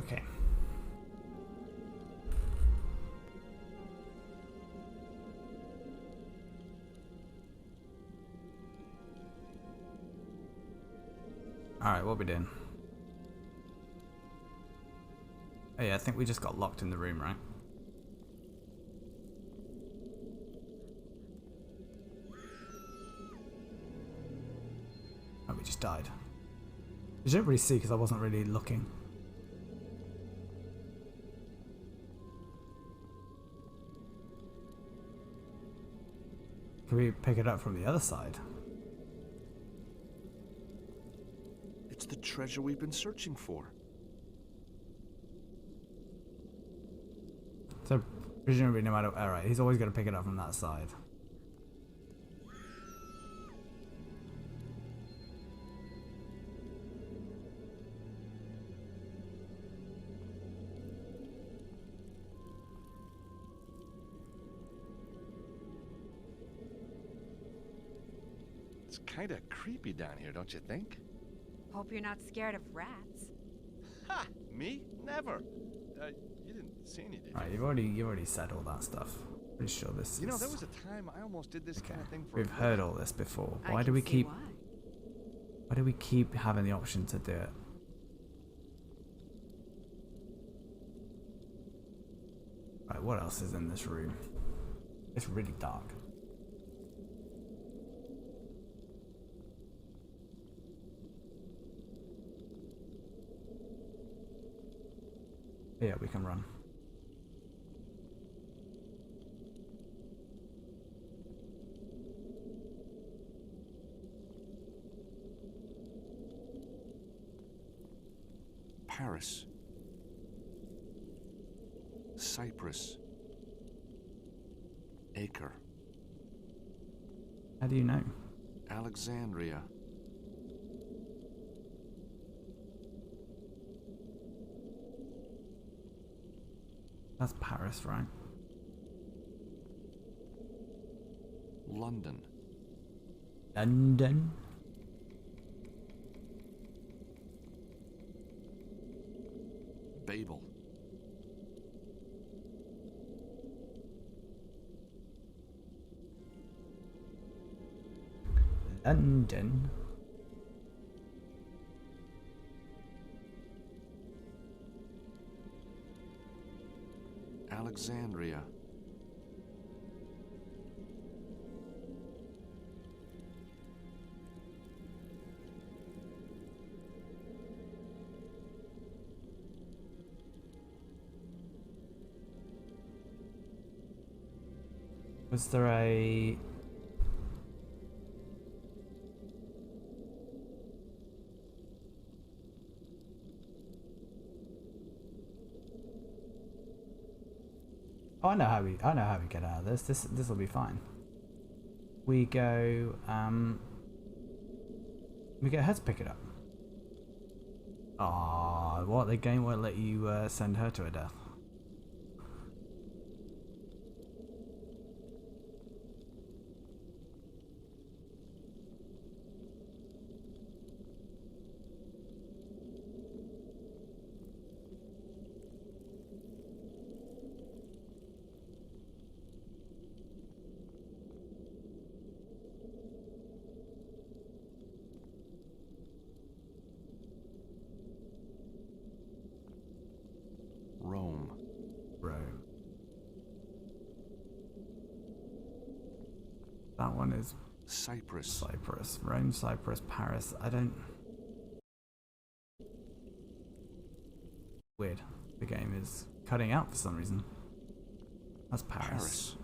Okay. Alright, what are we doing? Oh yeah, I think we just got locked in the room, right? Oh, we just died. You didn't really see because I wasn't really looking. Can we pick it up from the other side? It's the treasure we've been searching for. So, presumably no matter... Alright, he's always going to pick it up from that side. It's kind of creepy down here, don't you think? Hope you're not scared of rats. Ha! Me? Never. You didn't see any, did you? Right, you've already said all that stuff. Pretty sure this You know, is... there was a time I almost did this kind of thing for We've a heard living. all this before. I Why do can we see keep... why. Why do we keep having the option to do it? Right, what else is in this room? It's really dark. Yeah, we can run. Paris. Cyprus. Acre. How do you know? Alexandria. That's Paris, right? London. London? Babel. London? Alexandria. Was there a... Oh, I know how we get out of this. This will be fine. We go we get her to pick it up. Ah, what, the game won't let you send her to her death. Rome. Rome. That one is Cyprus. Cyprus. Rome, Cyprus, Paris. I don't... Weird. The game is cutting out for some reason. That's Paris. Paris.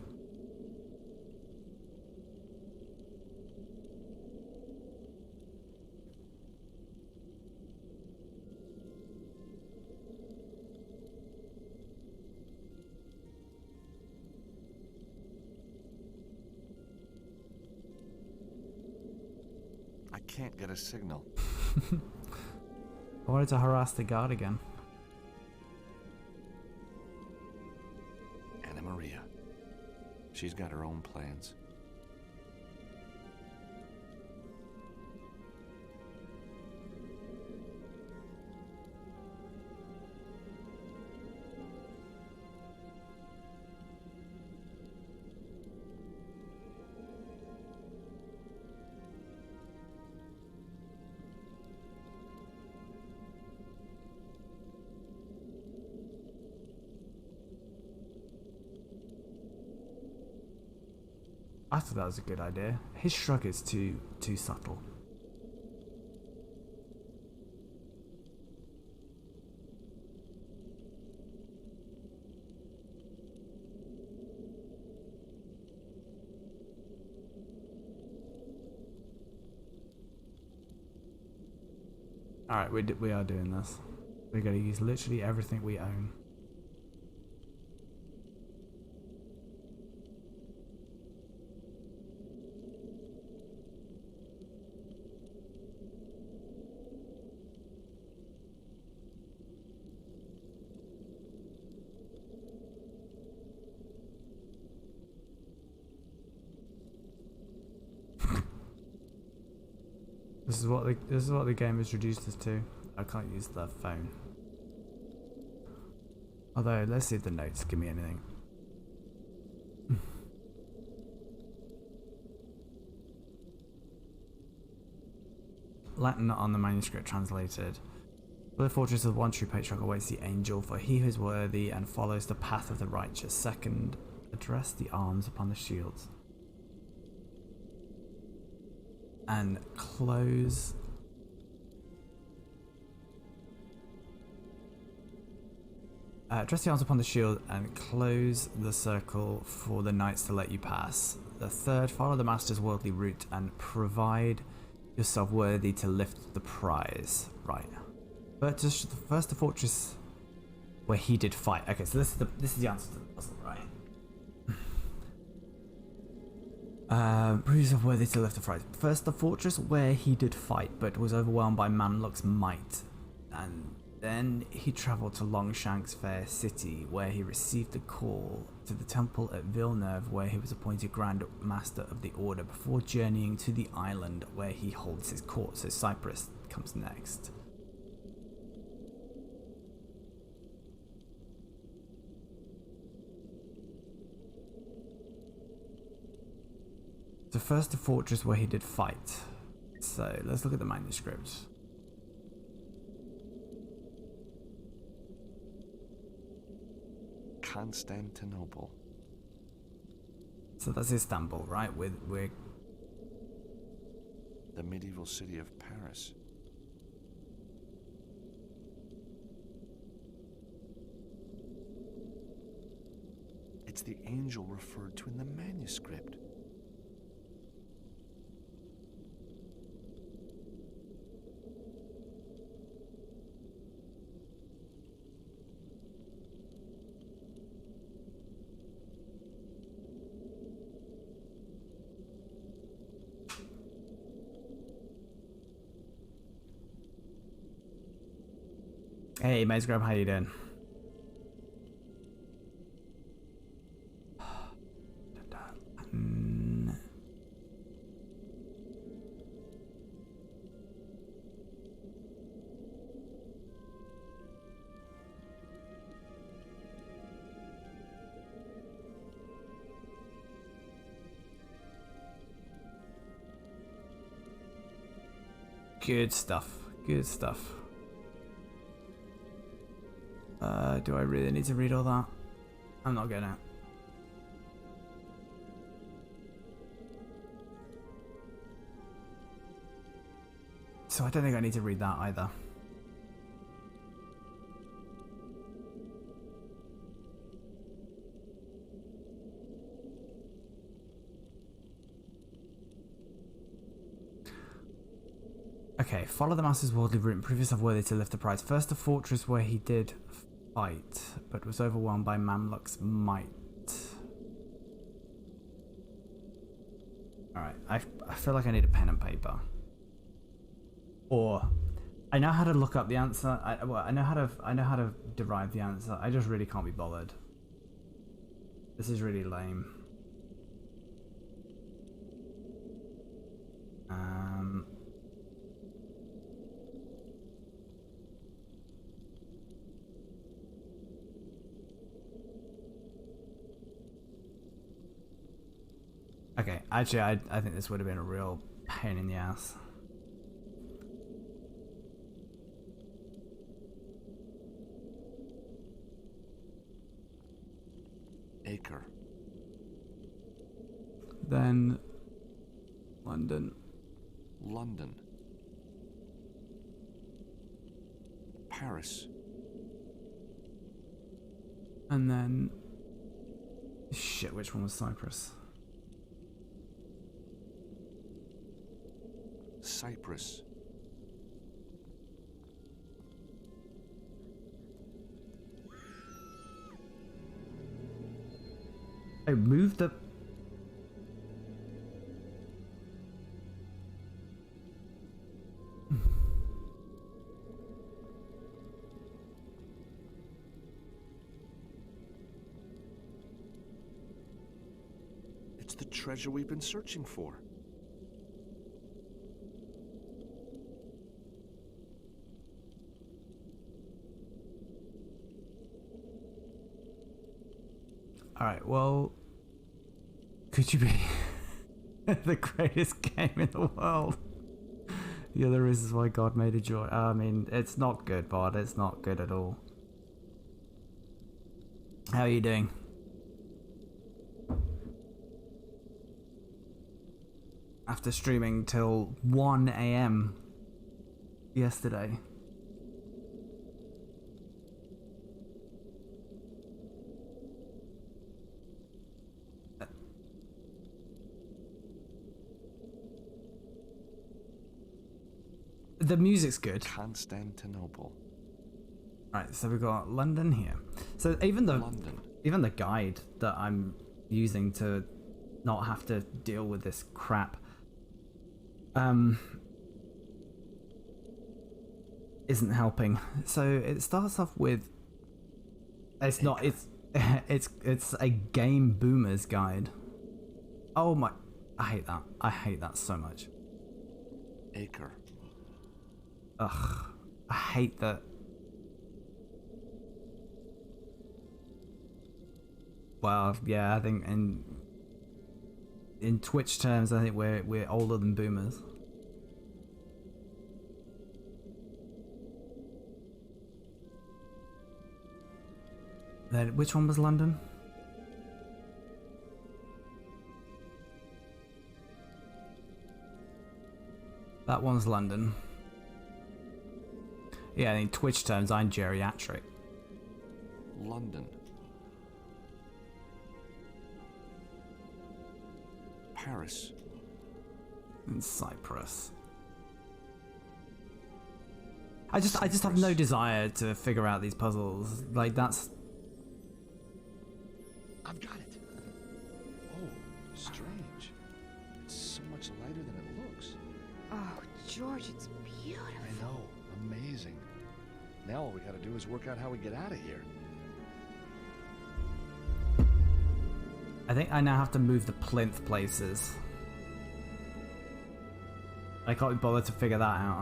I can't get a signal. I wanted to harass the guard again. Anna Maria. She's got her own plans. I thought that was a good idea. His shrug is too subtle. Alright, we are doing this. We're going to use literally everything we own. This is what the game has reduced us to. I can't use the phone. Although, let's see if the notes give me anything. Latin on the manuscript translated. For the fortress of one true patriarch awaits the angel, for he who is worthy and follows the path of the righteous. Second, address the arms upon the shields. And close. Address the arms upon the shield and close the circle for the knights to let you pass. The third, follow the master's worldly route and provide yourself worthy to lift the prize. Right. But just first the fortress where he did fight. Okay, so this is the answer to the puzzle, right? Prove yourself worthy to lift the prize. First, the fortress where he did fight, but was overwhelmed by Mamluk's might. And then he travelled to Longshank's fair city, where he received a call to the temple at Villeneuve, where he was appointed Grand Master of the Order, before journeying to the island where he holds his court. So Cyprus comes next. So first the fortress where he did fight. So let's look at the manuscript. Constantinople. So that's Istanbul, right? We're The medieval city of Paris. It's the angel referred to in the manuscript. Hey, Maze Grab, how you doing? Good stuff. Good stuff. Do I really need to read all that? I'm not gonna. So I don't think I need to read that either. Okay, follow the master's worldly route and prove yourself worthy to lift the prize. First, the fortress where he did fight, but was overwhelmed by Mamluk's might. Alright, I feel like I need a pen and paper. Or, I know how to look up the answer. I know how to derive the answer. I just really can't be bothered. This is really lame. Okay, actually, I think this would have been a real pain in the ass. Acre. then London. London. Paris. And then... Shit, which one was Cyprus? Cyprus. I moved the... It's the treasure we've been searching for. Alright, well... Could you be the greatest game in the world? The other reasons why God made a joy. I mean, it's not good, Bod. It's not good at all. How are you doing? After streaming till 1 AM yesterday. The music's good. Constantinople. Right, so we've got London here. So even the guide that I'm using to not have to deal with this crap isn't helping. So it starts off with it's a game boomers guide. Oh my, I hate that so much. Acre. Ugh, I hate that. Well, yeah, I think in Twitch terms, I think we're older than boomers. Then which one was London? That one's London. Yeah, in Twitch terms, I'm geriatric. London. Paris. And Cyprus. I just have no desire to figure out these puzzles. Like, that's... I've got it. Oh, strange. It's so much lighter than it looks. Oh, George, it's beautiful. I know. Amazing. Now all we gotta do is work out how we get out of here. I think I now have to move the plinth places. I can't be bothered to figure that out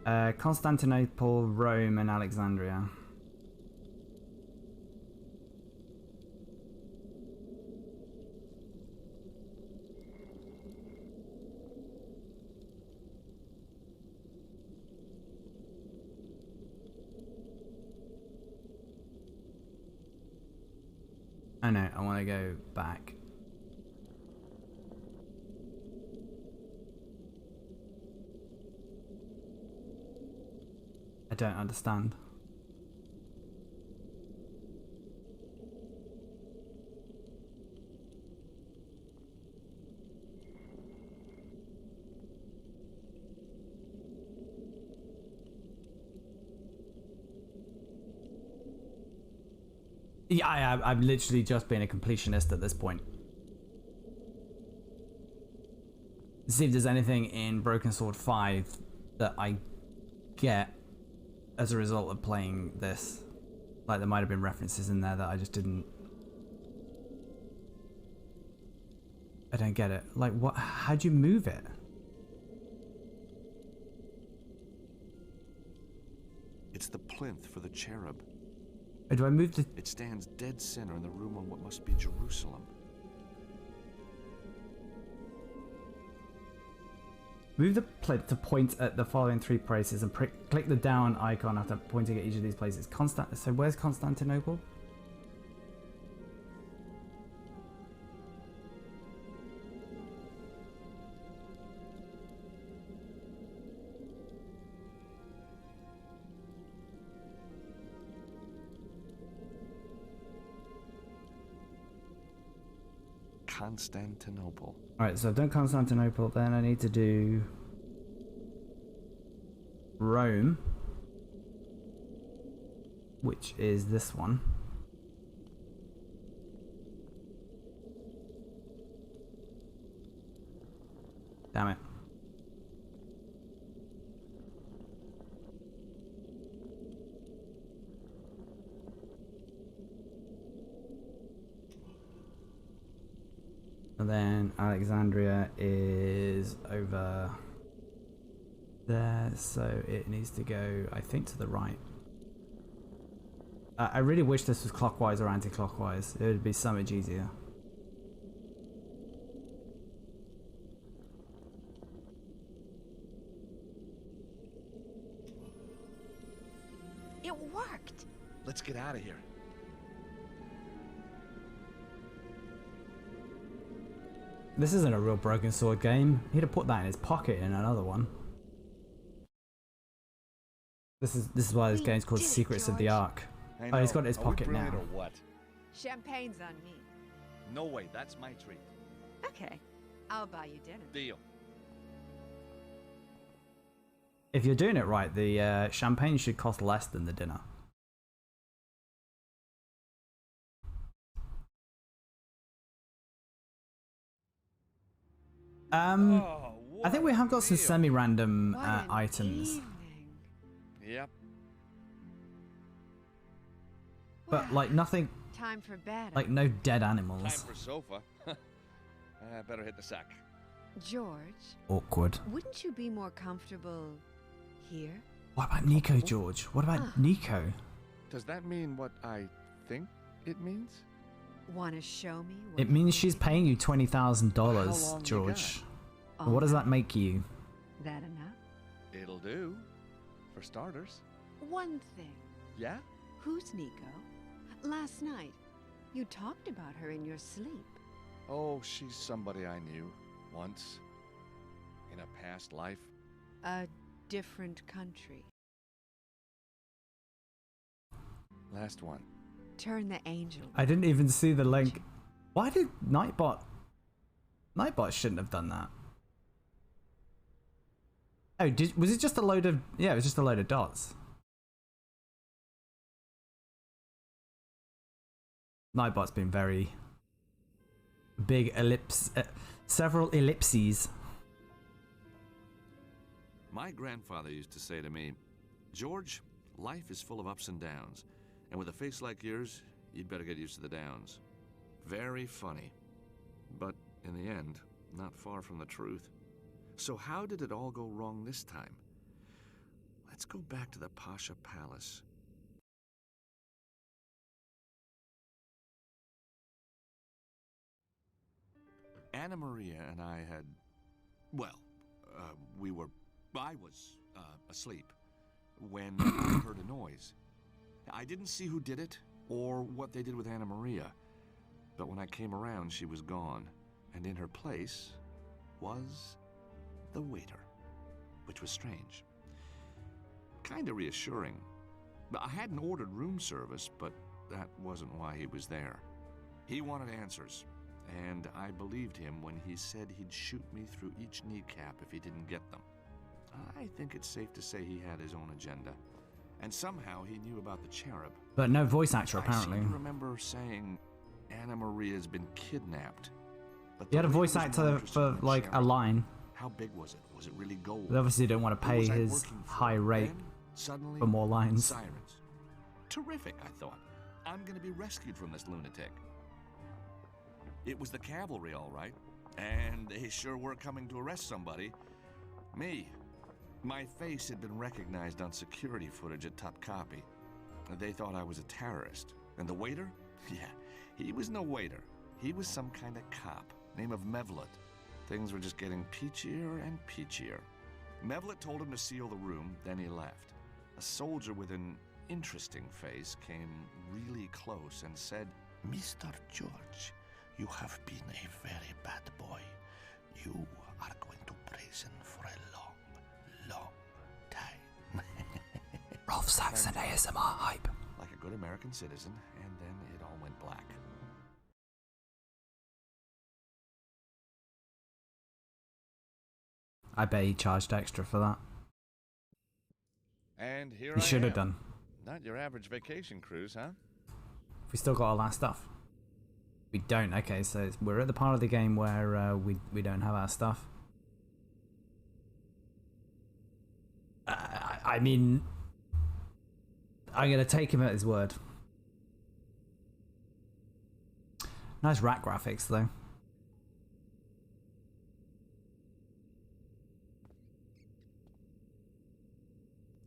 either. Constantinople, Rome, and Alexandria. I know, I want to go back. I don't understand. Yeah, I'm literally just being a completionist at this point. See if there's anything in Broken Sword 5 that I get as a result of playing this. Like, there might have been references in there that I just didn't... I don't get it. Like, what? How'd you move it? It's the plinth for the cherub. Or do I move the... It stands dead center in the room on what must be Jerusalem. Move the plinth to point at the following 3 places and click the down icon after pointing at each of these places. So where's Constantinople? Constantinople. Alright, so I've done Constantinople, then I need to do Rome, which is this one. Damn it. And then Alexandria is over there, so it needs to go, I think, to the right. I really wish this was clockwise or anti-clockwise. It would be so much easier. It worked. Let's get out of here. This isn't a real broken sword game. He'd have put that in his pocket in another one. This is why this We game's called did it, Secrets of the George. Ark. Oh, he's got it in his pocket now. Or what? Champagne's on me. No way, that's my treat. Okay, I'll buy you dinner. Deal. If you're doing it right, the champagne should cost less than the dinner. I think we have got some semi-random What an items, evening. Yep. but Well, like nothing, time for bed. like no dead Time animals. for sofa. I better hit the sack. George, Awkward. wouldn't you be more comfortable here? What about Nico, George? What about Nico? Does that mean what I think it means? Want to show me what It means she's paying you $20,000, How long you George. all What does right. that make you? That enough? It'll do. For starters. One thing. Yeah? Who's Nico? Last night, you talked about her in your sleep. Oh, she's somebody I knew. Once. In a past life. A different country. Last one. Turn the angel. I didn't even see the link. Why did Nightbot? Nightbot shouldn't have done that. Oh, was it just a load of? Yeah, it was just a load of dots. Nightbot's been very big ellipse, several ellipses. My grandfather used to say to me, George, life is full of ups and downs, and with a face like yours, you'd better get used to the downs. Very funny. But in the end, not far from the truth. So how did it all go wrong this time? Let's go back to the Pasha Palace. Anna Maria and I had, well, I was asleep when I heard a noise. I didn't see who did it or what they did with Anna Maria, but when I came around, she was gone, and in her place was the waiter, which was strange. Kinda reassuring. I hadn't ordered room service, but that wasn't why he was there. He wanted answers, and I believed him when he said he'd shoot me through each kneecap if he didn't get them. I think it's safe to say he had his own agenda, and somehow he knew about the cherub. But no voice actor apparently. I seem to remember saying Anna Maria's been kidnapped. But He had a the voice leader was more actor interested for in the like a cherub. line. How big was it? Was it really gold? They obviously don't want to Who pay was I his working for? high rate Then, suddenly, for more lines. sirens. Terrific, I thought. I'm gonna be rescued from this lunatic. It was the cavalry, all right. And they sure were coming to arrest somebody. Me. My face had been recognized on security footage at Top Copy. They thought I was a terrorist. And the waiter? Yeah, he was no waiter. He was some kind of cop, name of Mevlut. Things were just getting peachier and peachier. Mevlut told him to seal the room, then he left. A soldier with an interesting face came really close and said, Mr. George, you have been a very bad boy. You are going to prison for a long time. Rolf Saxon ASMR hype. like a good American citizen, and then it all went black. I bet he charged extra for that. And here He I should have am. done. Not your average vacation cruise, huh? We still got all our stuff. We don't. Okay, so we're at the part of the game where we don't have our stuff. I mean, I'm gonna take him at his word. Nice rat graphics though.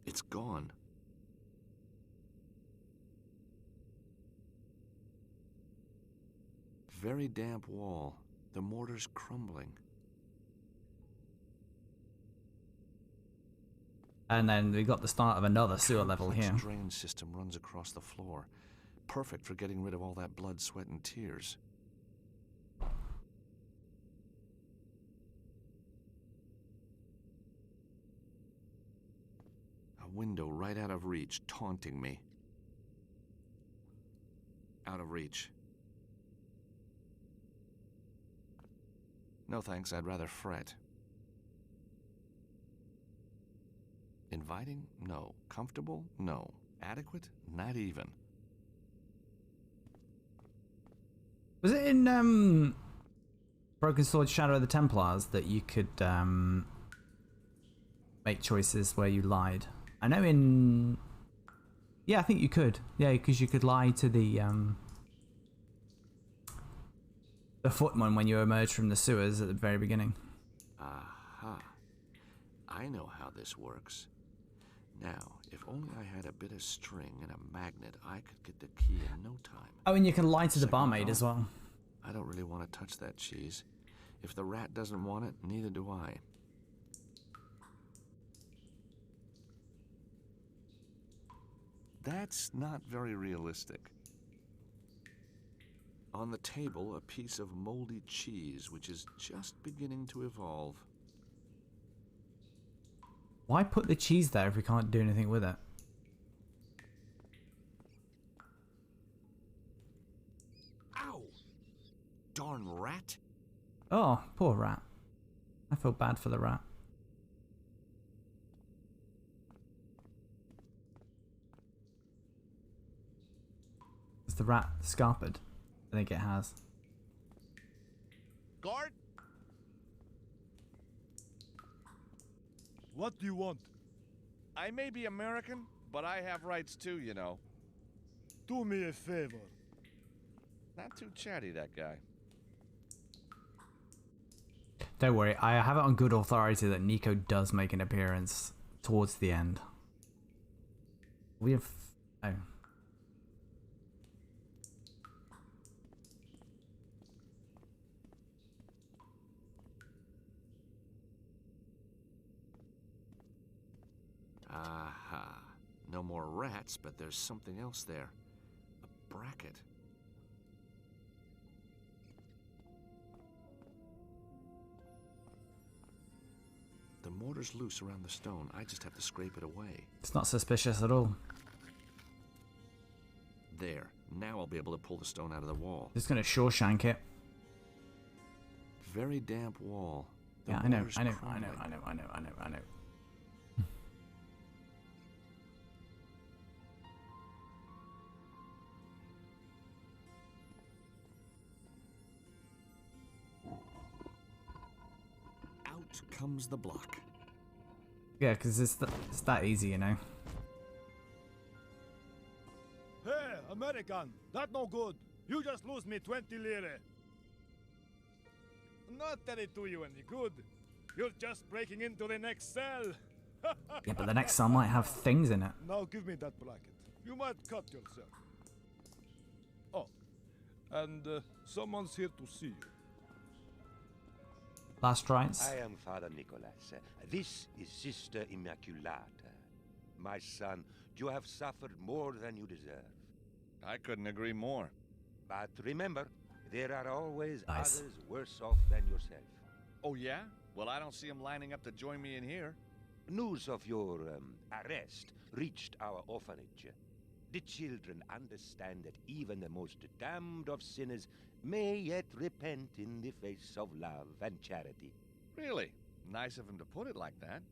It's gone. Very damp wall. The mortar's crumbling. And then we got the start of another sewer level Complex here. drain system runs across the floor. Perfect for getting rid of all that blood, sweat, and tears. A window right out of reach, taunting me. Out of reach. No thanks, I'd rather fret. Inviting? No. Comfortable? No. Adequate? Not even. Was it in Broken Sword Shadow of the Templars that you could make choices where you lied? I know in... Yeah, I think you could. Yeah, because you could lie to the footman when you emerged from the sewers at the very beginning. Aha. I know how this works. Now, if only I had a bit of string and a magnet, I could get the key in no time. Oh, and you can lie to the Second barmaid thought. as well. I don't really want to touch that cheese. If the rat doesn't want it, neither do I. That's not very realistic. On the table, a piece of moldy cheese, which is just beginning to evolve. Why put the cheese there if we can't do anything with it? Ow! Darn rat! Oh, poor rat. I feel bad for the rat. Is the rat scarpered? I think it has. Guard? What do you want? I may be American, but I have rights too, you know. Do me a favor. Not too chatty, that guy. Don't worry, I have it on good authority that Nico does make an appearance towards the end. We have... Oh. Aha. No more rats, but there's something else there. A bracket. The mortar's loose around the stone. I just have to scrape it away. It's not suspicious at all. There. Now I'll be able to pull the stone out of the wall. Just gonna Shawshank it. Very damp wall. The Yeah, I know, mortar's I know. Out comes the block. Yeah, because it's that easy, you know. Hey, American, that no good. You just lose me 20 lire. Not that it do you any good. You're just breaking into the next cell. Yeah, but the next cell might have things in it. Now give me that bracket. You might cut yourself. Oh, and someone's here to see you. Last rites. I am Father Nicholas. This is Sister Immaculata. My son, you have suffered more than you deserve. I couldn't agree more. But remember, there are always Nice. others worse off than yourself. Oh, yeah? Well, I don't see him lining up to join me in here. News of your arrest reached our orphanage. The children understand that even the most damned of sinners may yet repent in the face of love and charity. Really? Nice of him to put it like that.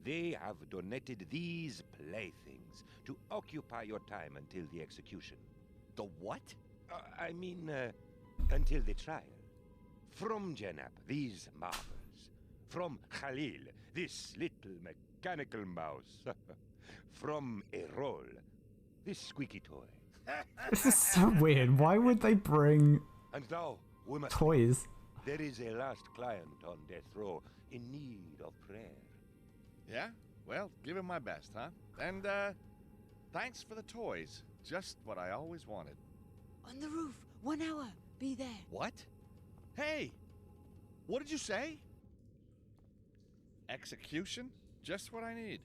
They have donated these playthings to occupy your time until the execution. The what? I mean, until the trial. From Janab, these marbles. From Khalil, this little mechanical mouse. From Errol, this squeaky toy. This is so weird. Why would they bring And now, we must... toys? There is a last client on death row in need of prayer. Yeah? Well, give him my best, huh? And, thanks for the toys. Just what I always wanted. On the roof. 1 hour. Be there. What? Hey! What did you say? Execution? Just what I need.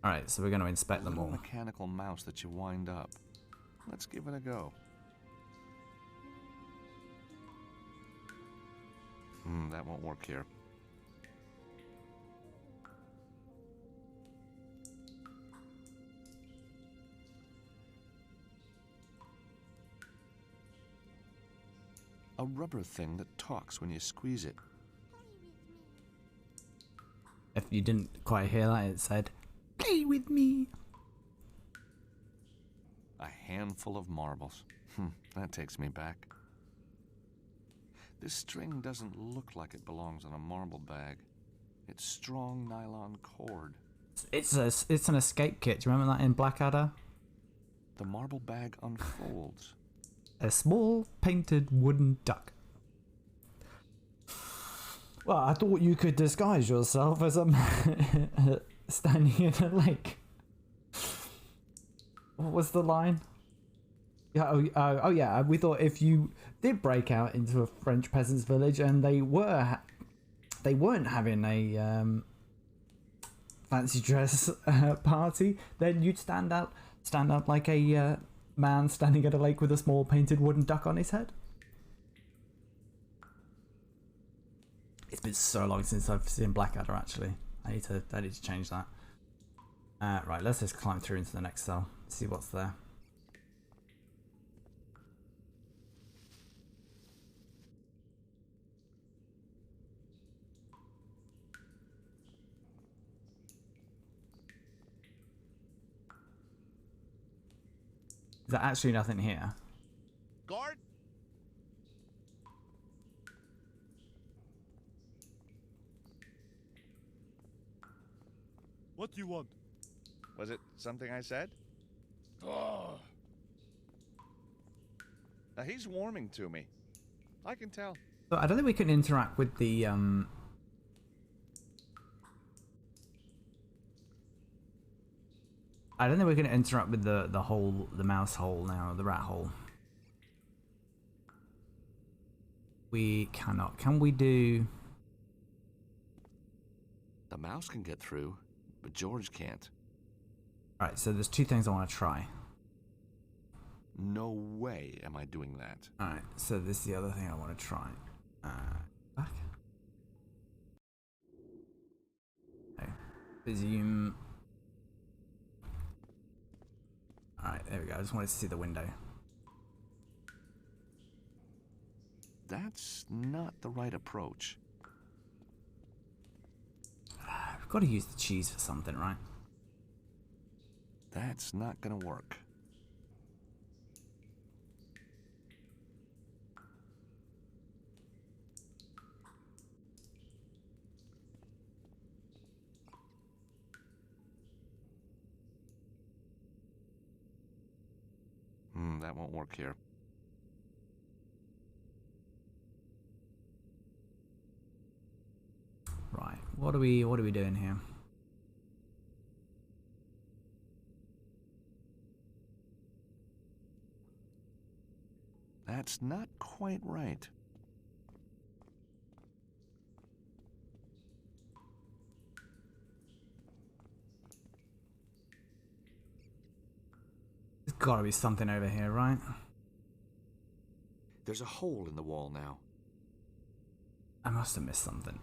Alright, so we're going to inspect them all. Mechanical mouse that you wind up. Let's give it a go. That won't work here. A rubber thing that talks when you squeeze it. If you didn't quite hear that, it said, "Play with me." A handful of marbles. That takes me back. This string doesn't look like it belongs on a marble bag. It's strong nylon cord. It's an escape kit. Do you remember that in Blackadder? The marble bag unfolds. A small painted wooden duck. Well, I thought you could disguise yourself as a man standing in a lake. What was the line? Yeah, oh yeah, we thought if you did break out into a French peasant's village and they weren't having a fancy dress party, then you'd stand out like a man standing at a lake with a small painted wooden duck on his head. It's been so long since I've seen Blackadder. Actually, I need to change that. Right, let's just climb through into the next cell. See what's there. Is there actually nothing here? Guard! What do you want? Was it something I said? Ah, Now he's warming to me. I can tell. So I don't think we can interact with the I don't think we can interact with the mouse hole now, the rat hole. We cannot. Can we do? The mouse can get through, but George can't. Alright, so there's two things I want to try. No way am I doing that. Alright, so this is the other thing I want to try. Back. Okay. Resume. Alright, there we go. I just wanted to see the window. That's not the right approach. We've got to use the cheese for something, right? That's not gonna work. That won't work here. Right. What are we doing here? That's not quite right. There's got to be something over here, right? There's a hole in the wall now. I must have missed something.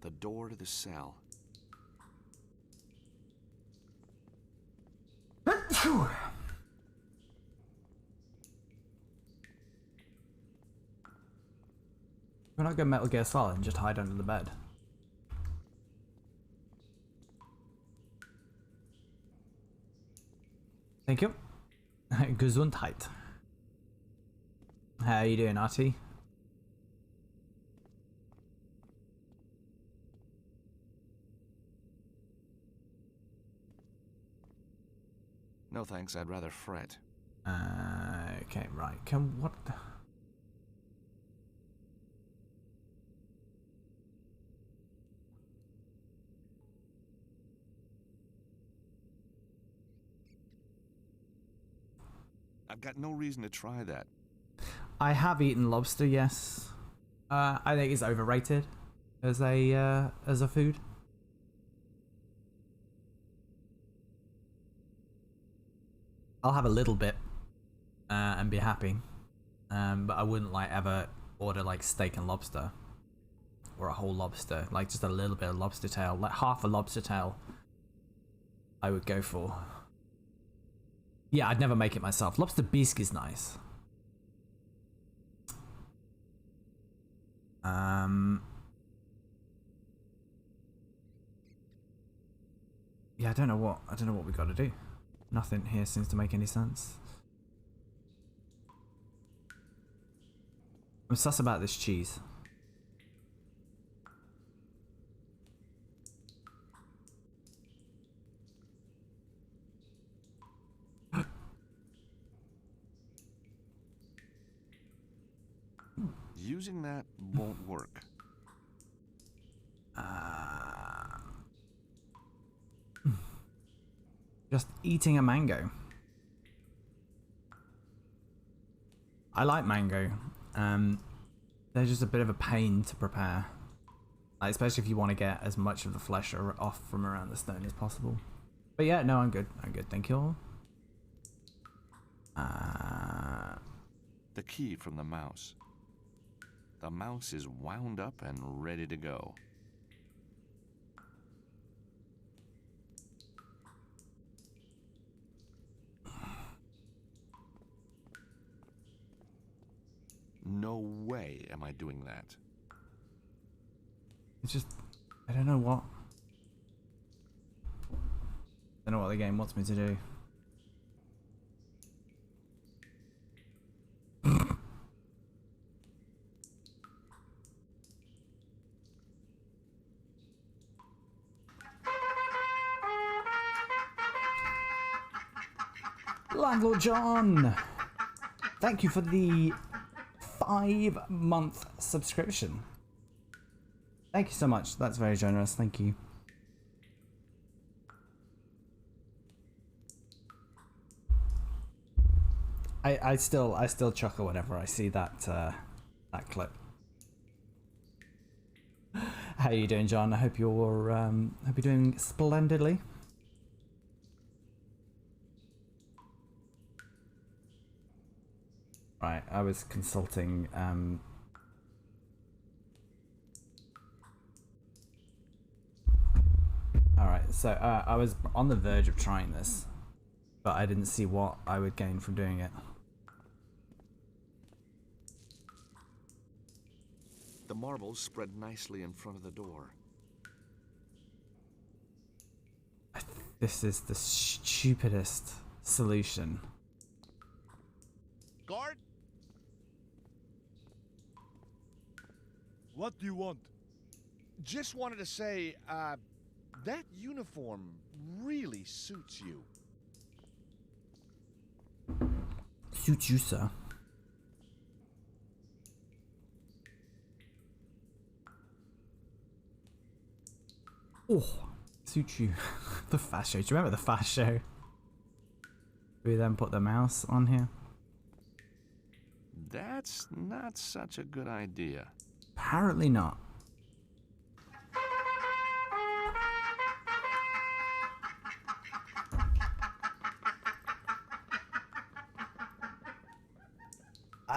The door to the cell. Whew. We're not going Metal Gear Solid and just hide under the bed. Thank you. Gesundheit. How you doing, Artie? No thanks, I'd rather fret. Okay, right. What the... I've got no reason to try that. I have eaten lobster, yes. I think it's overrated as a food. I'll have a little bit and be happy, but I wouldn't like ever order like steak and lobster or a whole lobster, like just a little bit of lobster tail, like half a lobster tail. I would go for. Yeah, I'd never make it myself. Lobster bisque is nice. Yeah, I don't know what we got to do. Nothing here seems to make any sense. I'm sus about this cheese. Using that won't work. Just eating a mango. I like mango. They're just a bit of a pain to prepare. Like, especially if you want to get as much of the flesh off from around the stone as possible. But yeah, no, I'm good. I'm good, thank you all. The key from the mouse. The mouse is wound up and ready to go. No way am I doing that. It's just, I don't know what. I don't know what the game wants me to do. Landlord John, thank you for the 5-month subscription. Thank you so much. That's very generous. Thank you. I still chuckle whenever I see that that clip. How you doing, John? I hope you're doing splendidly. Right, I was consulting Alright, so I was on the verge of trying this, but I didn't see what I would gain from doing it. The marbles spread nicely in front of the door. This is the stupidest solution. Guard? What do you want? Just wanted to say, that uniform really suits you. Suits you, sir. Oh, suits you. The fast show. Do you remember the fast show? We then put the mouse on here. That's not such a good idea. Apparently not.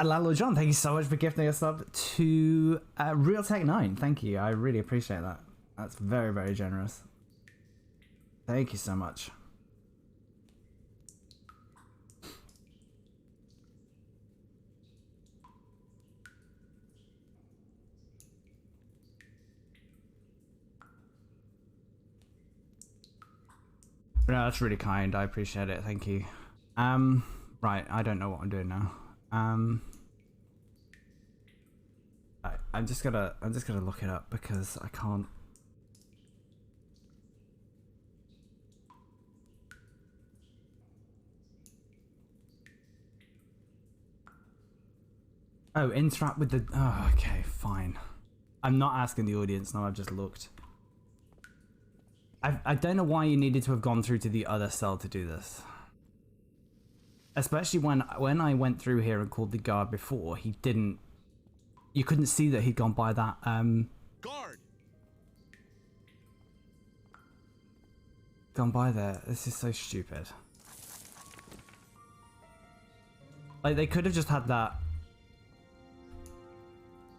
Lalo John, thank you so much for gifting us up to Real Tech 9. Thank you. I really appreciate that. That's very, very generous. Thank you so much. No, that's really kind. I appreciate it. Thank you. Right. I don't know what I'm doing now. I'm just gonna look it up because I can't. Oh, interact with the. Oh, okay, fine. I'm not asking the audience now. I've just looked. I don't know why you needed to have gone through to the other cell to do this. Especially when I went through here and called the guard before, he didn't. You couldn't see that he'd gone by that. Guard. Gone by there. This is so stupid. Like they could have just had that.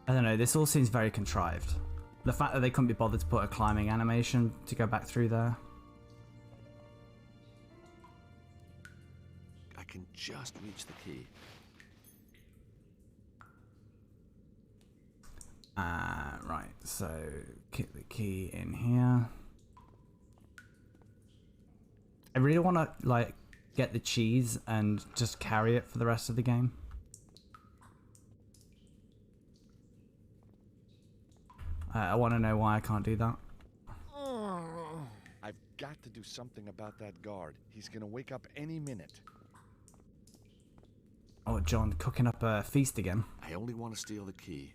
I don't know. This all seems very contrived. The fact that they couldn't be bothered to put a climbing animation to go back through there. I can just reach the key. Right, so get the key in here. I really want to like get the cheese and just carry it for the rest of the game. I want to know why I can't do that. I've got to do something about that guard. He's gonna wake up any minute. Oh, John, cooking up a feast again. I only want to steal the key.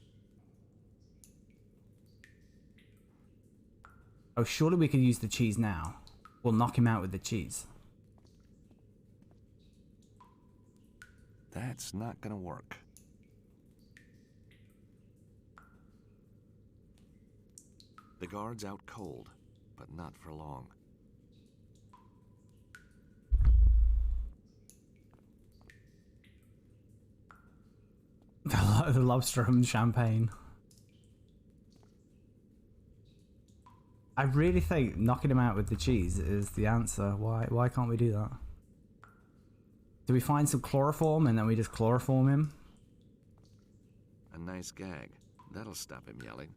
Oh, surely we could use the cheese now. We'll knock him out with the cheese. That's not gonna work. The guard's out cold, but not for long. The lobster and champagne. I really think knocking him out with the cheese is the answer. Why can't we do that? Do we find some chloroform and then we just chloroform him? A nice gag. That'll stop him yelling.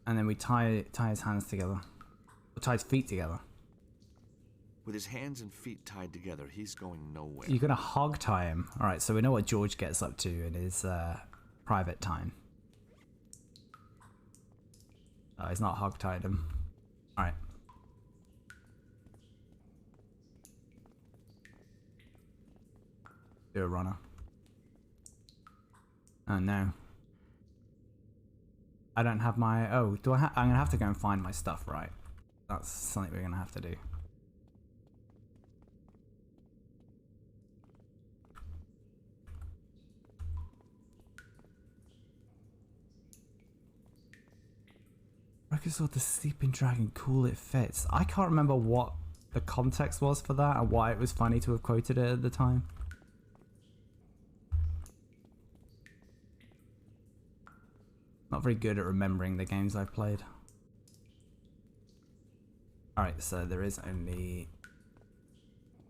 And then we tie his hands together. Or tie his feet together. With his hands and feet tied together, he's going nowhere. You're gonna hog tie him. Alright, so we know what George gets up to in his private time. Oh, he's not hog tied him. Alright. Do a runner. Oh no. I don't have my... Oh, do I I'm gonna have to go and find my stuff, right? That's something we're gonna have to do. Record the sleeping dragon, cool, it fits. I can't remember what the context was for that and why it was funny to have quoted it at the time. Not very good at remembering the games I've played. Alright, so there is only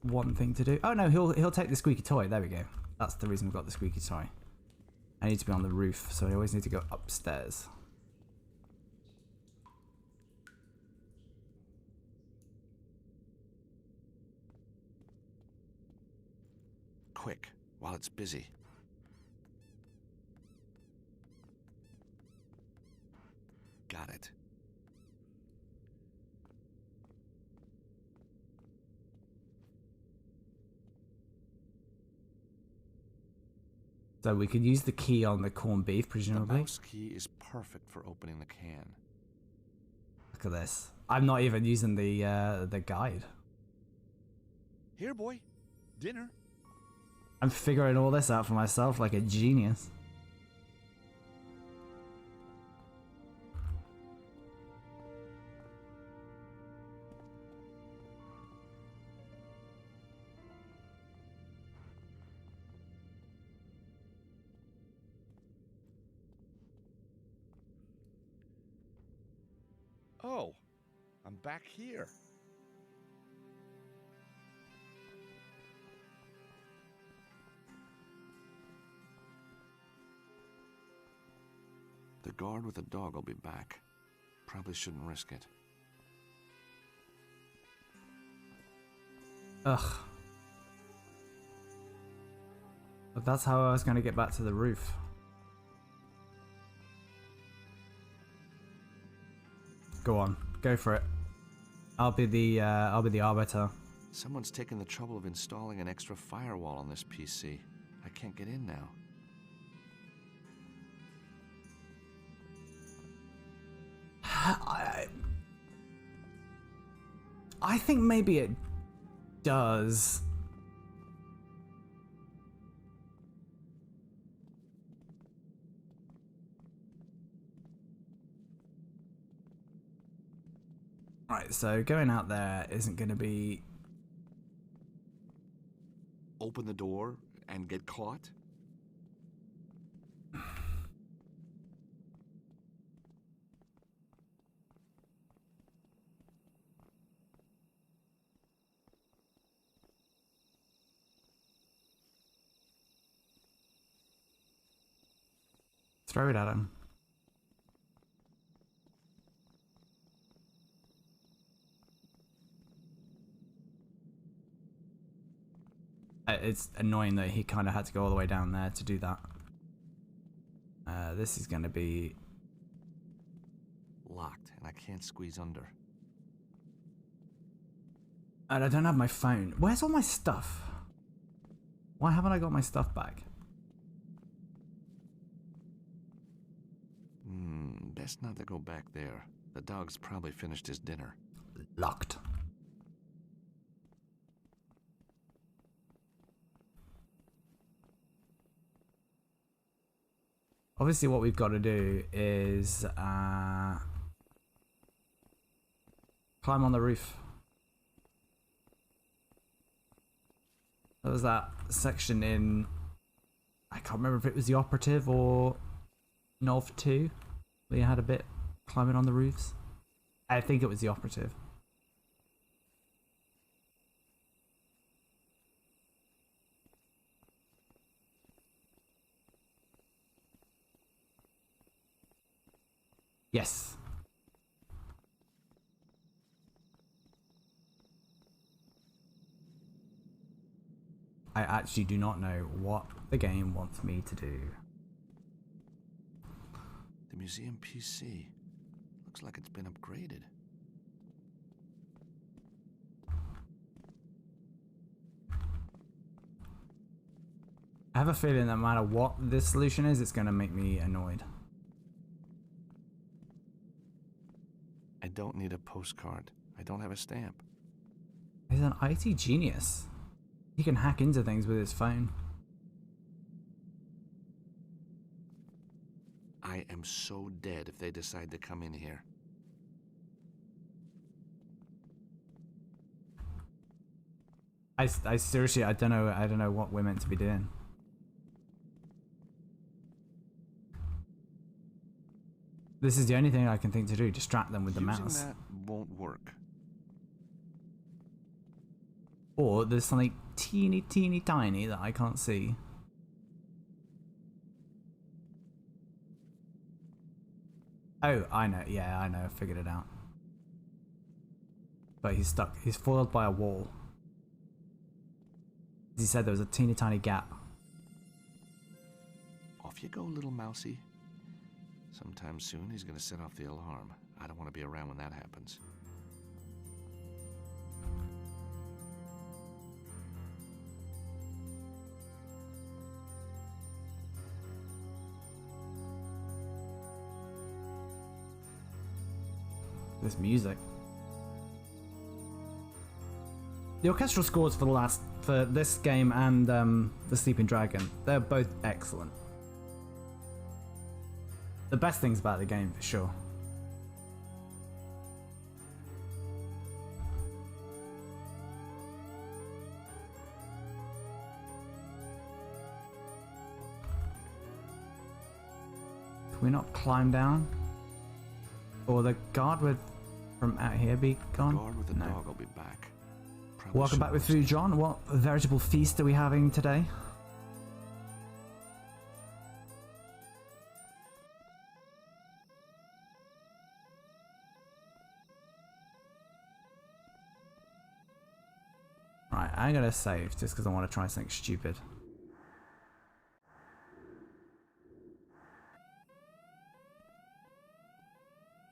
one thing to do. Oh no, he'll take the squeaky toy. There we go. That's the reason we've got the squeaky toy. I need to be on the roof, so I always need to go upstairs. Quick, while it's busy. Got it. So we could use the key on the corned beef, presumably. The mouse key is perfect for opening the can. Look at this. I'm not even using the guide. Here, boy. Dinner. I'm figuring all this out for myself like a genius. Oh, I'm back here. The guard with the dog will be back. Probably shouldn't risk it. Ugh. But that's how I was going to get back to the roof. Go on, go for it. I'll be the arbiter. Someone's taken the trouble of installing an extra firewall on this PC. I can't get in now. I think maybe it does. Right, so going out there isn't going to be... Open the door and get caught? Throw it at him. It's annoying that he kind of had to go all the way down there to do that. This is going to be... Locked, and I can't squeeze under. And I don't have my phone. Where's all my stuff? Why haven't I got my stuff back? Best not to go back there. The dog's probably finished his dinner. Locked. Obviously what we've got to do is climb on the roof. There was that section in... I can't remember if it was the operative or Nov 2. We had a bit climbing on the roofs. I think it was the operative. Yes. I actually do not know what the game wants me to do. The museum PC. Looks like it's been upgraded. I have a feeling that no matter what this solution is, it's going to make me annoyed. I don't need a postcard. I don't have a stamp. He's an IT genius. He can hack into things with his phone. I am so dead if they decide to come in here. I seriously, I don't know what we're meant to be doing. This is the only thing I can think to do, distract them with the mouse. Using that won't work. Or there's something teeny tiny that I can't see. Oh, I know. Yeah, I know. I figured it out. But he's stuck. He's foiled by a wall. As he said, there was a teeny tiny gap. Off you go, little mousey. Sometime soon he's gonna set off the alarm. I don't want to be around when that happens. This music. The orchestral scores for this game and The Sleeping Dragon, they're both excellent. The best things about the game, for sure. Can we not climb down? Or the guard would from out here be gone? The guard with the No. dog will be back. Probably Welcome back with shouldn't food, John. What veritable feast are we having today? I'm gonna save just because I want to try something stupid.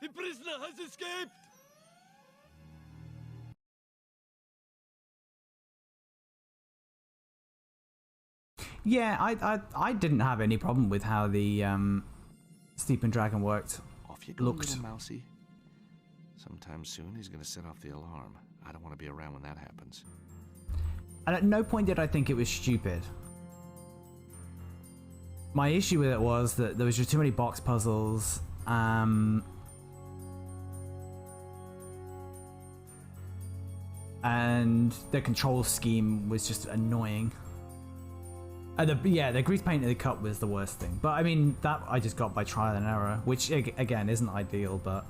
The prisoner has escaped! Yeah, I didn't have any problem with how the Sleeping Dragon worked. Off you go, Looked. little mousy. Sometime soon he's gonna set off the alarm. I don't want to be around when that happens. And at no point did I think it was stupid. My issue with it was that there was just too many box puzzles. And the control scheme was just annoying. And the grease paint in the cup was the worst thing. But I mean, that I just got by trial and error, which again isn't ideal, but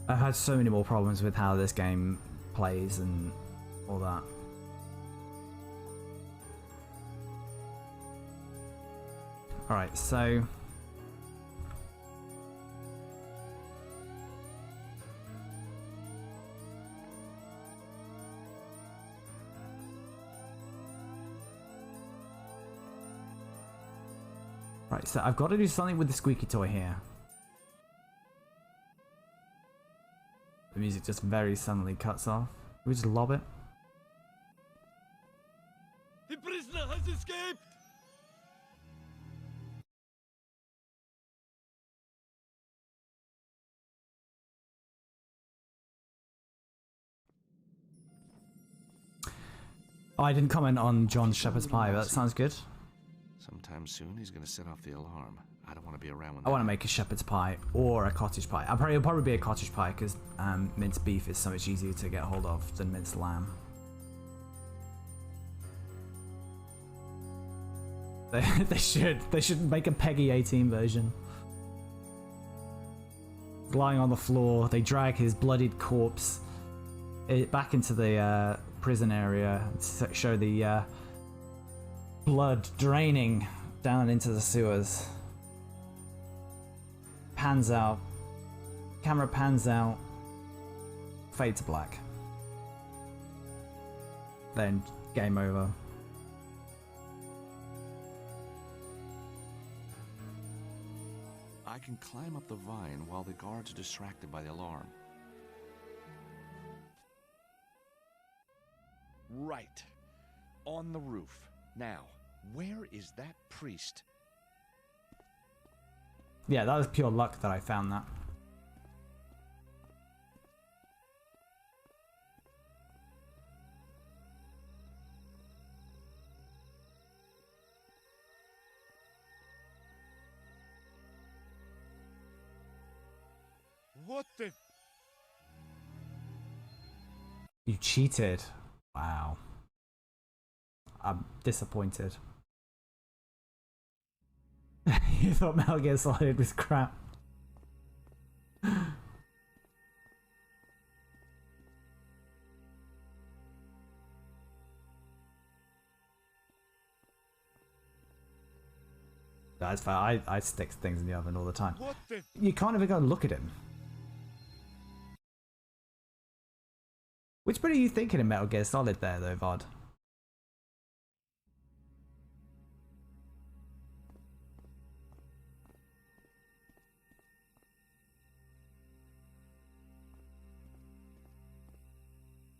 I've had so many more problems with how this game plays and all that. Alright, so right, so I've got to do something with the squeaky toy here. The music just very suddenly cuts off. Can we just lob it? The prisoner has escaped! Oh, I didn't comment on John's shepherd's pie, but that sounds good. Sometime soon he's gonna set off the alarm. I don't want to be around when I want to make a shepherd's pie or a cottage pie. It'll probably be a cottage pie because minced beef is so much easier to get hold of than minced lamb. They should make a Peggy 18 version. Lying on the floor, they drag his bloodied corpse back into the prison area to show the blood draining down into the sewers. Pans out, camera pans out, fade to black. Then game over. I can climb up the vine while the guards are distracted by the alarm. Right. On the roof. Now, where is that priest? Yeah, that was pure luck that I found that. What the? You cheated. Wow. I'm disappointed. You thought Metal Gear Solid was crap. That's fair. I stick things in the oven all the time. What the? You can't even go and look at him. Which bit are you thinking in Metal Gear Solid there, though, Vod?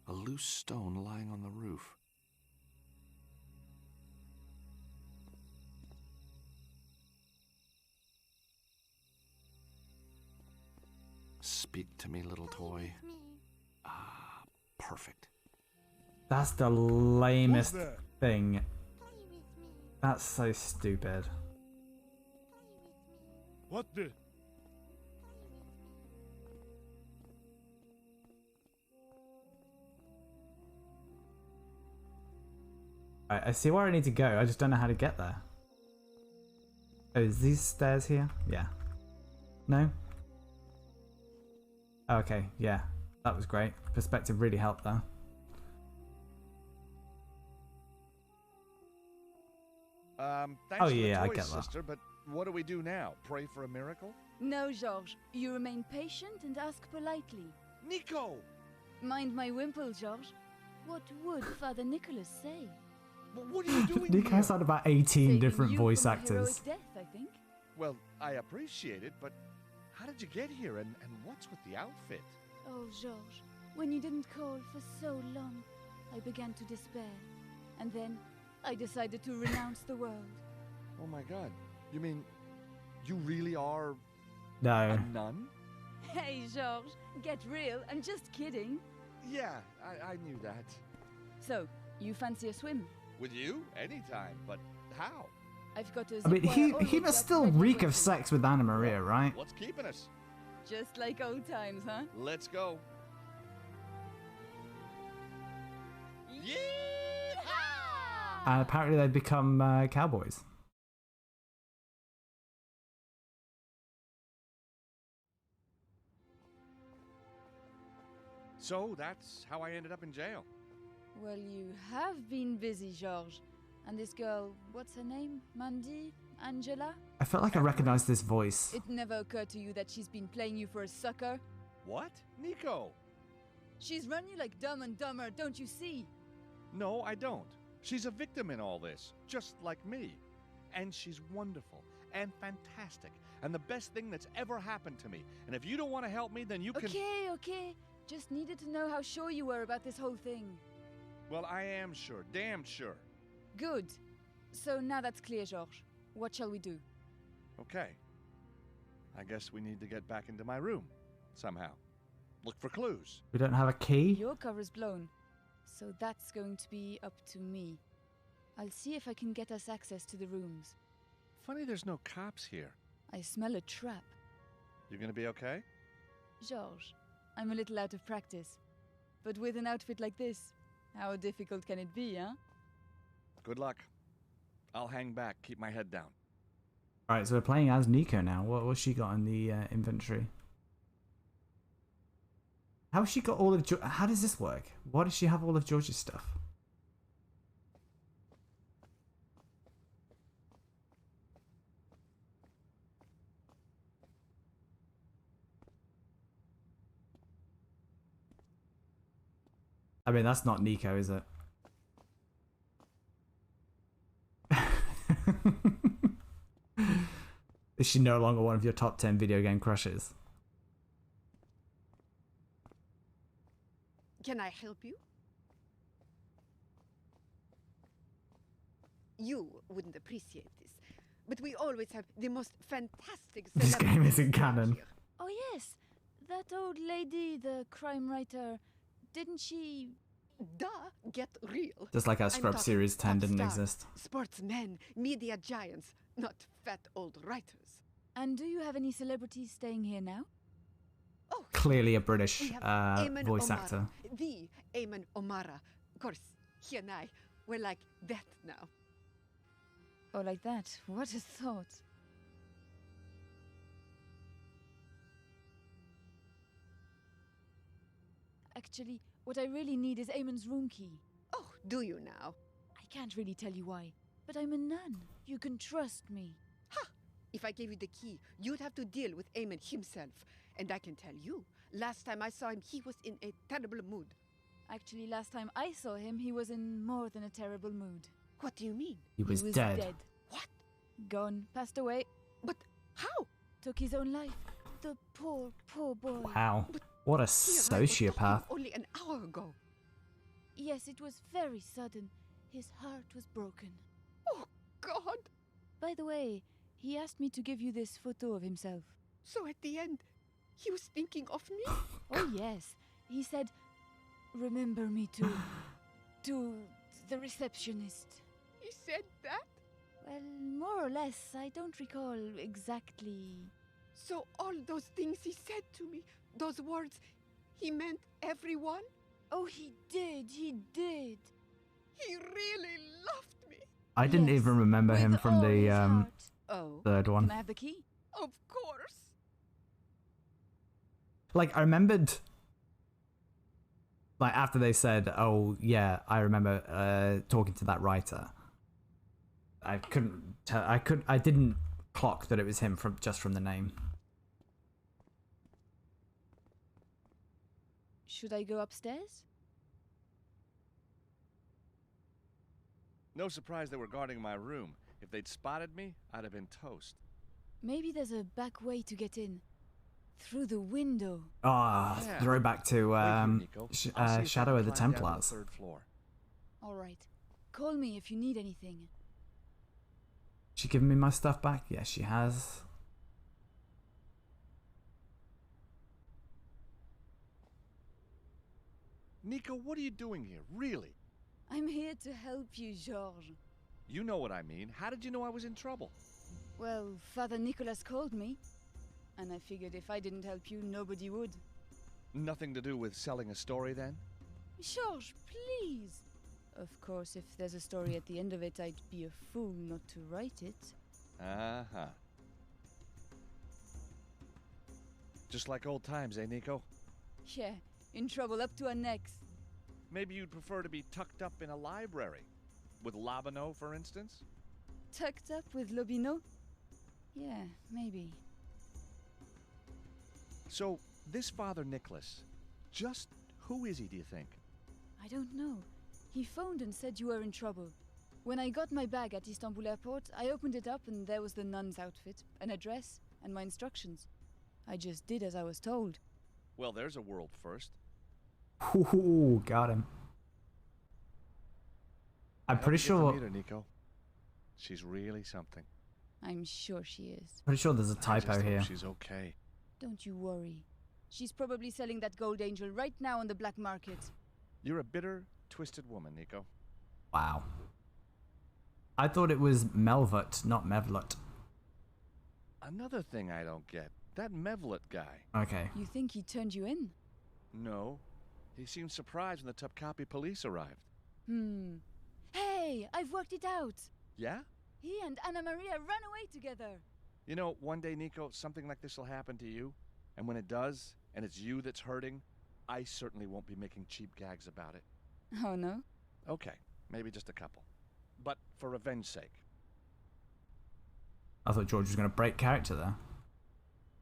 A loose stone lying on the roof. Speak to me, little toy. Ah, perfect. That's the lamest Who's there? thing. That's so stupid. What the? I see where I need to go. I just don't know how to get there. Oh, is these stairs here? Yeah. No? Okay, yeah. That was great. Perspective really helped there. Thanks Oh, for yeah, I the toys, get that. sister, but what do we do now? Pray for a miracle? No, Georges. You remain patient and ask politely. Nico! Mind my wimple, George. What would Father Nicholas say? What are you doing Nico here? has had about 18 Saving different you voice from a actors. heroic death, I think. Well, I appreciate it, but how did you get here, and what's with the outfit? Oh, George, when you didn't call for so long, I began to despair. And then I decided to renounce the world. Oh my god. You mean, you really are No. a nun? Hey, George, get real. I'm just kidding. Yeah, I knew that. So, you fancy a swim? With you? Anytime, but how? I've got a I mean, zip wire he always must up still ready reek for of you. sex with Anna Maria, right? What's keeping us? Just like old times, huh? Let's go. Yeah! And apparently they become cowboys. So that's how I ended up in jail. Well, you have been busy, George. And this girl, what's her name? Mandy? Angela? I felt like I recognized this voice. It never occurred to you that she's been playing you for a sucker? What? Nico? She's run you like Dumb and Dumber, don't you see? No, I don't. She's a victim in all this, just like me. And she's wonderful and fantastic and the best thing that's ever happened to me. And if you don't want to help me, then you can... Okay. Just needed to know how sure you were about this whole thing. Well, I am sure, damn sure. Good. So now that's clear, George. What shall we do? Okay. I guess we need to get back into my room, somehow. Look for clues. We don't have a key? Your cover's blown. So that's going to be up to me. I'll see if I can get us access to the rooms. Funny there's no cops here. I smell a trap. You gonna be okay? George, I'm a little out of practice. But with an outfit like this, how difficult can it be, huh? Good luck. I'll hang back, keep my head down. Alright, so we're playing as Nico now. What's she got in the inventory? How's she got all of how does this work? Why does she have all of George's stuff? I mean, that's not Nico, is it? Is she no longer one of your top 10 video game crushes? Can I help you? You wouldn't appreciate this, but we always have the most fantastic This game celebrities isn't around canon. here. Oh yes, that old lady, the crime writer, didn't she... Duh, get real. Just like how I'm Scrub talking Series 10 pop didn't stars, exist. Sportsmen, media giants, not fat old writers. And do you have any celebrities staying here now? Oh, Clearly a British we have Eamon voice O'Mara, actor. the Eamon O'Mara. Of course, he and I, we're like that now. Oh, like that. What a thought. Actually, what I really need is Eamon's room key. Oh, do you now? I can't really tell you why, but I'm a nun. You can trust me. Ha! If I gave you the key, you'd have to deal with Eamon himself. And I can tell you, last time I saw him, he was in a terrible mood. Actually, last time I saw him, he was in more than a terrible mood. What do you mean? He was dead. What? Gone. Passed away. But how? Took his own life. The poor, poor boy. Wow. What a He and I were talking sociopath. only an hour ago. Yes, it was very sudden. His heart was broken. Oh, God! By the way, he asked me to give you this photo of himself. So at the end, he was thinking of me? Oh, yes. He said, remember me to the receptionist. He said that? Well, more or less. I don't recall exactly. So all those things he said to me, those words, he meant everyone? Oh, he did. He did. He really loved me. I didn't Yes, even remember him with from all the his heart. Oh, third one. Can I have the key? of course. Like, I remembered, like, after they said, oh, yeah, I remember talking to that writer. I couldn't tell, I didn't clock that it was him just from the name. Should I go upstairs? No surprise they were guarding my room. If they'd spotted me, I'd have been toast. Maybe there's a back way to get in. Through the window. Ah, Yeah. throwback to Wait here, Nico. I'll see if I Shadow can of the climb down to Templars. the 3rd floor. Alright. Call me if you need anything. She giving me my stuff back? Yes, she has. Nico, what are you doing here? Really? I'm here to help you, Georges. You know what I mean. How did you know I was in trouble? Well, Father Nicholas called me. And I figured if I didn't help you, nobody would. Nothing to do with selling a story then? Georges, please! Of course, if there's a story at the end of it, I'd be a fool not to write it. Uh-huh. Just like old times, eh, Nico? Yeah, in trouble up to our necks. Maybe you'd prefer to be tucked up in a library. With Labano, for instance? Tucked up with Lobino? Yeah, maybe. So, this Father Nicholas, just who is he, do you think? I don't know. He phoned and said you were in trouble. When I got my bag at Istanbul airport, I opened it up and there was the nun's outfit, an address, and my instructions. I just did as I was told. Well, there's a world first. Ooh, got him. I'm pretty How'd you get to sure. meet her, Nico? She's really something. I'm sure she is. Pretty sure there's a I just typo hope here. she's okay. Don't you worry. She's probably selling that gold angel right now on the black market. You're a bitter, twisted woman, Nico. Wow. I thought it was Melvut, not Mevlut. Another thing I don't get. That Mevlut guy. Okay. You think he turned you in? No. He seemed surprised when the Topkapi police arrived. Hey, I've worked it out. Yeah? He and Anna Maria ran away together. You know, one day, Nico, something like this will happen to you. And when it does, and it's you that's hurting, I certainly won't be making cheap gags about it. Oh no? Okay, maybe just a couple. But for revenge's sake. I thought George was going to break character there.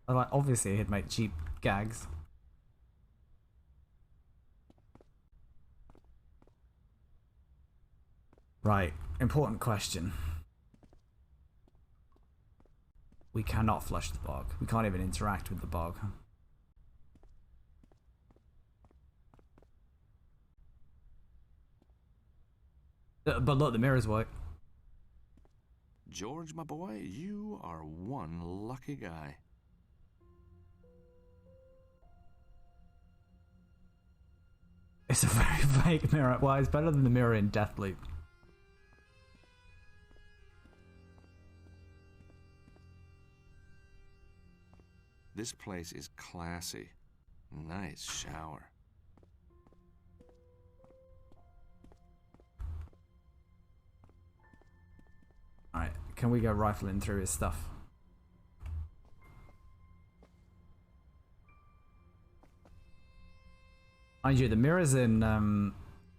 Like, obviously he'd make cheap gags. Right, important question. We cannot flush the bog. We can't even interact with the bog. But look, the mirror's white. George, my boy, you are one lucky guy. It's a very fake mirror. Well, it's better than the mirror in Deathloop. This place is classy. Nice shower. Alright, can we go rifling through his stuff? Mind you, the mirrors in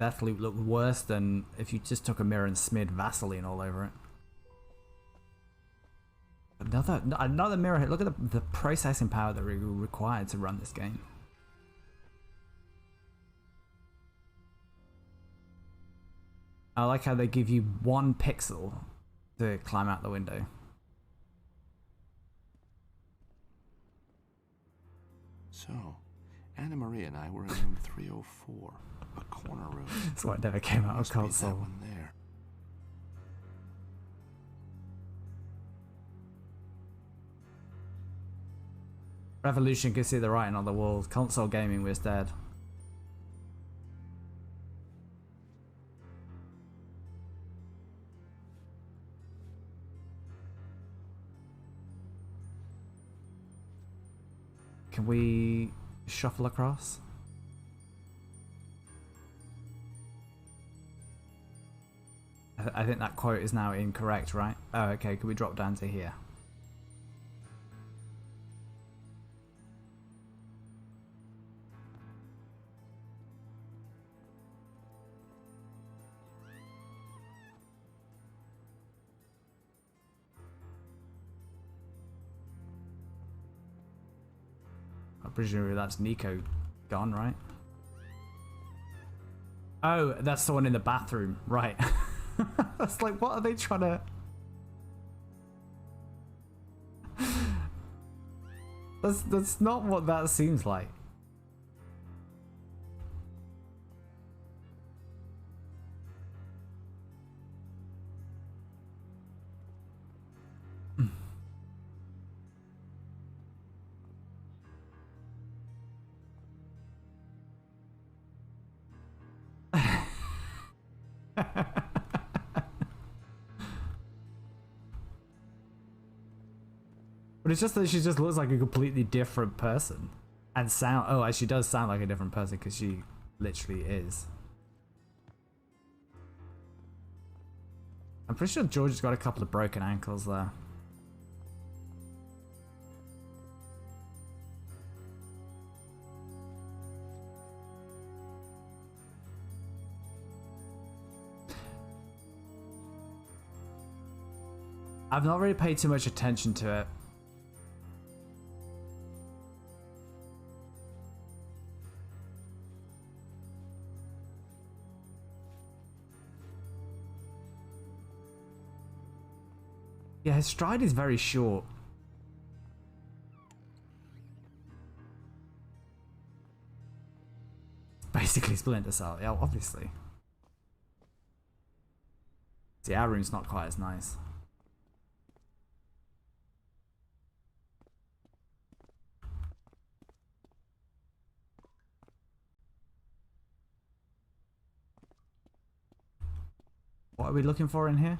Deathloop look worse than if you just took a mirror and smeared Vaseline all over it. Another mirror hit. Look at the processing power that we required to run this game. I like how they give you 1 pixel to climb out the window. So, Anna Maria and I were in room 304, a corner room. That's why it never came out of Must be that console. one there. Revolution could see the writing on the wall. Console gaming was dead. Can we shuffle across? I think that quote is now incorrect, right? Oh, okay. Can we drop down to here? Presumably that's Nico gone, right? Oh, that's the one in the bathroom, right? That's like, what are they trying to? That's not what that seems like. But it's just that she just looks like a completely different person. And sound... Oh, she does sound like a different person because she literally is. I'm pretty sure George's got a couple of broken ankles there. I've not really paid too much attention to it. Yeah, his stride is very short. Basically Splinter Cell, yeah, obviously. See, our room's not quite as nice. What are we looking for in here?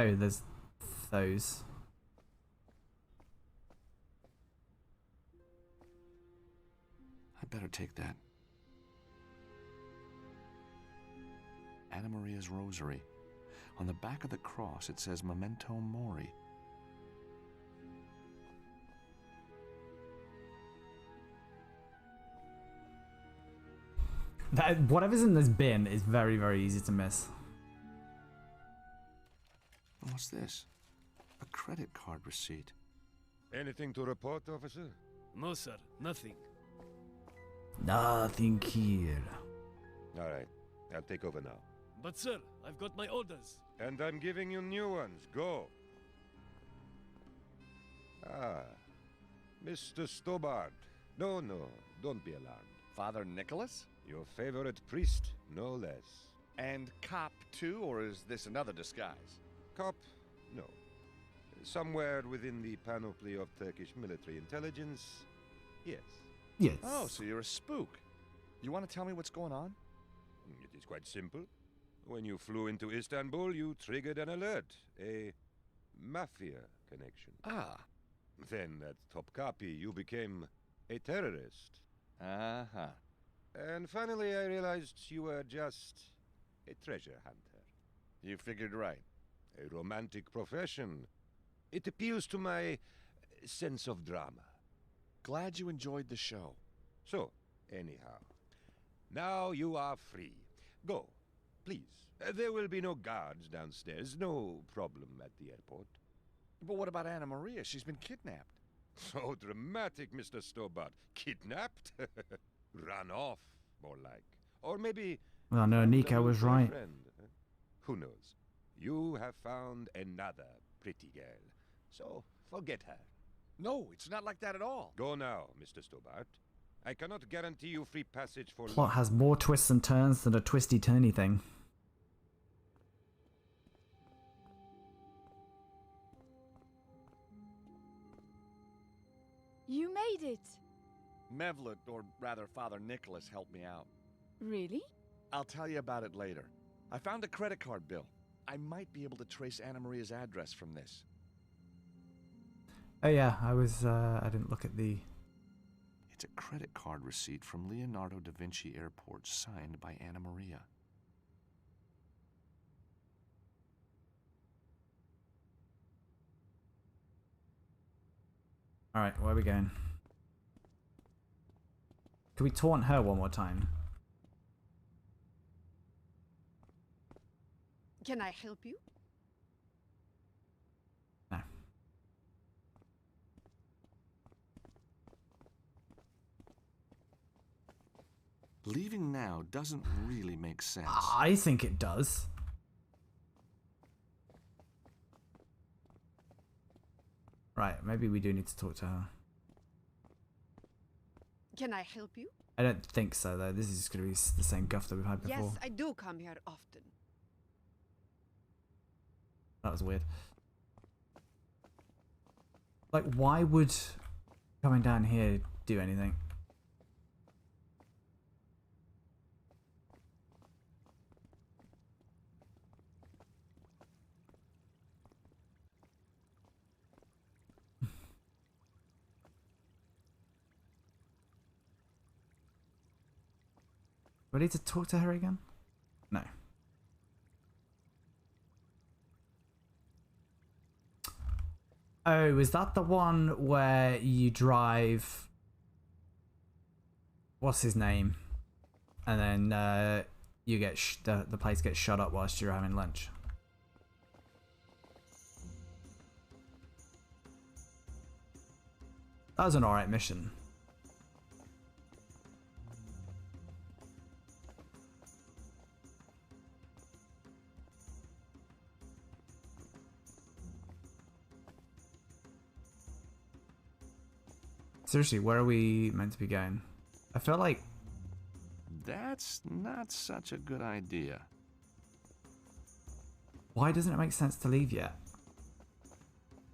Oh, there's those. I'd better take that. Anna Maria's rosary. On the back of the cross, it says Memento Mori. That whatever's in this bin is very, very easy to miss. What's this? A credit card receipt. Anything to report, officer? No, sir. Nothing. Nothing here. All right, I'll take over now. But, sir, I've got my orders. And I'm giving you new ones. Go. Ah, Mr. Stobart. No, don't be alarmed. Father Nicholas? Your favorite priest, no less. And cop too, or is this another disguise? Cop? No. Somewhere within the panoply of Turkish military intelligence, yes. Yes. Oh, so you're a spook. You want to tell me what's going on? It is quite simple. When you flew into Istanbul, you triggered an alert. A mafia connection. Ah. Then at Topkapi, you became a terrorist. Uh-huh. And finally, I realized you were just a treasure hunter. You figured right. A romantic profession. It appeals to my sense of drama. Glad you enjoyed the show. So, anyhow, now you are free. Go, please. There will be no guards downstairs. No problem at the airport. But what about Anna Maria? She's been kidnapped. So dramatic, Mr. Stobart. Kidnapped? Run off, more like. Or maybe... Well, no, Nico was right. Who knows? You have found another pretty girl. So, forget her. No, it's not like that at all. Go now, Mr. Stobart. I cannot guarantee you free passage for... Plot has more twists and turns than a twisty-turny thing. You made it! Mevlut, or rather Father Nicholas, helped me out. Really? I'll tell you about it later. I found a credit card bill. I might be able to trace Anna Maria's address from this. Oh yeah, I didn't look at the... It's a credit card receipt from Leonardo da Vinci Airport signed by Anna Maria. Alright, where are we going? Can we taunt her one more time? Can I help you? Leaving now doesn't really make sense. I think it does. Right, maybe we do need to talk to her. Can I help you? I don't think so, though. This is just going to be the same guff that we've had before. Yes, I do come here often. That was weird. Like, why would coming down here do anything? Do I need to talk to her again? No. Oh, is that the one where you drive... What's his name? And then you get the place gets shut up whilst you're having lunch. That was an alright mission. Seriously, where are we meant to be going? I feel like... That's not such a good idea. Why doesn't it make sense to leave yet?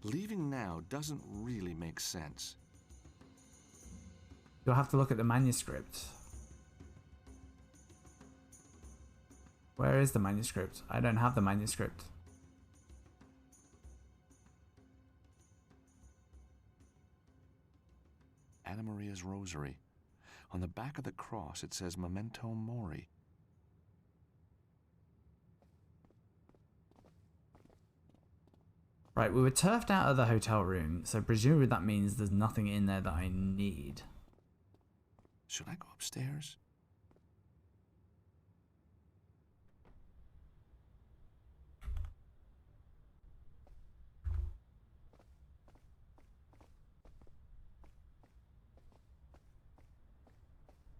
Leaving now doesn't really make sense. You'll have to look at the manuscript. Where is the manuscript? I don't have the manuscript. Anna Maria's rosary. On the back of the cross it says Memento Mori. Right, we were turfed out of the hotel room, so presumably that means there's nothing in there that I need. Should I go upstairs?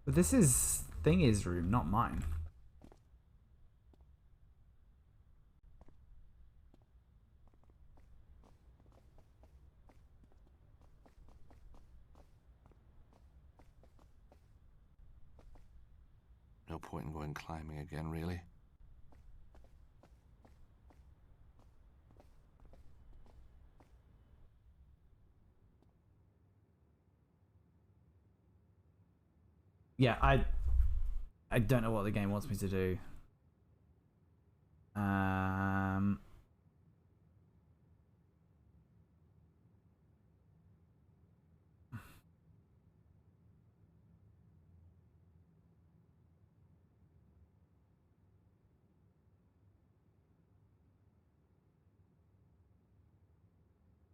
But this is Thingy's room, not mine. No point in going climbing again, really. Yeah, I don't know what the game wants me to do.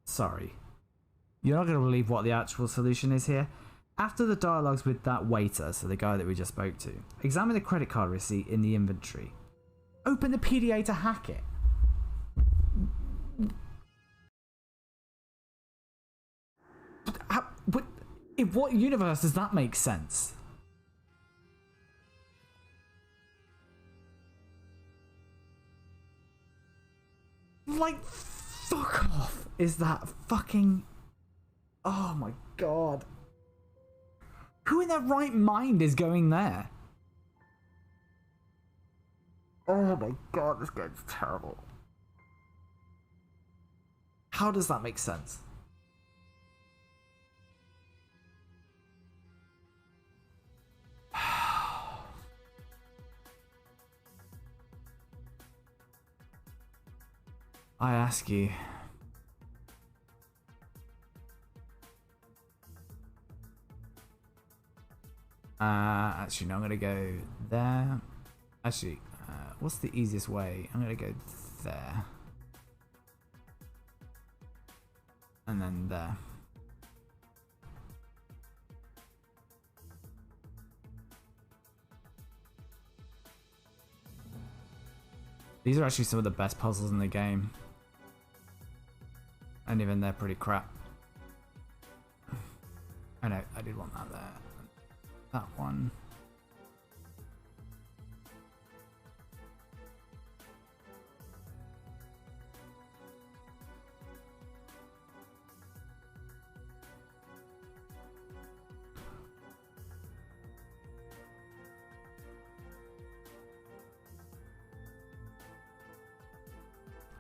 Sorry. You're not going to believe what the actual solution is here. After the dialogues with that waiter, so the guy that we just spoke to, examine the credit card receipt in the inventory. Open the PDA to hack it. In what universe does that make sense? Like, fuck off. Is that fucking... Oh my god. Who in their right mind is going there? Oh my god, this game's terrible. How does that make sense? I ask you. Actually, no, I'm gonna go there. Actually, what's the easiest way? I'm gonna go there. And then there. These are actually some of the best puzzles in the game. And even they're pretty crap. I know, I did want that there. That one.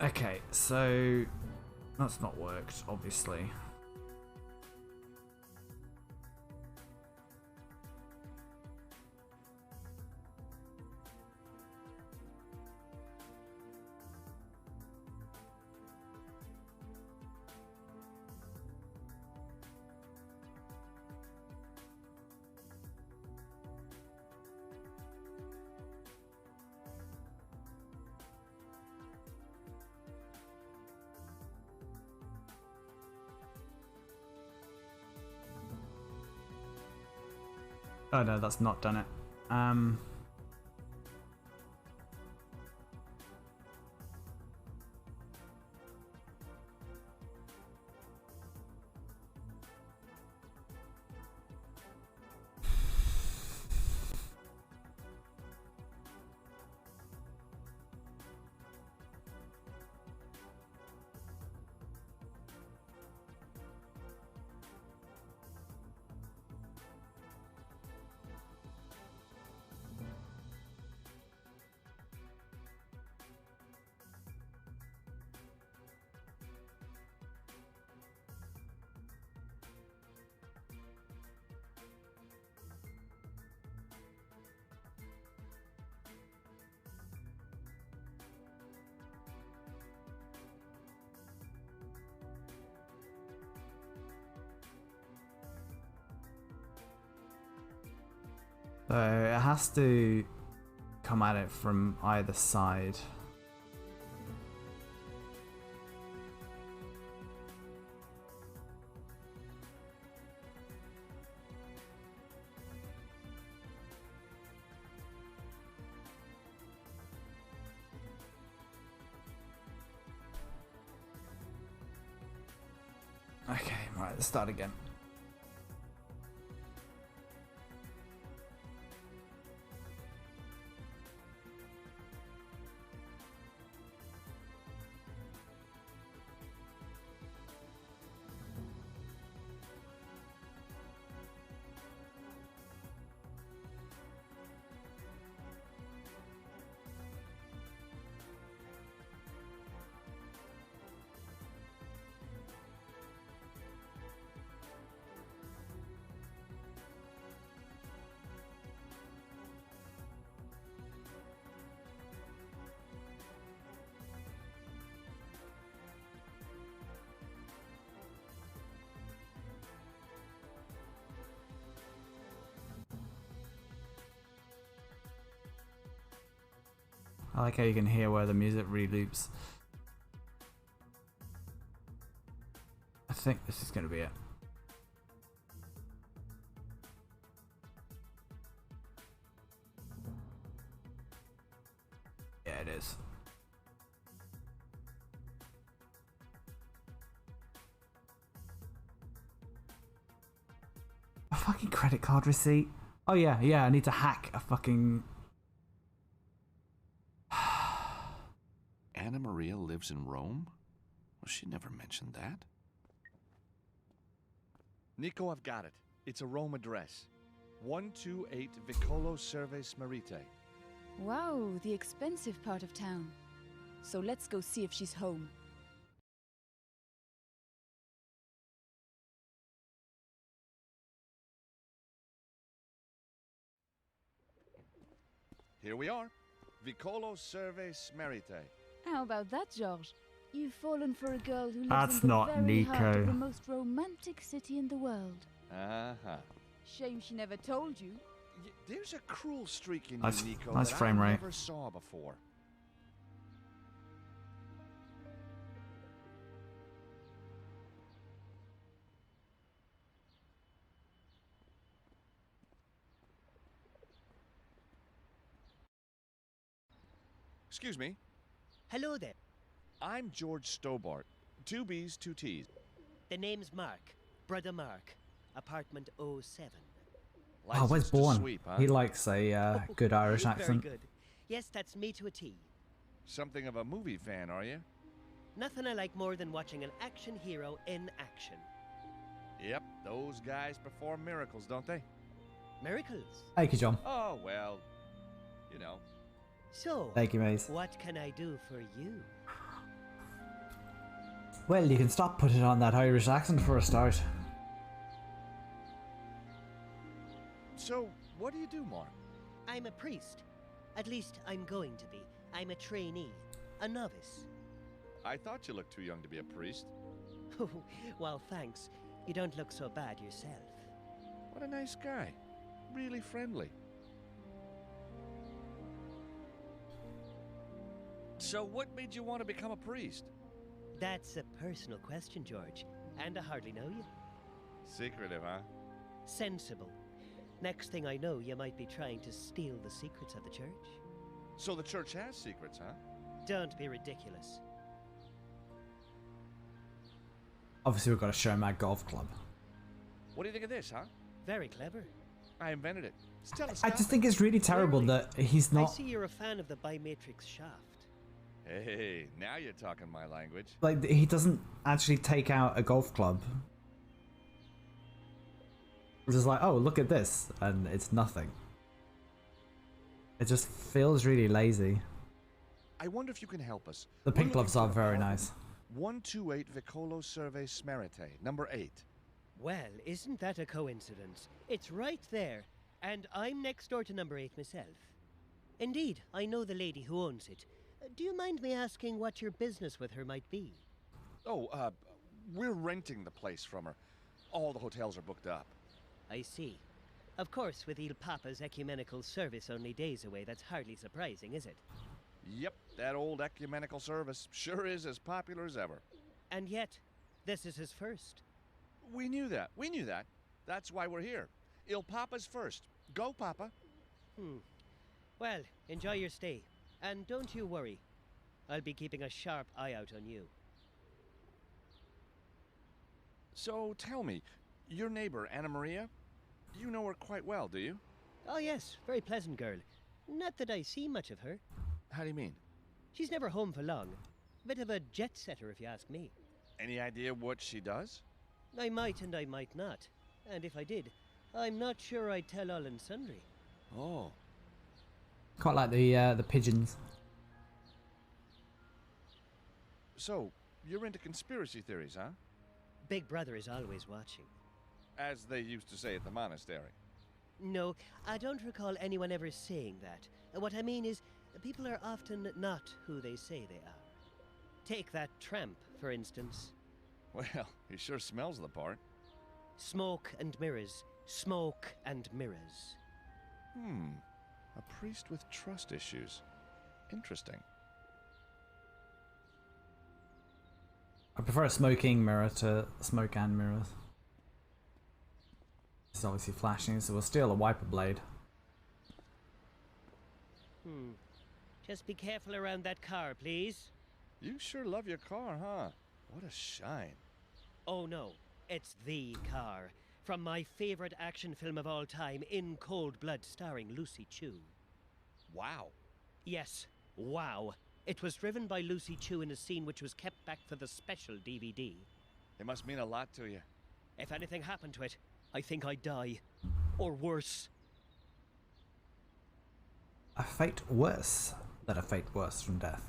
Okay, so that's not worked, obviously. Oh no, that's not done it. So it has to come at it from either side. Okay, right, let's start again. I like how you can hear where the music reloops. I think this is going to be it. Yeah, it is. A fucking credit card receipt? Oh yeah, I need to hack a fucking... Anna Maria lives in Rome? Well, she never mentioned that. Nico, I've got it. It's a Rome address. 128 Vicolo Cerves Merite. Wow, the expensive part of town. So let's go see if she's home. Here we are. Vicolo Cerves Merite. How about that, George? You've fallen for a girl who lives That's in the not very heart of Nico. the most romantic city in the world. Uh-huh. Shame she never told you. There's a cruel streak in Nice- you, Nico, nice that frame I rate. never saw before. Excuse me. Hello there. I'm George Stobart. 2 B's, 2 T's. The name's Mark. Brother Mark. Apartment 07. Oh, where's License to Bourne? sweep, huh? He likes a good Irish Very accent. good. Yes, that's me to a T. Something of a movie fan, are you? Nothing I like more than watching an action hero in action. Yep, those guys perform miracles, don't they? Miracles. Thank you, John. Oh, well, you know. So, Thank you, Maze. what can I do for you? Well, you can stop putting on that Irish accent for a start. So, what do you do, Mark? I'm a priest. At least I'm going to be. I'm a trainee. A novice. I thought you looked too young to be a priest. Oh, well, thanks. You don't look so bad yourself. What a nice guy. Really friendly. So what made you want to become a priest? That's a personal question, George. And I hardly know you. Secretive, huh? Sensible. Next thing I know, you might be trying to steal the secrets of the church. So the church has secrets, huh? Don't be ridiculous. Obviously, we've got to show him our golf club. What do you think of this, huh? Very clever. I invented it. I just think it's really terrible that he's I not... see you're a fan of the bimatrix shaft. Hey, now you're talking my language. Like, he doesn't actually take out a golf club. It's just like, oh, look at this, and it's nothing. It just feels really lazy. I wonder if you can help us. The pink We're gloves looking are for very apartment nice. 128 Vicolo Survey Smerite, number 8. Well, isn't that a coincidence? It's right there, and I'm next door to number 8 myself. Indeed, I know the lady who owns it. Do you mind me asking what your business with her might be? Oh, we're renting the place from her. All the hotels are booked up. I see. Of course, with Il Papa's ecumenical service only days away, that's hardly surprising, is it? Yep, that old ecumenical service sure is as popular as ever. And yet, this is his first. We knew that. That's why we're here. Il Papa's first. Go, Papa. Well, enjoy your stay. And don't you worry. I'll be keeping a sharp eye out on you. So, tell me, your neighbor, Anna Maria? You know her quite well, do you? Oh yes, very pleasant girl. Not that I see much of her. How do you mean? She's never home for long. Bit of a jet setter, if you ask me. Any idea what she does? I might and I might not. And if I did, I'm not sure I'd tell all and sundry. Oh. Quite like the pigeons. So, you're into conspiracy theories, huh? Big Brother is always watching. As they used to say at the monastery. No, I don't recall anyone ever saying that. What I mean is, people are often not who they say they are. Take that tramp, for instance. Well, he sure smells the part. Smoke and mirrors. Smoke and mirrors. A priest with trust issues. Interesting. I prefer a smoking mirror to smoke and mirrors. It's obviously flashing, so we'll steal a wiper blade. Just be careful around that car, please. You sure love your car, huh? What a shine. Oh no, it's the car. From my favorite action film of all time, In Cold Blood, starring Lucy Chu. Wow. Yes, wow. It was driven by Lucy Chu in a scene which was kept back for the special DVD. It must mean a lot to you. If anything happened to it, I think I'd die. Or worse. A fate worse than a fate worse from death.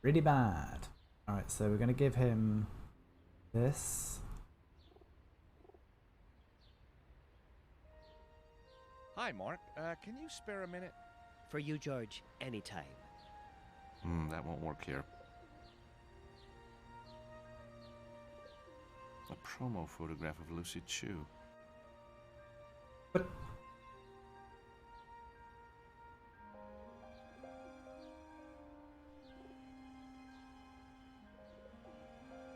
Really bad. Alright, so we're going to give him this. Hi, Mark. Can you spare a minute? For you, George, anytime. That won't work here. A promo photograph of Lucy Chu. But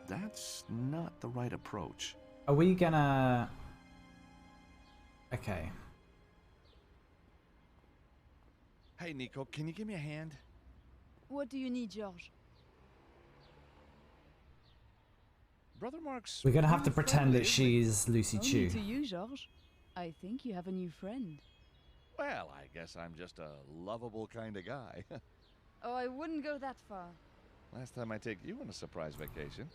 That's not the right approach. are we gonna... Okay. Hey, Nico, can you give me a hand? What do you need, George? Brother Mark's... We're gonna have to really pretend friendly, that isn't he? she's Lucy Only Chu. to you, George. I think you have a new friend. Well, I guess I'm just a lovable kind of guy. Oh, I wouldn't go that far. Last time I take you on a surprise vacation.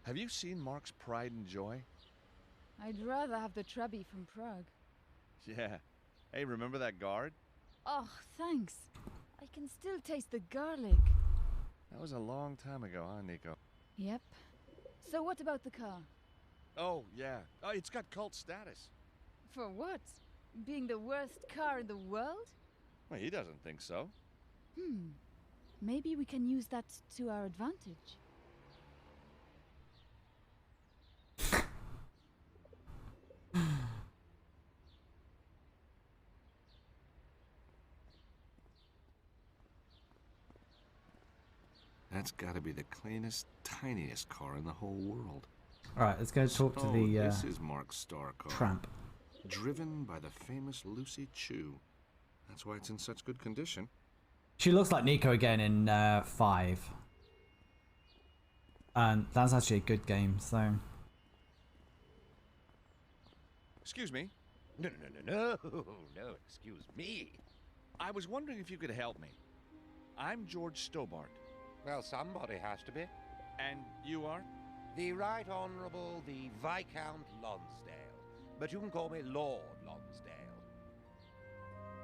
Have you seen Mark's Pride and Joy? I'd rather have the Trabi from Prague. Yeah. Hey, remember that guard? Oh, thanks. I can still taste the garlic. That was a long time ago, huh, Nico? Yep. So what about the car? Oh, yeah. Oh, it's got cult status. For what? Being the worst car in the world? Well, he doesn't think so. Maybe we can use that to our advantage. That's gotta be the cleanest, tiniest car in the whole world. Alright, let's go talk to the this is Mark's star car. tramp. Driven by the famous Lucy Chu. That's why it's in such good condition. She looks like Nico again in 5. And that's actually a good game, so... Excuse me. No, no, no, no, no, no, excuse me. I was wondering if you could help me. I'm George Stobart. Well, somebody has to be. And you are? The Right Honourable the Viscount Lonsdale. But you can call me Lord Lonsdale.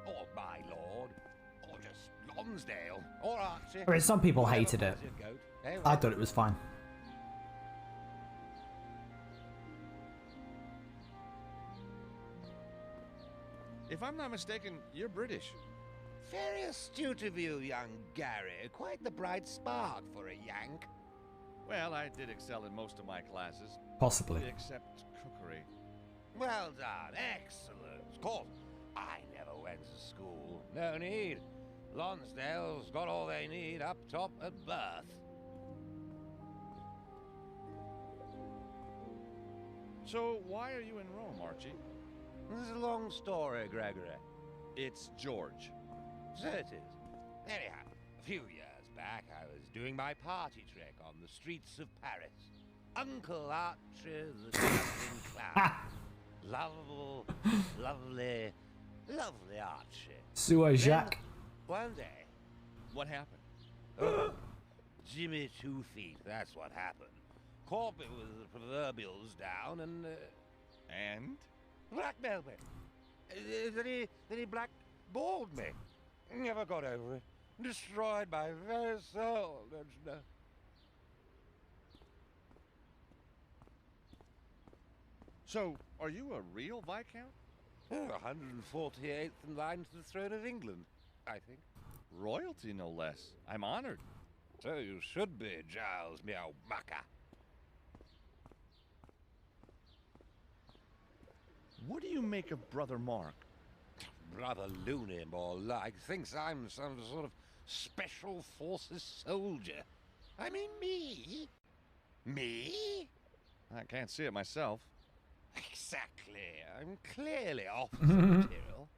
Or my lord. Or just Lonsdale. Or Archie. I mean, some people Whatever hated it. floats your goat. Eh, I well, thought it was fine. If I'm not mistaken, you're British. very astute of you, young Gary. Quite the bright spark for a Yank. Well, I did excel in most of my classes. Possibly. Except cookery. Well done. Excellent. Of course, I never went to school. No need. Lonsdale's got all they need up top at birth. So, why are you in Rome, Archie? This is a long story, Gregory. It's George. So it is. Anyhow, a few years back, I was doing my party trick on the streets of Paris. Uncle Archie, the dancing clown. Lovable, lovely, lovely Archie. Sewer Jacques. One day, What happened? oh, Jimmy 2 Feet, that's what happened. Caught me with the proverbials down and blackmailed me. Then he blackballed me. Never got over it. Destroyed my very soul, don't you know? So, are you a real Viscount? 148th in line to the throne of England, I think. Royalty, no less. I'm honored. So you should be, Giles, me old mucker. What do you make of Brother Mark? Brother loony, more like. Thinks I'm some sort of special forces soldier. I mean, me? Me? I can't see it myself. Exactly. I'm clearly officer material.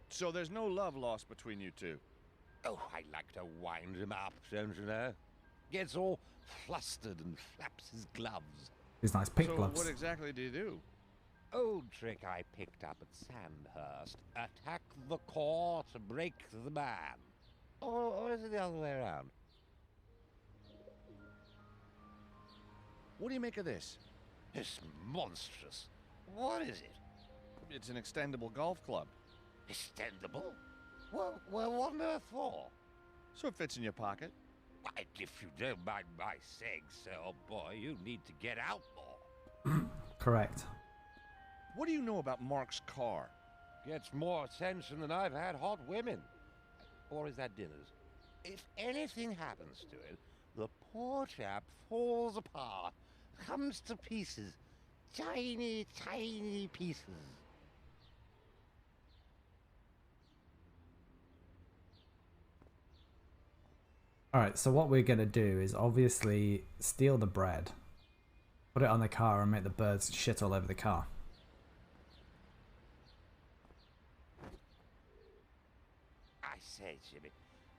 So there's no love lost between you two? Oh, I like to wind him up, don't you know? Gets all flustered and flaps his gloves. These nice pink So gloves. what exactly do you do? Old trick I picked up at Sandhurst. Attack the core to break the man. Or is it the other way around? What do you make of this? It's monstrous. What is it? It's an extendable golf club. Extendable? Well, what on earth for? So it fits in your pocket. Why, if you don't mind my saying so, old boy, you need to get out more. Correct. What do you know about Mark's car? Gets more attention than I've had hot women. Or is that dinners? If anything happens to it, the poor chap falls apart, comes to pieces. Tiny, tiny pieces. Alright, so what we're going to do is obviously steal the bread, put it on the car and make the birds shit all over the car. I say, Jimmy,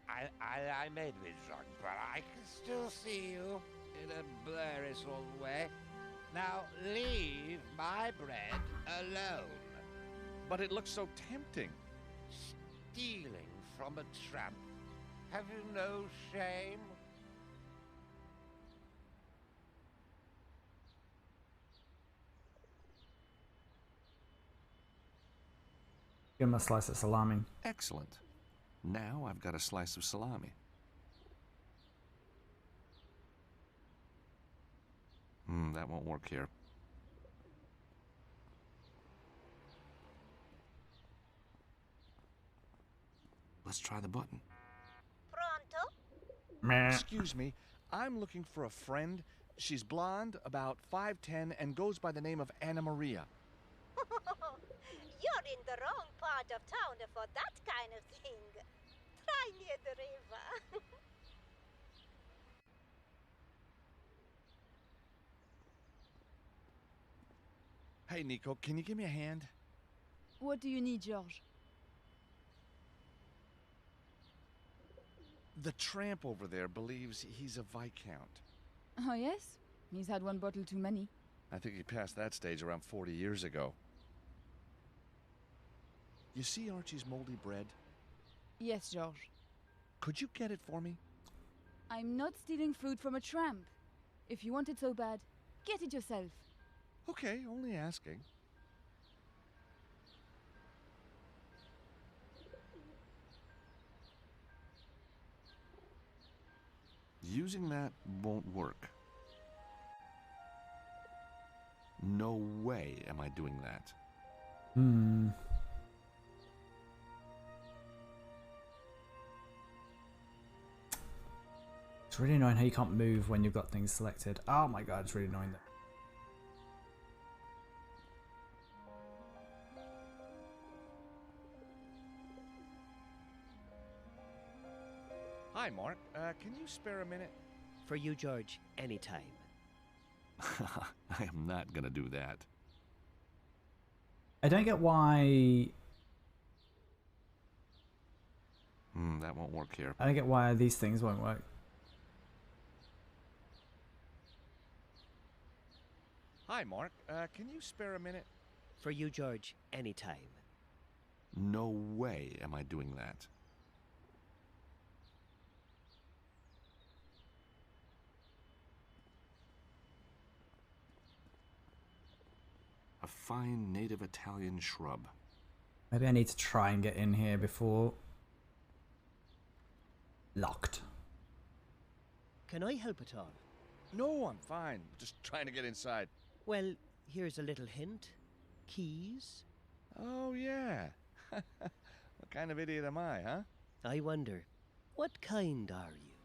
I may be drunk, but I can still see you in a blurry sort of way. Now, leave my bread alone. But it looks so tempting. Stealing from a tramp. Have you no shame? Give him a slice of salami. Excellent. Now I've got a slice of salami. That won't work here. Let's try the button. Pronto? Excuse me, I'm looking for a friend. She's blonde, about 5'10", and goes by the name of Anna Maria. You're in the wrong part of town for that kind of thing. Try near the river. Hey, Nico, can you give me a hand? What do you need, George? The tramp over there believes he's a Viscount. Oh, yes? He's had one bottle too many. I think he passed that stage around 40 years ago. You see Archie's moldy bread? Yes, George. Could you get it for me? I'm not stealing fruit from a tramp. If you want it so bad, get it yourself. Okay, only asking. Using that won't work. No way am I doing that. It's really annoying how you can't move when you've got things selected. Oh my god, it's really annoying that. Hi, Mark. Can you spare a minute? For you, George, anytime. I am not gonna do that. I don't get why... That won't work here. I don't get why these things won't work. Hi, Mark. Can you spare a minute? For you, George, anytime. No way am I doing that. A fine native Italian shrub. Maybe I need to try and get in here before... Locked. Can I help at all? No, I'm fine. Just trying to get inside. Well, here's a little hint. Keys? Oh, yeah. What kind of idiot am I, huh? I wonder, what kind are you?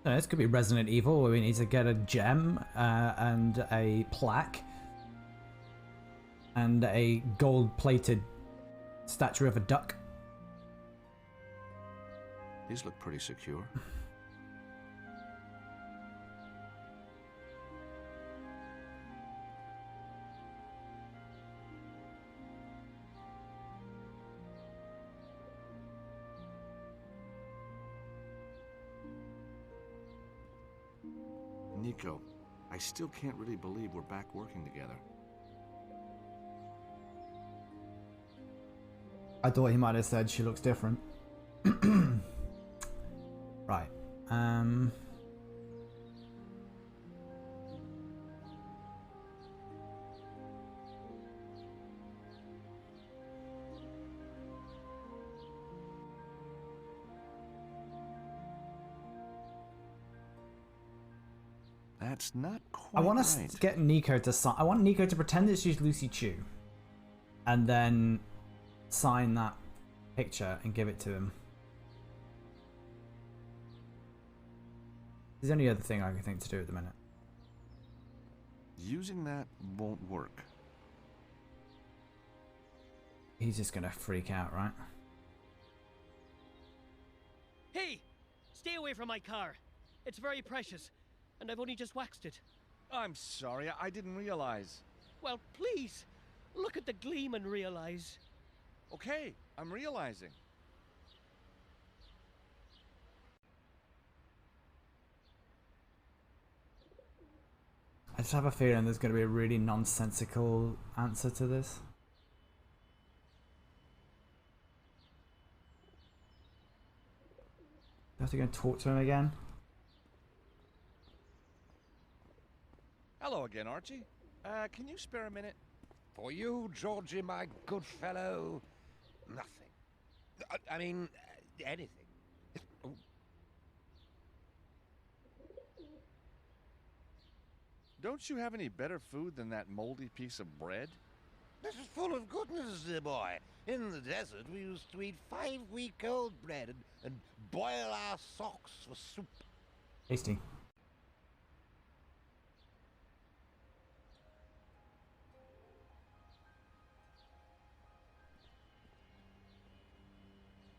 This could be Resident Evil, where we need to get a gem and a plaque and a gold-plated statue of a duck. These look pretty secure. Nico, I still can't really believe we're back working together. I thought he might have said she looks different. Right. That's not quite I want right. to get Nico to sign. I want Nico to pretend that she's Lucy Chu, and then sign that picture and give it to him. There's only other thing I can think to do at the minute. Using that won't work. He's just gonna freak out, right? Hey! Stay away from my car. It's very precious, and I've only just waxed it. I'm sorry, I didn't realize. Well, please, look at the gleam and realize. Okay, I'm realizing. I just have a feeling there's going to be a really nonsensical answer to this. Do I have to go and talk to him again? Hello again, Archie. Can you spare a minute? For you, Georgie, my good fellow, nothing. I mean, anything. Oh. Don't you have any better food than that moldy piece of bread? This is full of goodness, dear boy. In the desert, we used to eat 5-week-old bread and boil our socks for soup. Tasty.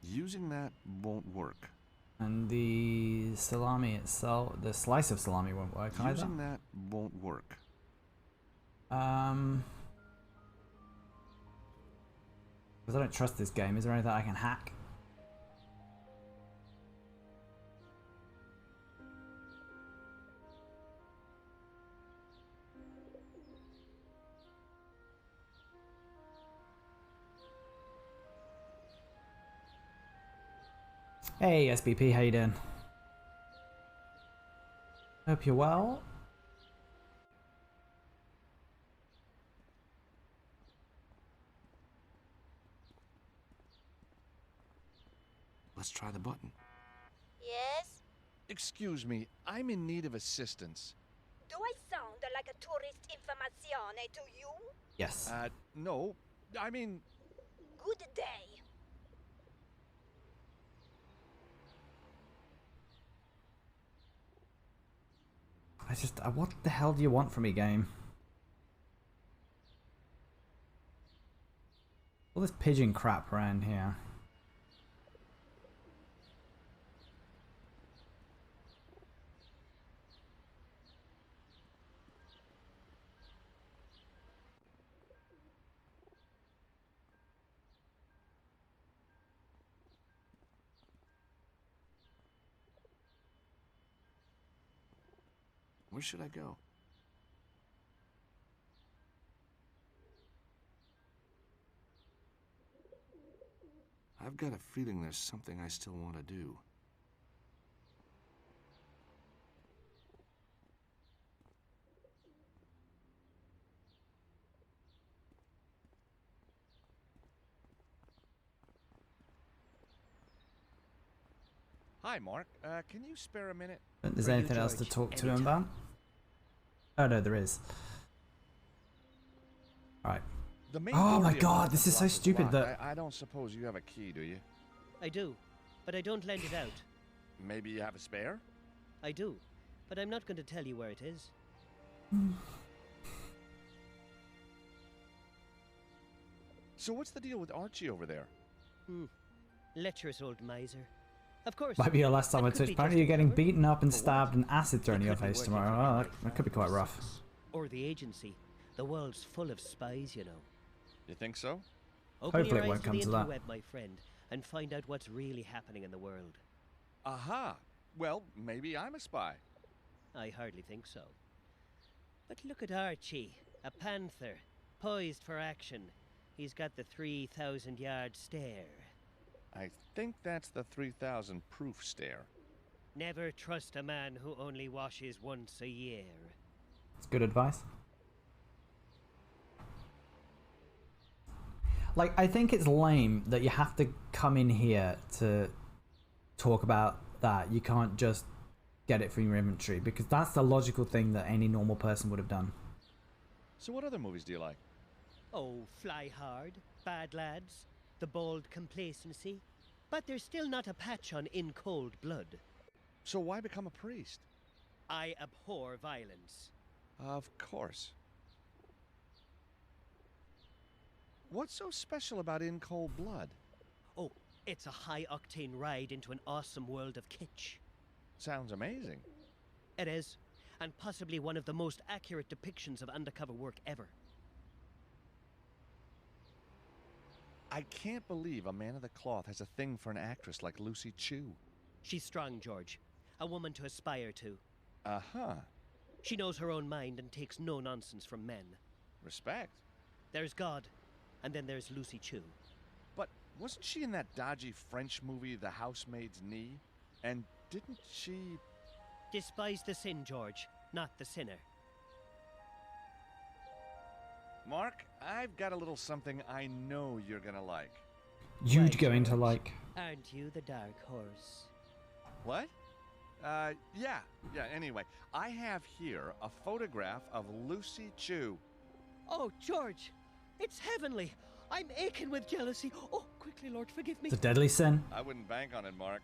Using that won't work. And the salami itself, the slice of salami won't work either. Using that won't work. Because I don't trust this game. Is there anything I can hack? Hey SBP, how you doing? Hope you're well. Let's try the button. Yes? Excuse me, I'm in need of assistance. Do I sound like a tourist informazione to you? Yes. No. I mean... Good day. What the hell do you want from me, game? All this pigeon crap around here. Where should I go? I've got a feeling there's something I still want to do. Hi, Mark. Can you spare a minute? Is there anything else to talk to him about? Oh no, there is. Alright. Oh my god, this is so stupid that... I don't suppose you have a key, do you? I do, but I don't lend it out. Maybe you have a spare? I do, but I'm not going to tell you where it is. So what's the deal with Archie over there? Lecherous old miser. Of course. Might be your last time on Twitch. Apparently you're getting beaten up and stabbed and acid thrown in your face tomorrow. Oh, that could be quite rough. Or the agency. The world's full of spies, you know. You think so? Hopefully it won't come to that. Open your eyes to the interweb, my friend, and find out what's really happening in the world. Aha! Well, maybe I'm a spy. I hardly think so. But look at Archie, a panther, poised for action. He's got the 3,000-yard stare. I think that's the 3,000 proof stare. Never trust a man who only washes once a year. It's good advice. Like, I think it's lame that you have to come in here to talk about that. You can't just get it from your inventory, because that's the logical thing that any normal person would have done. So what other movies do you like? Oh, Fly Hard, Bad Lads, The Bold Complacency. But there's still not a patch on In Cold Blood. So why become a priest? I abhor violence. Of course. What's so special about In Cold Blood? Oh, it's a high-octane ride into an awesome world of kitsch. Sounds amazing. It is, and possibly one of the most accurate depictions of undercover work ever. I can't believe a man of the cloth has a thing for an actress like Lucy Chu. She's strong, George. A woman to aspire to. Uh-huh. She knows her own mind and takes no nonsense from men. Respect. There's God, and then there's Lucy Chu. But wasn't she in that dodgy French movie, The Housemaid's Knee? And didn't she... Despise the sin, George, not the sinner. Mark, I've got a little something I know you're gonna like. You'd going to like. Aren't you the dark horse? What? Yeah. Anyway, I have here a photograph of Lucy Chu. Oh, George, it's heavenly. I'm aching with jealousy. Oh, quickly, Lord, forgive me. It's a deadly sin. I wouldn't bank on it, Mark.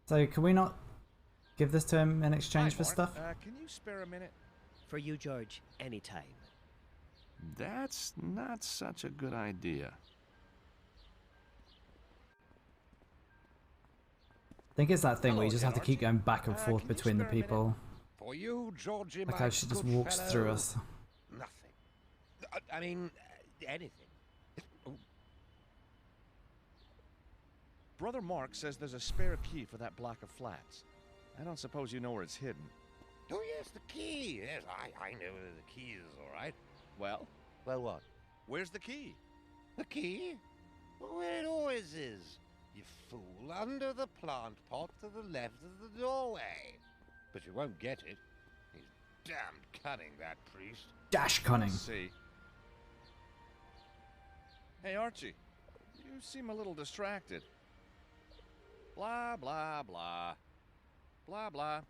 So can we not give this to him in exchange Hi, for Mark. stuff? Can you spare a minute? For you, George, anytime. That's not such a good idea. I think it's that thing where Hello you just again, have to keep Archie. going back and forth Can you between the spare a minute? people. For you, Georgie, Like my how she just good walks through fellow, us. Nothing. I mean, anything. Oh, Brother Mark says there's a spare key for that block of flats. I don't suppose you know where it's hidden. oh yes, the key. Yes, I know where the key is, all right. Well, Well, what? where's the key? The key? Well, where it always is. You fool, under the plant pot to the left of the doorway. But you won't get it. He's damned cunning, that priest. Dash cunning. Let's see. Hey, Archie. You seem a little distracted. Blah, blah, blah. Blah, blah.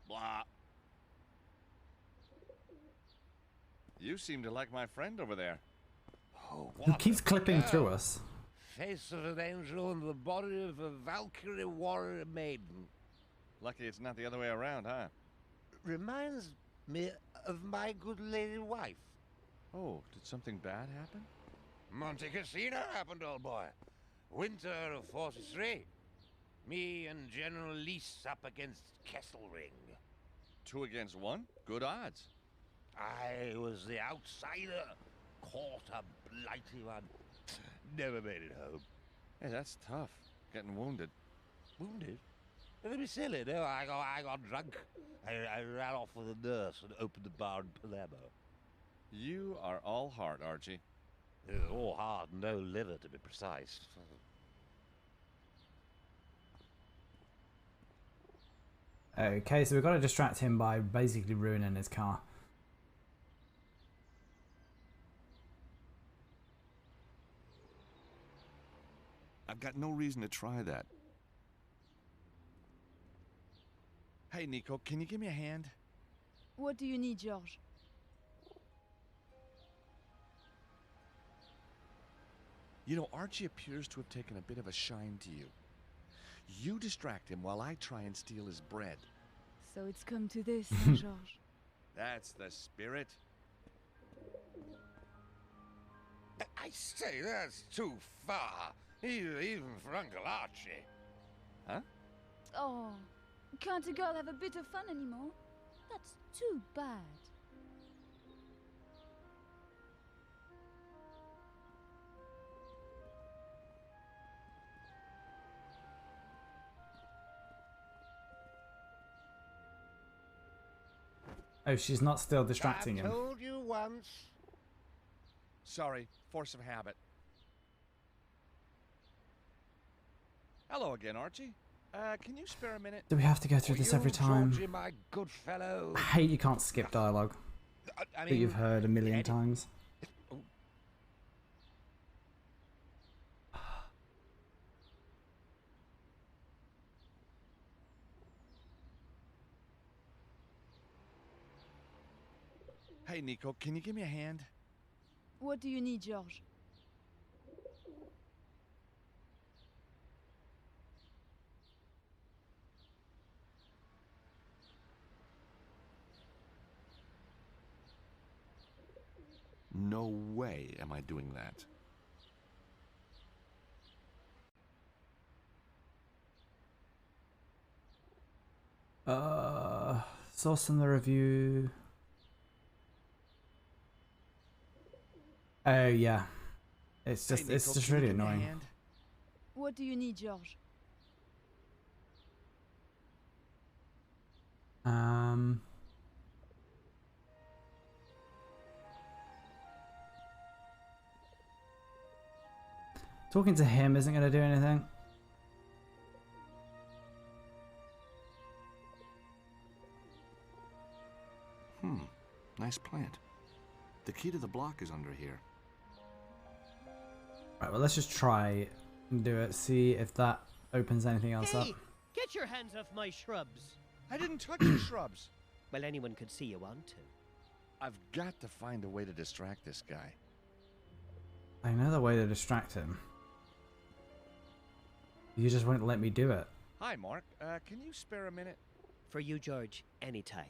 Blah. You seem to like my friend over there. Oh, Who what keeps a clipping girl. through us? Face of an angel and the body of a Valkyrie warrior maiden. Lucky it's not the other way around, huh? Reminds me of my good lady wife. Oh, did something bad happen? Monte Cassino happened, old boy. Winter of 43. Me and General Lease up against Kesselring. 2 against 1? Good odds. I was the outsider. Caught a blighty one. Never made it home. Hey, that's tough. Getting wounded. Wounded? Don't be silly, no. I got drunk. I ran off with a nurse and opened the bar in Palermo. You are all heart, Archie. All heart, no liver, to be precise. Okay, so we've got to distract him by basically ruining his car. I've got no reason to try that. Hey, Nico, can you give me a hand? What do you need, George? You know, Archie appears to have taken a bit of a shine to you. You distract him while I try and steal his bread. So it's come to this, huh, George? That's the spirit. I say, that's too far. Even for Uncle Archie. Huh? Oh, can't a girl have a bit of fun anymore? That's too bad. Oh, she's not still distracting I've him. told you once. Sorry, force of habit. Hello again, Archie. Can you spare a minute? Do we have to go through For this you, every time? Georgie, my good fellow. I hate you can't skip dialogue I that you've heard a million any- times. Hey, Nico, can you give me a hand? What do you need, George? No way am I doing that. Source in the review. Oh yeah, it's Hey, just it's Nico, just can you really give me a annoying. hand? What do you need, George? Talking to him isn't going to do anything. nice plant. The key to the block is under here. Right, well, let's just try and do it. See if that opens anything else up. Hey! Get your hands off my shrubs! I didn't touch the shrubs. Well, anyone could see you want to. I've got to find a way to distract this guy. I know the way to distract him. You just won't let me do it. Hi, Mark. Can you spare a minute? For you, George, anytime.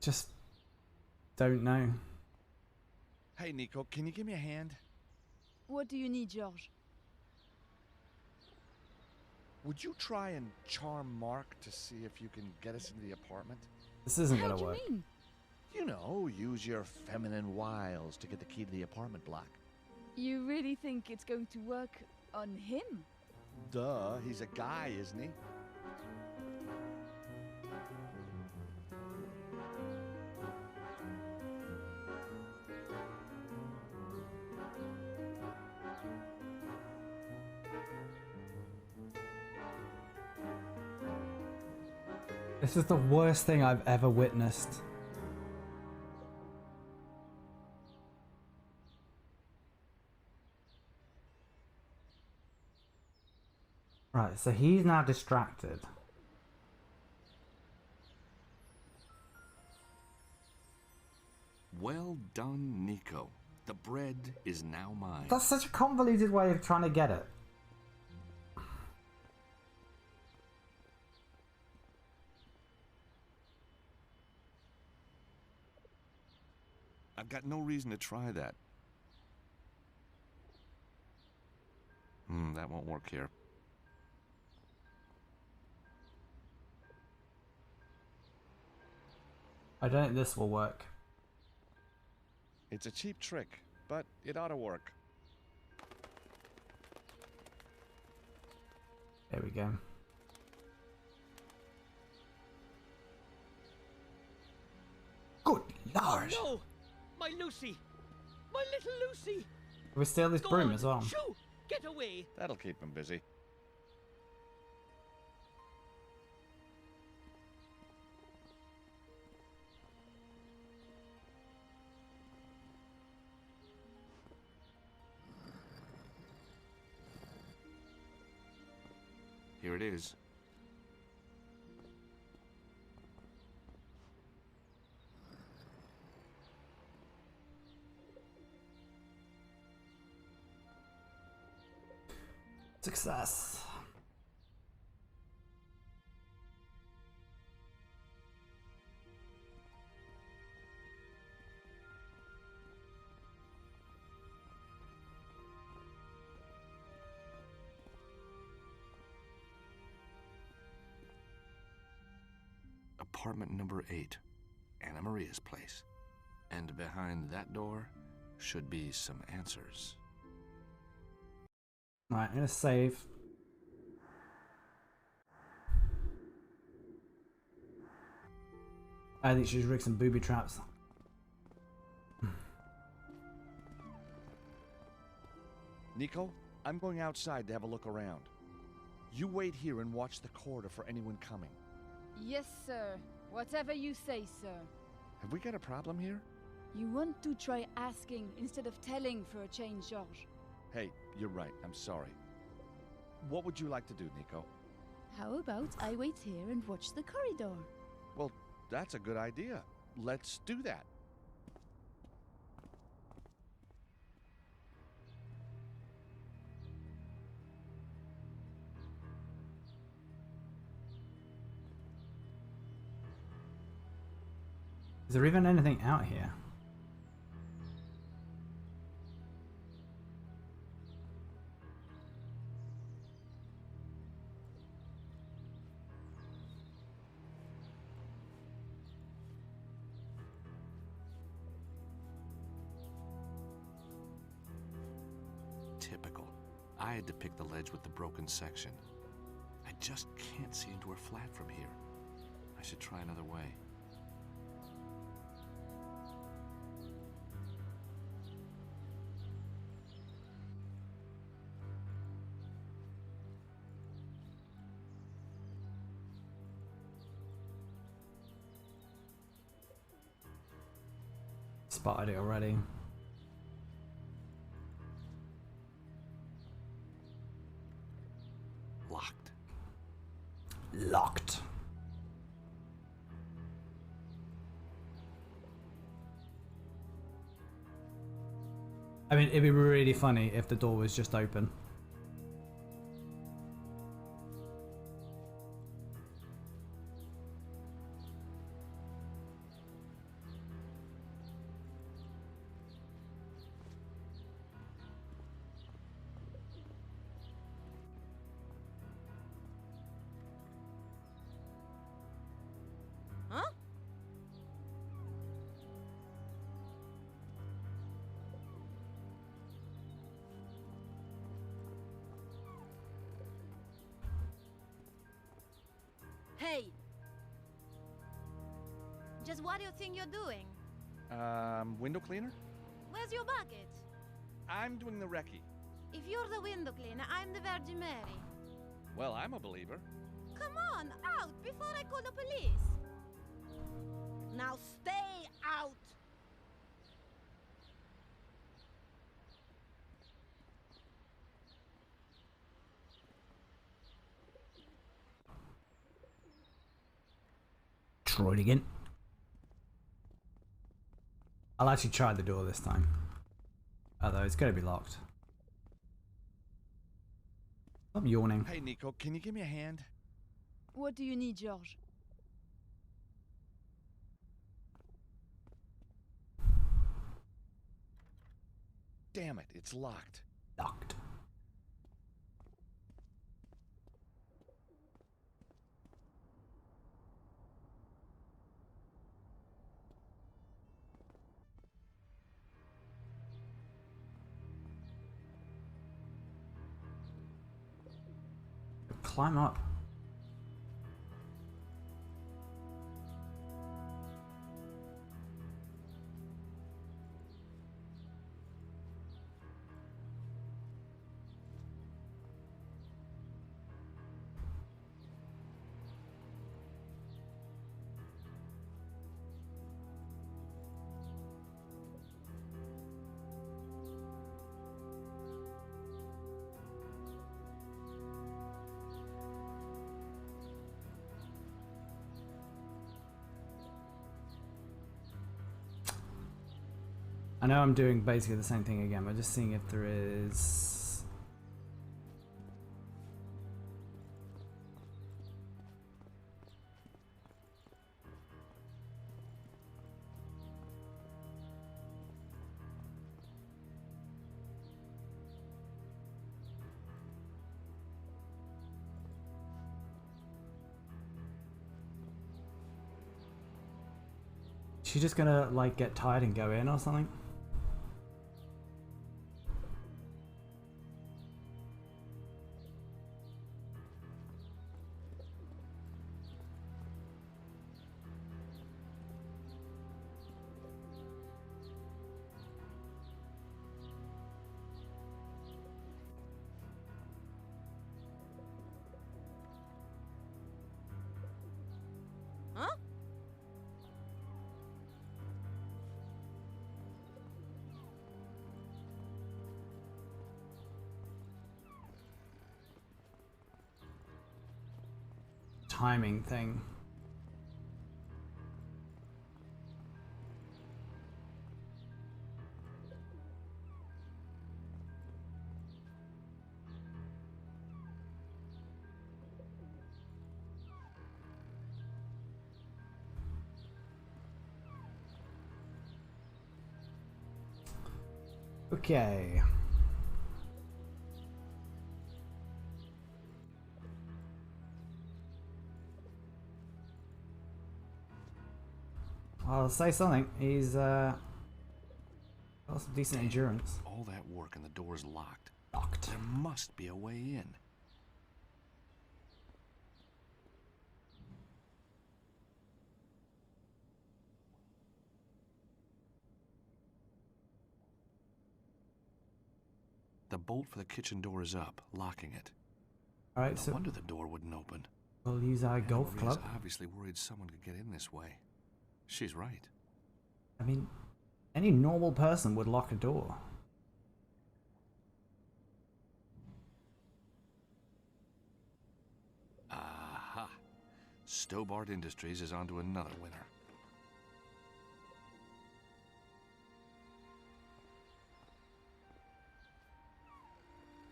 Just don't know. Hey, Nico, can you give me a hand? What do you need, George? Would you try and charm Mark to see if you can get us into the apartment? This isn't How gonna do you work. mean? You know, use your feminine wiles to get the key to the apartment block. You really think it's going to work on him? Duh, he's a guy, isn't he? This is the worst thing I've ever witnessed. Right, so he's now distracted. Well done, Nico. The bread is now mine. That's such a convoluted way of trying to get it. I've got no reason to try that. That won't work here. I don't think this will work. It's a cheap trick, but it ought to work. There we go. Good lord! No! My Lucy! My little Lucy! We steal this Go broom on, as well. Shoo! Get away! That'll keep him busy. Here it is. Success. Apartment number 8, Anna Maria's place. And behind that door should be some answers. Right, I'm gonna save. I think she's rigged some booby traps. Nico, I'm going outside to have a look around. You wait here and watch the corridor for anyone coming. Yes, sir. Whatever you say, sir. Have we got a problem here? You want to try asking instead of telling for a change, George. Hey, you're right. I'm sorry. What would you like to do, Nico? How about I wait here and watch the corridor? Well, that's a good idea. Let's do that. Is there even anything out here? Typical. I had to pick the ledge with the broken section. I just can't see into her flat from here. I should try another way. spotted it already. Locked. Locked. I mean, it'd be really funny if the door was just open. Huh? Hey! Just what do you think you're doing? Window cleaner? Where's your bucket? I'm doing the recce. If you're the window cleaner, I'm the Virgin Mary. Well, I'm a believer. Come on, out before I call the police. Now stay out! Try it again. I'll actually try the door this time. Although it's gonna be locked. I'm yawning. Hey, Nico, can you give me a hand? What do you need, George? Damn it, it's locked. Locked. Climb up. I know I'm doing basically the same thing again, but just seeing if there is... She just gonna like get tired and go in or something? Huh? Timing thing. Okay. I'll say something. He's got some decent endurance. All that work and the door's locked. Locked. There must be a way in. The bolt for the kitchen door is up, locking it. All right, No so wonder the door wouldn't open. we'll use our golf Maria's club. obviously worried someone could get in this way. She's right. I mean, Any normal person would lock a door. Aha. Stobart Industries is onto another winner.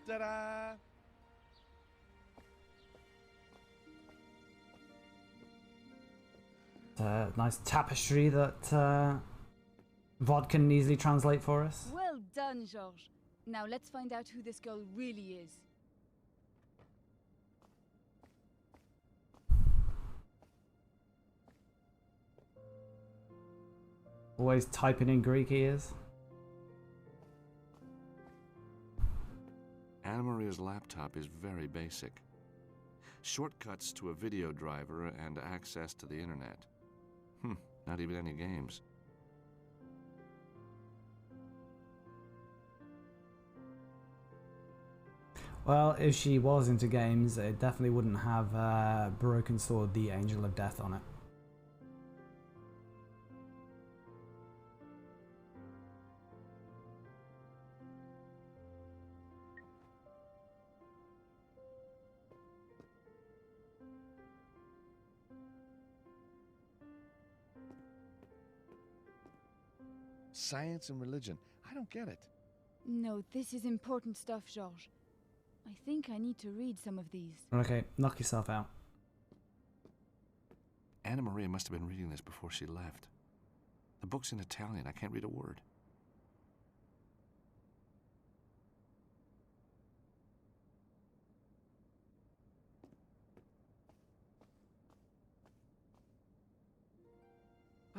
Ta-da! Nice tapestry that Vod can easily translate for us. Well done, Georges. Now let's find out who this girl really is. Always typing in Greek he is. Anna Maria's laptop is very basic. Shortcuts to a video driver and access to the internet. Not even any games. Well, if she was into games, it definitely wouldn't have Broken Sword, the Angel of Death on it. Science and religion. I don't get it. No, this is important stuff, Georges. I think I need to read some of these. Okay, knock yourself out. Anna Maria must have been reading this before she left. The book's in Italian. I can't read a word.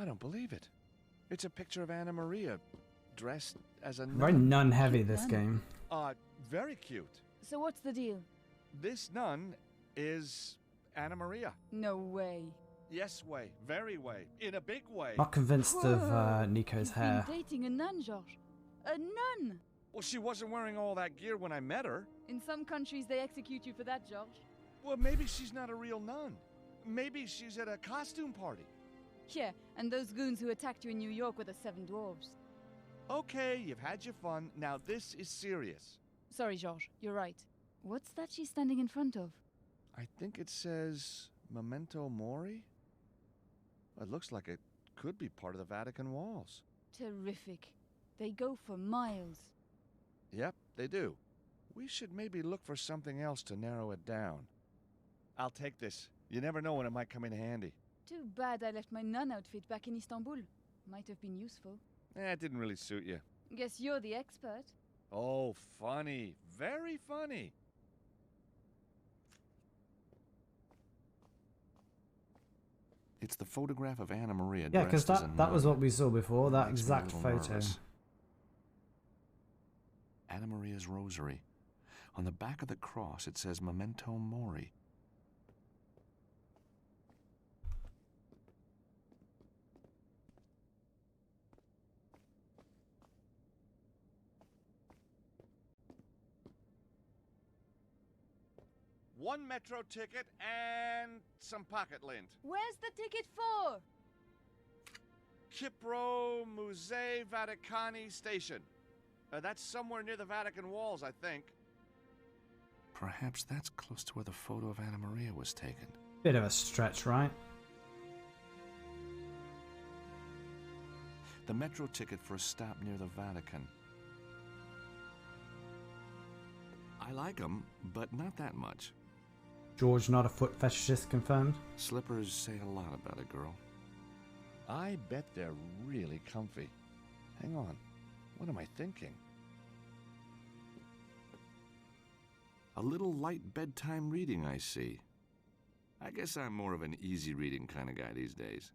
I don't believe it. It's a picture of Anna Maria, dressed as a Very nun. nun heavy Cute this nun. game. Very cute. So what's the deal? This nun is Anna Maria. No way. Yes way, very way, in a big way. Not convinced of Whoa. Nico's You've hair. been dating a nun, Georges. A nun! Well, she wasn't wearing all that gear when I met her. In some countries, they execute you for that, Georges. Well, maybe she's not a real nun. Maybe she's at a costume party. Yeah, and those goons who attacked you in New York were the Seven Dwarves. Okay, you've had your fun. Now this is serious. Sorry, Georges, you're right. What's that she's standing in front of? I think it says Memento Mori. It looks like it could be part of the Vatican walls. Terrific. They go for miles. Yep, they do. We should maybe look for something else to narrow it down. I'll take this. You never know when it might come in handy. Too bad I left my nun outfit back in Istanbul. Might have been useful. It didn't really suit you. Guess you're the expert. Oh, funny. Very funny. It's the photograph of Anna Maria Yeah, because dressed as a that was nun. what we saw before, that Makes me a exact little photo. nervous. Anna Maria's rosary. On the back of the cross, it says Memento Mori. One metro ticket and some pocket lint. Where's the ticket for? Kipro Musei Vaticani Station. That's somewhere near the Vatican walls, I think. Perhaps that's close to where the photo of Anna Maria was taken. Bit of a stretch, right? The metro ticket for a stop near the Vatican. I like them, but not that much. George, not a foot fetishist, confirmed. Slippers say a lot about a girl. I bet they're really comfy. Hang on. What am I thinking? A little light bedtime reading, I see. I guess I'm more of an easy reading kind of guy these days.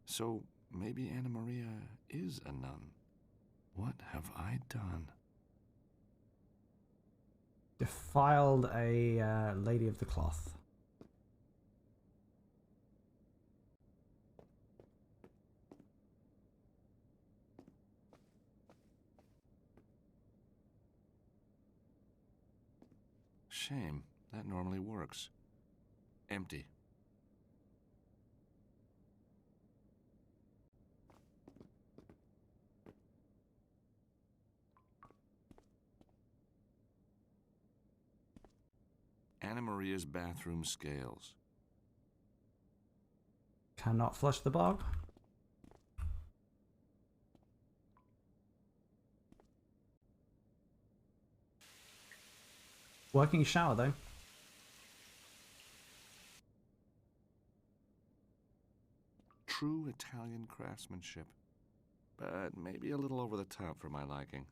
So maybe Anna Maria is a nun. What have I done? Defiled a lady of the cloth. Shame. That normally works. Empty. Anna Maria's bathroom scales. Cannot flush the bog. Working shower though. True Italian craftsmanship, but maybe a little over the top for my liking.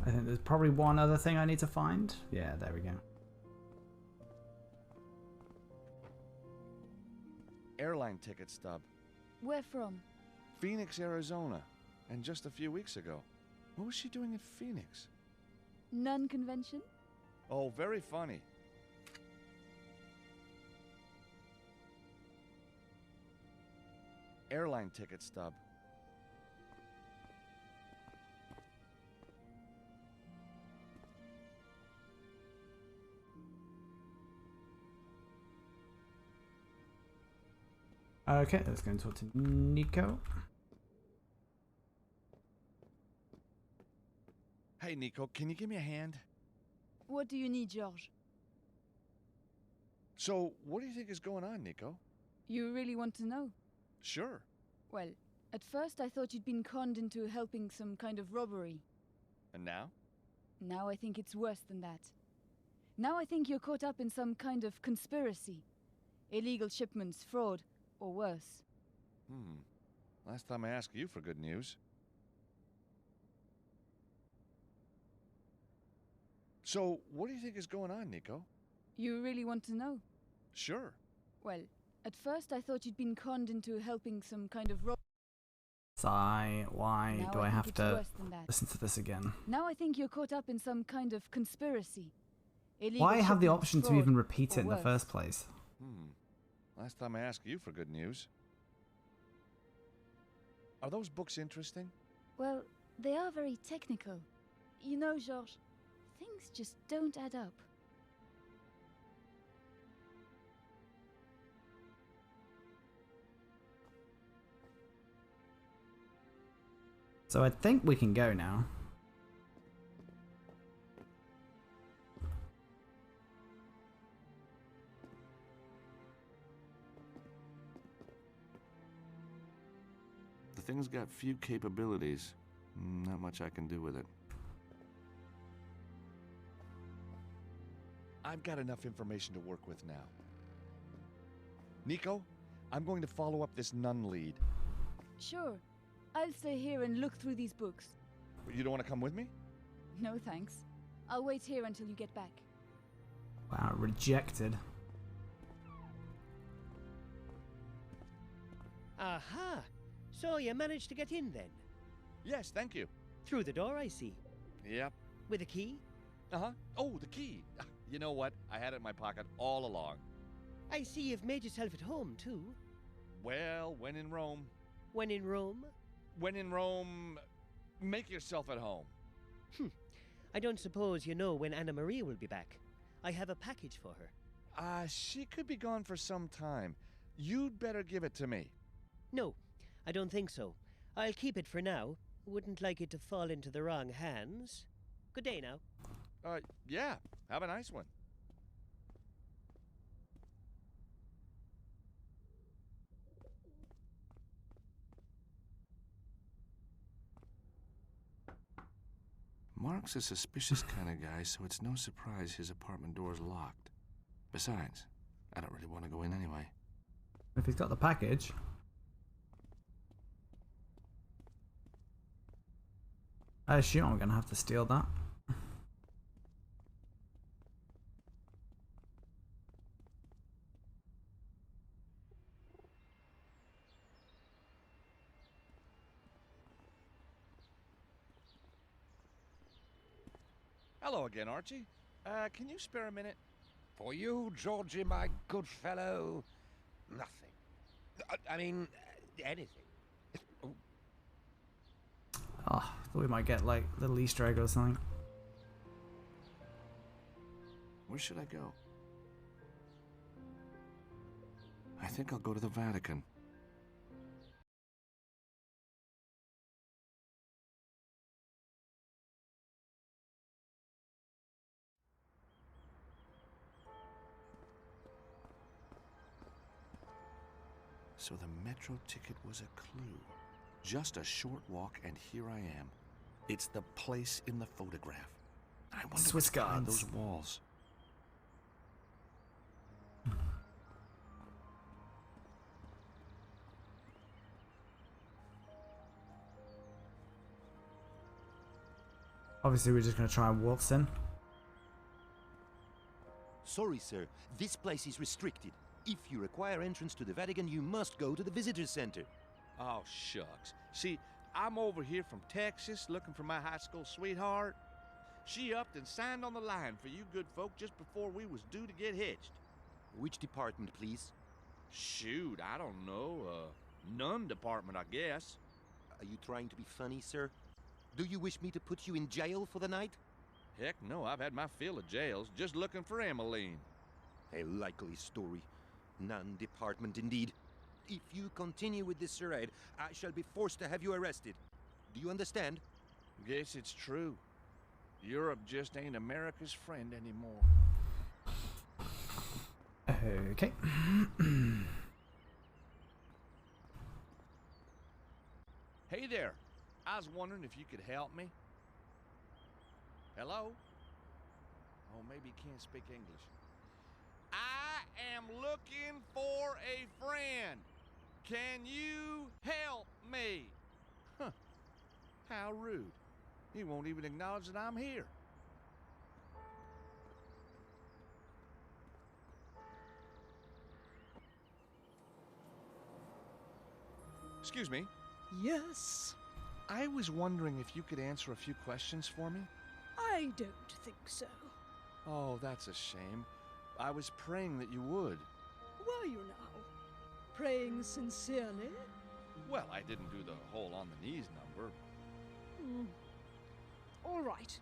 I think there's probably one other thing I need to find. Yeah, there we go. Airline ticket stub. Where from? Phoenix, Arizona. And just a few weeks ago. What was she doing in Phoenix? Nun convention? Oh, very funny. Airline ticket stub. Okay, let's go and talk to Nico. Hey, Nico, can you give me a hand? What do you need, George? So, what do you think is going on, Nico? You really want to know? Sure. Well, at first I thought you'd been conned into helping some kind of robbery. And now? Now I think it's worse than that. Now I think you're caught up in some kind of conspiracy. Illegal shipments, fraud, or worse. Last time I asked you for good news. So, what do you think is going on, Nico? You really want to know? Sure. Well, at first I thought you'd been conned into helping some kind of Sigh, why now do I think have it's to worse than that. listen to this again? Now I think you're caught up in some kind of conspiracy. Illegal Why have the shipments, option to fraud, even repeat or it in the worse. first place? Last time I asked you for good news. Are those books interesting? Well, they are very technical. You know, Georges, things just don't add up. So I think we can go now. The thing's got few capabilities. Not much I can do with it. I've got enough information to work with now. Nico, I'm going to follow up this nun lead. Sure. I'll stay here and look through these books. You don't want to come with me? No thanks. I'll wait here until you get back. Wow, rejected. Aha! So you managed to get in then? Yes, thank you. Through the door, I see. Yep. With a key? Uh-huh. Oh, the key. You know what? I had it in my pocket all along. I see you've made yourself at home, too. Well, when in Rome. When in Rome? When in Rome, make yourself at home. I don't suppose you know when Anna Maria will be back. I have a package for her. She could be gone for some time. You'd better give it to me. No, I don't think so. I'll keep it for now. Wouldn't like it to fall into the wrong hands. Good day now. Yeah. Have a nice one. Mark's a suspicious kind of guy, so it's no surprise his apartment door's locked. Besides, I don't really want to go in anyway. If he's got the package. I assume I'm gonna have to steal that. Hello again, Archie. Can you spare a minute? For you, Georgie, my good fellow, nothing. I mean, anything. Oh, Oh, Thought we might get like little Easter egg or something. Where should I go? I think I'll go to the Vatican. So the metro ticket was a clue. Just a short walk, and here I am. It's the place in the photograph. I wonder Swiss what's behind guards. those walls. Obviously, we're just gonna try and waltz in. Sorry, sir. This place is restricted. If you require entrance to the Vatican, you must go to the visitor center. Oh, shucks. See, I'm over here from Texas looking for my high school sweetheart. She upped and signed on the line for you good folk just before we was due to get hitched. Which department, please? Shoot, I don't know. Nun department, I guess. Are you trying to be funny, sir? Do you wish me to put you in jail for the night? Heck no, I've had my fill of jails just looking for Emmeline. A likely story. Nun department indeed. If you continue with this charade, I shall be forced to have you arrested. Do you understand? Guess it's true. Europe just ain't America's friend anymore. Okay. Hey there. I was wondering if you could help me. Hello? Oh, maybe you can't speak English. I am looking for a friend. Can you help me? Huh. How rude. He won't even acknowledge that I'm here. Excuse me. Yes? I was wondering if you could answer a few questions for me. I don't think so. Oh, that's a shame. I was praying that you would. Were you now? Praying sincerely? Well, I didn't do the whole on the knees number. All right.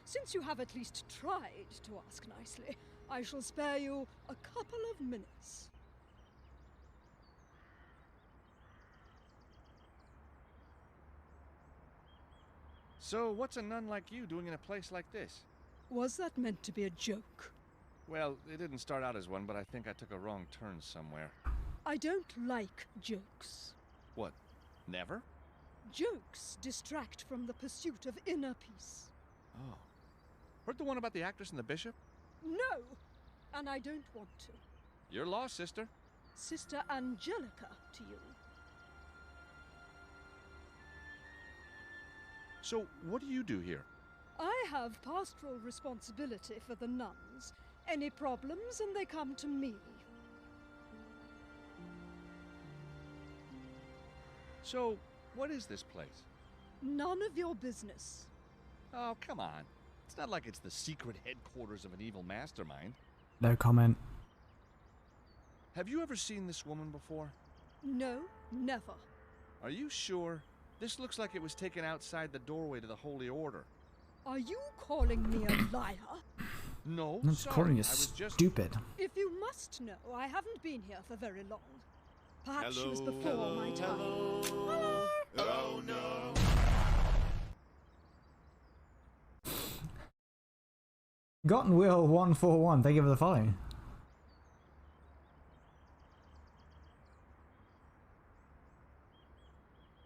Since you have at least tried to ask nicely, I shall spare you a couple of minutes. So, what's a nun like you doing in a place like this? Was that meant to be a joke? Well, it didn't start out as one, but I think I took a wrong turn somewhere. I don't like jokes. What? Never? Jokes distract from the pursuit of inner peace. Oh. Heard the one about the actress and the bishop? No! And I don't want to. You're lost, sister. Sister Angelica to you. So, what do you do here? I have pastoral responsibility for the nuns. Any problems and they come to me. So, what is this place? None of your business. Oh, come on. It's not like it's the secret headquarters of an evil mastermind. No comment. Have you ever seen this woman before? No, never. Are you sure? This looks like it was taken outside the doorway to the Holy Order. Are you calling me a liar? No, I'm just calling you stupid. If you must know, I haven't been here for very long. Perhaps she was before my time. Hello. Oh no! Gotten Will 141. Thank you for the follow.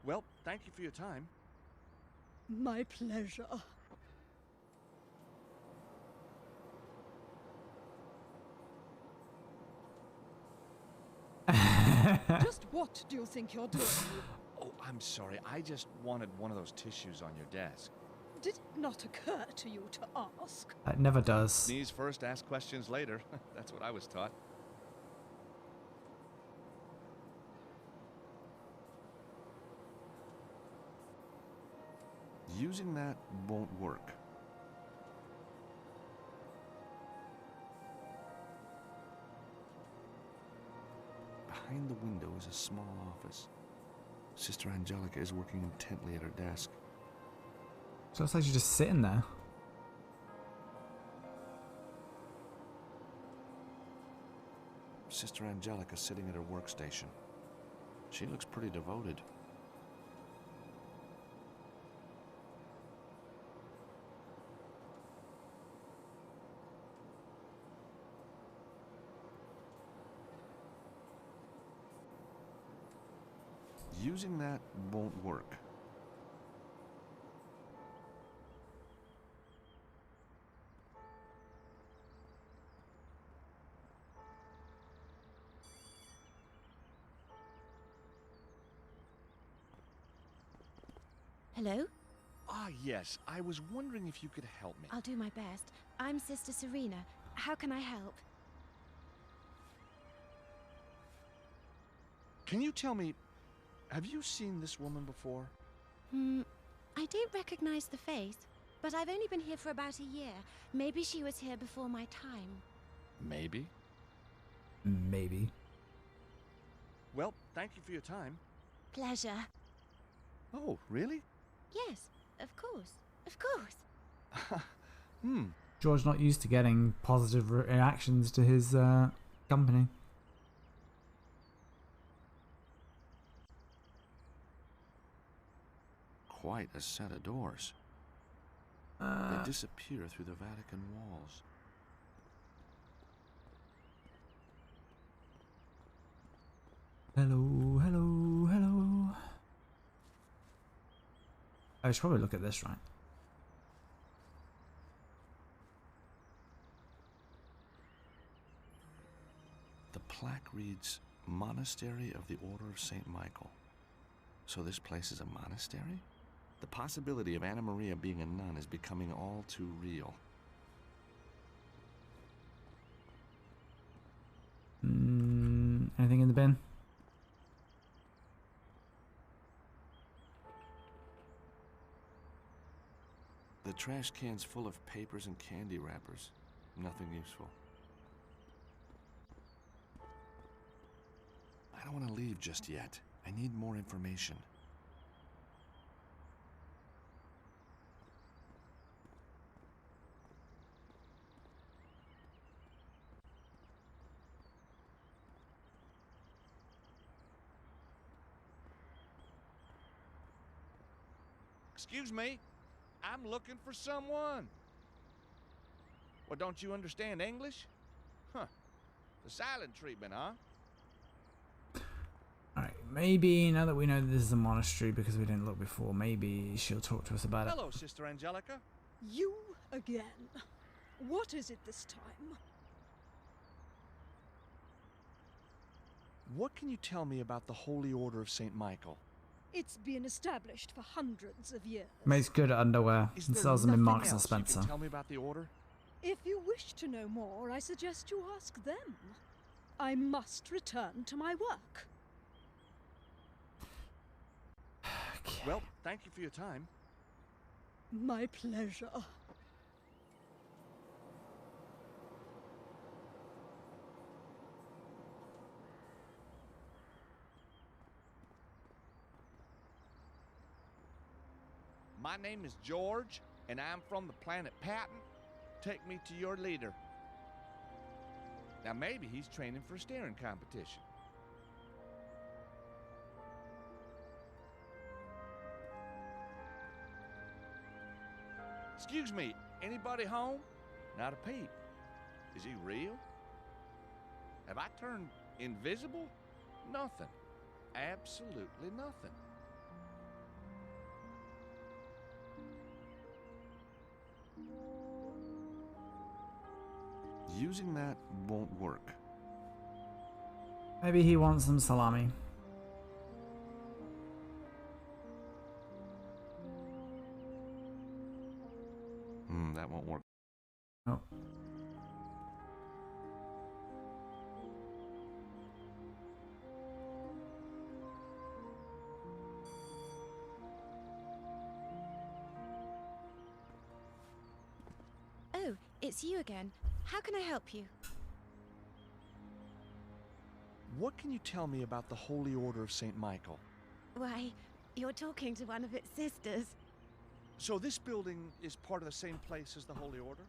Well, thank you for your time. My pleasure. Just what do you think you're doing? Oh, I'm sorry. I just wanted one of those tissues on your desk. Did it not occur to you to ask? It never does. Knees first, ask questions later. That's what I was taught. Using that won't work. Behind the window is a small office. Sister Angelica is working intently at her desk. So looks like she's just sitting there. Sister Angelica sitting at her workstation. She looks pretty devoted. Using that won't work. Hello? Ah, yes. I was wondering if you could help me. I'll do my best. I'm Sister Serena. How can I help? Can you tell me, have you seen this woman before? I don't recognize the face, but I've only been here for about a year. Maybe she was here before my time. Maybe. Maybe. Well, thank you for your time. Pleasure. Oh, really? Yes, of course. Of course. George not used to getting positive reactions to his company. Quite a set of doors. They disappear through the Vatican walls. Hello, hello, hello. I should probably look at this, right? The plaque reads, Monastery of the Order of St. Michael. So this place is a monastery? The possibility of Anna Maria being a nun is becoming all too real. Anything in the bin? The trash can's full of papers and candy wrappers. Nothing useful. I don't want to leave just yet. I need more information. Excuse me, I'm looking for someone. Well, don't you understand English? Huh. The silent treatment, huh? Alright, maybe now that we know that this is a monastery because we didn't look before, maybe she'll talk to us about it. Hello, Sister Angelica. You again. What is it this time? What can you tell me about the Holy Order of St. Michael? It's been established for hundreds of years. Makes good underwear and sells them in Marks and Spencer. Spencer. Tell me about the order? If you wish to know more, I suggest you ask them. I must return to my work. Okay. Well, thank you for your time. My pleasure. My name is George, and I'm from the planet Patton. Take me to your leader. Now, maybe he's training for a staring competition. Excuse me, anybody home? Not a peep. Is he real? Have I turned invisible? Nothing. Absolutely nothing. Using that won't work. Maybe he wants some salami. That won't work. Oh. Oh, it's you again. How can I help you? What can you tell me about the Holy Order of St. Michael? Why, you're talking to one of its sisters. So this building is part of the same place as the Holy Order?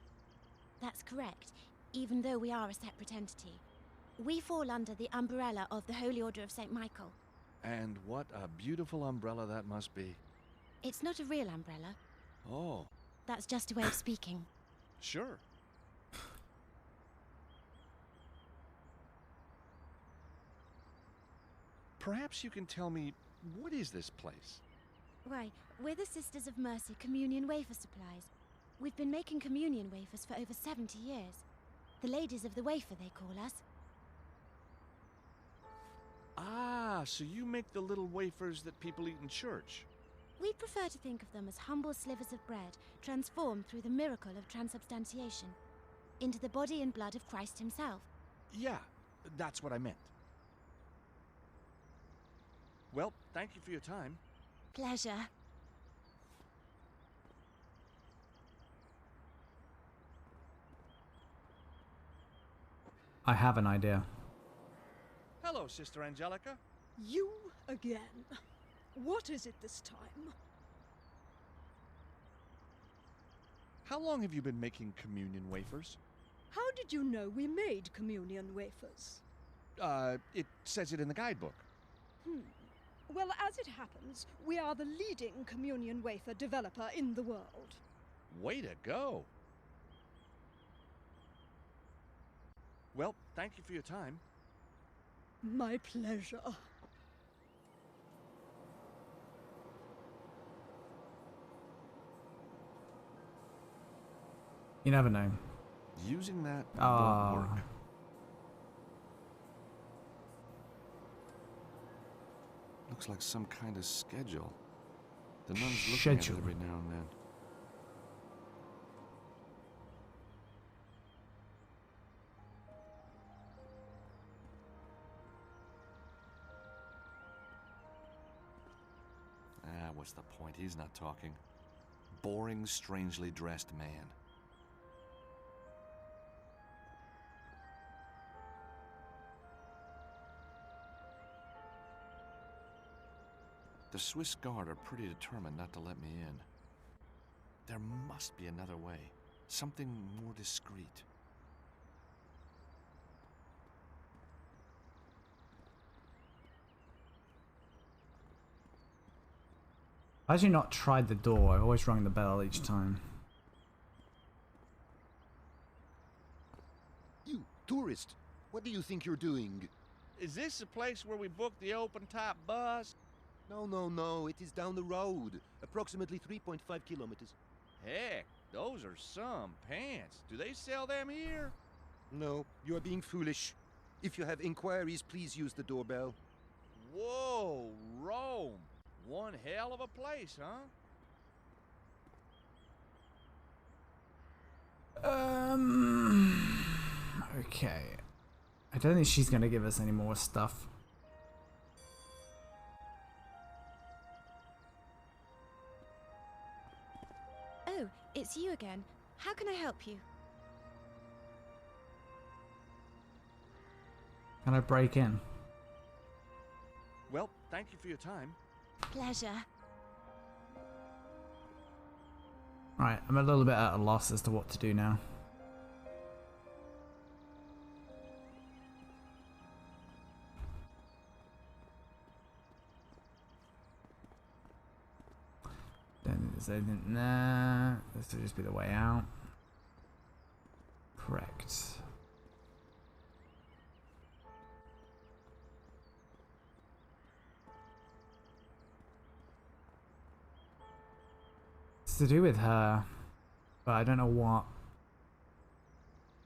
That's correct, even though we are a separate entity. We fall under the umbrella of the Holy Order of St. Michael. And what a beautiful umbrella that must be. It's not a real umbrella. Oh. That's just a way of speaking. Sure. Perhaps you can tell me, what is this place? Why, we're the Sisters of Mercy Communion Wafer Supplies. We've been making communion wafers for over 70 years. The Ladies of the Wafer, they call us. Ah, so you make the little wafers that people eat in church. We prefer to think of them as humble slivers of bread, transformed through the miracle of transubstantiation into the body and blood of Christ himself. Yeah, that's what I meant. Well, thank you for your time. Pleasure. I have an idea. Hello, Sister Angelica. You again. What is it this time? How long have you been making communion wafers? How did you know we made communion wafers? It says it in the guidebook. Well, as it happens, we are the leading communion wafer developer in the world. Way to go. Well, thank you for your time. My pleasure. You never know. Using that Ah. won't work. Looks like some kind of schedule. The nun's looking at it every now and then. Ah, what's the point? He's not talking. Boring, strangely dressed man. The Swiss guard are pretty determined not to let me in. There must be another way. Something more discreet. Why have you not tried the door? I always rung the bell each time. You, tourist, what do you think you're doing? Is this the place where we booked the open-top bus? No, it is down the road. Approximately 3.5 kilometers. Heck, those are some pants. Do they sell them here? No, you are being foolish. If you have inquiries, please use the doorbell. Whoa, Rome. One hell of a place, huh? Okay. I don't think she's gonna give us any more stuff. Oh, it's you again. How can I help you? Can I break in? Well, thank you for your time. Pleasure. Right, I'm a little bit at a loss as to what to do now. Don't think there's anything there. This will just be the way out. Correct. It's to do with her, but I don't know what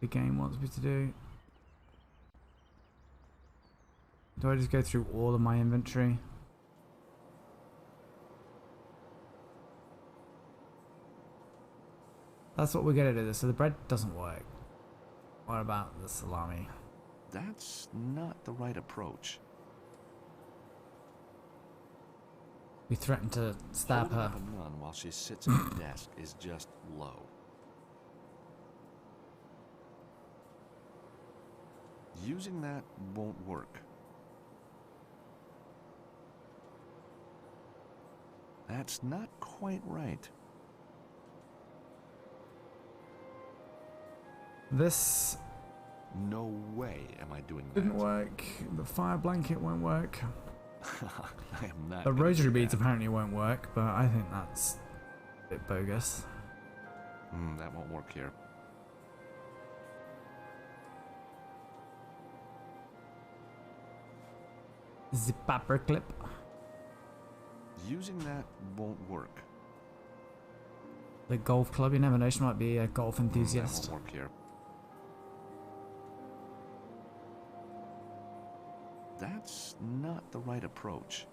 the game wants me to do. Do I just go through all of my inventory? That's what we're gonna do. So the bread doesn't work. What about the salami? That's not the right approach. We threatened to stab Holding her. up a nun while she sits at her desk is just low. Using that won't work. That's not quite right. This No way am I doing that. didn't work. The fire blanket won't work. I am not. The gonna rosary do beads that. apparently won't work, but I think that's a bit bogus. That won't work here. The paper clip. Using that won't work. The golf club, you never know, she might be a golf That enthusiast. won't work here. That's not the right approach.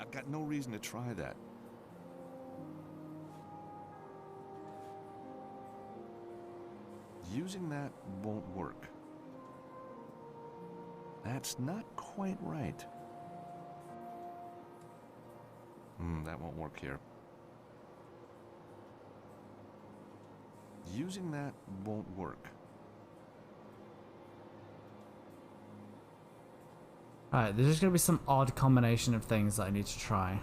I've got no reason to try that. Using that won't work. That's not quite right. That won't work here. Using that won't work. Alright, there's just gonna be some odd combination of things that I need to try.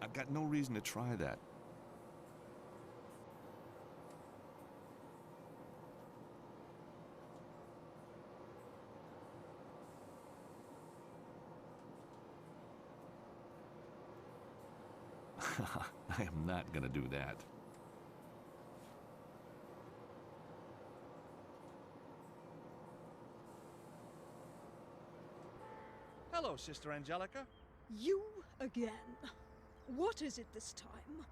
I've got no reason to try that. I am not gonna do that. Hello, Sister Angelica. You again. What is it this time?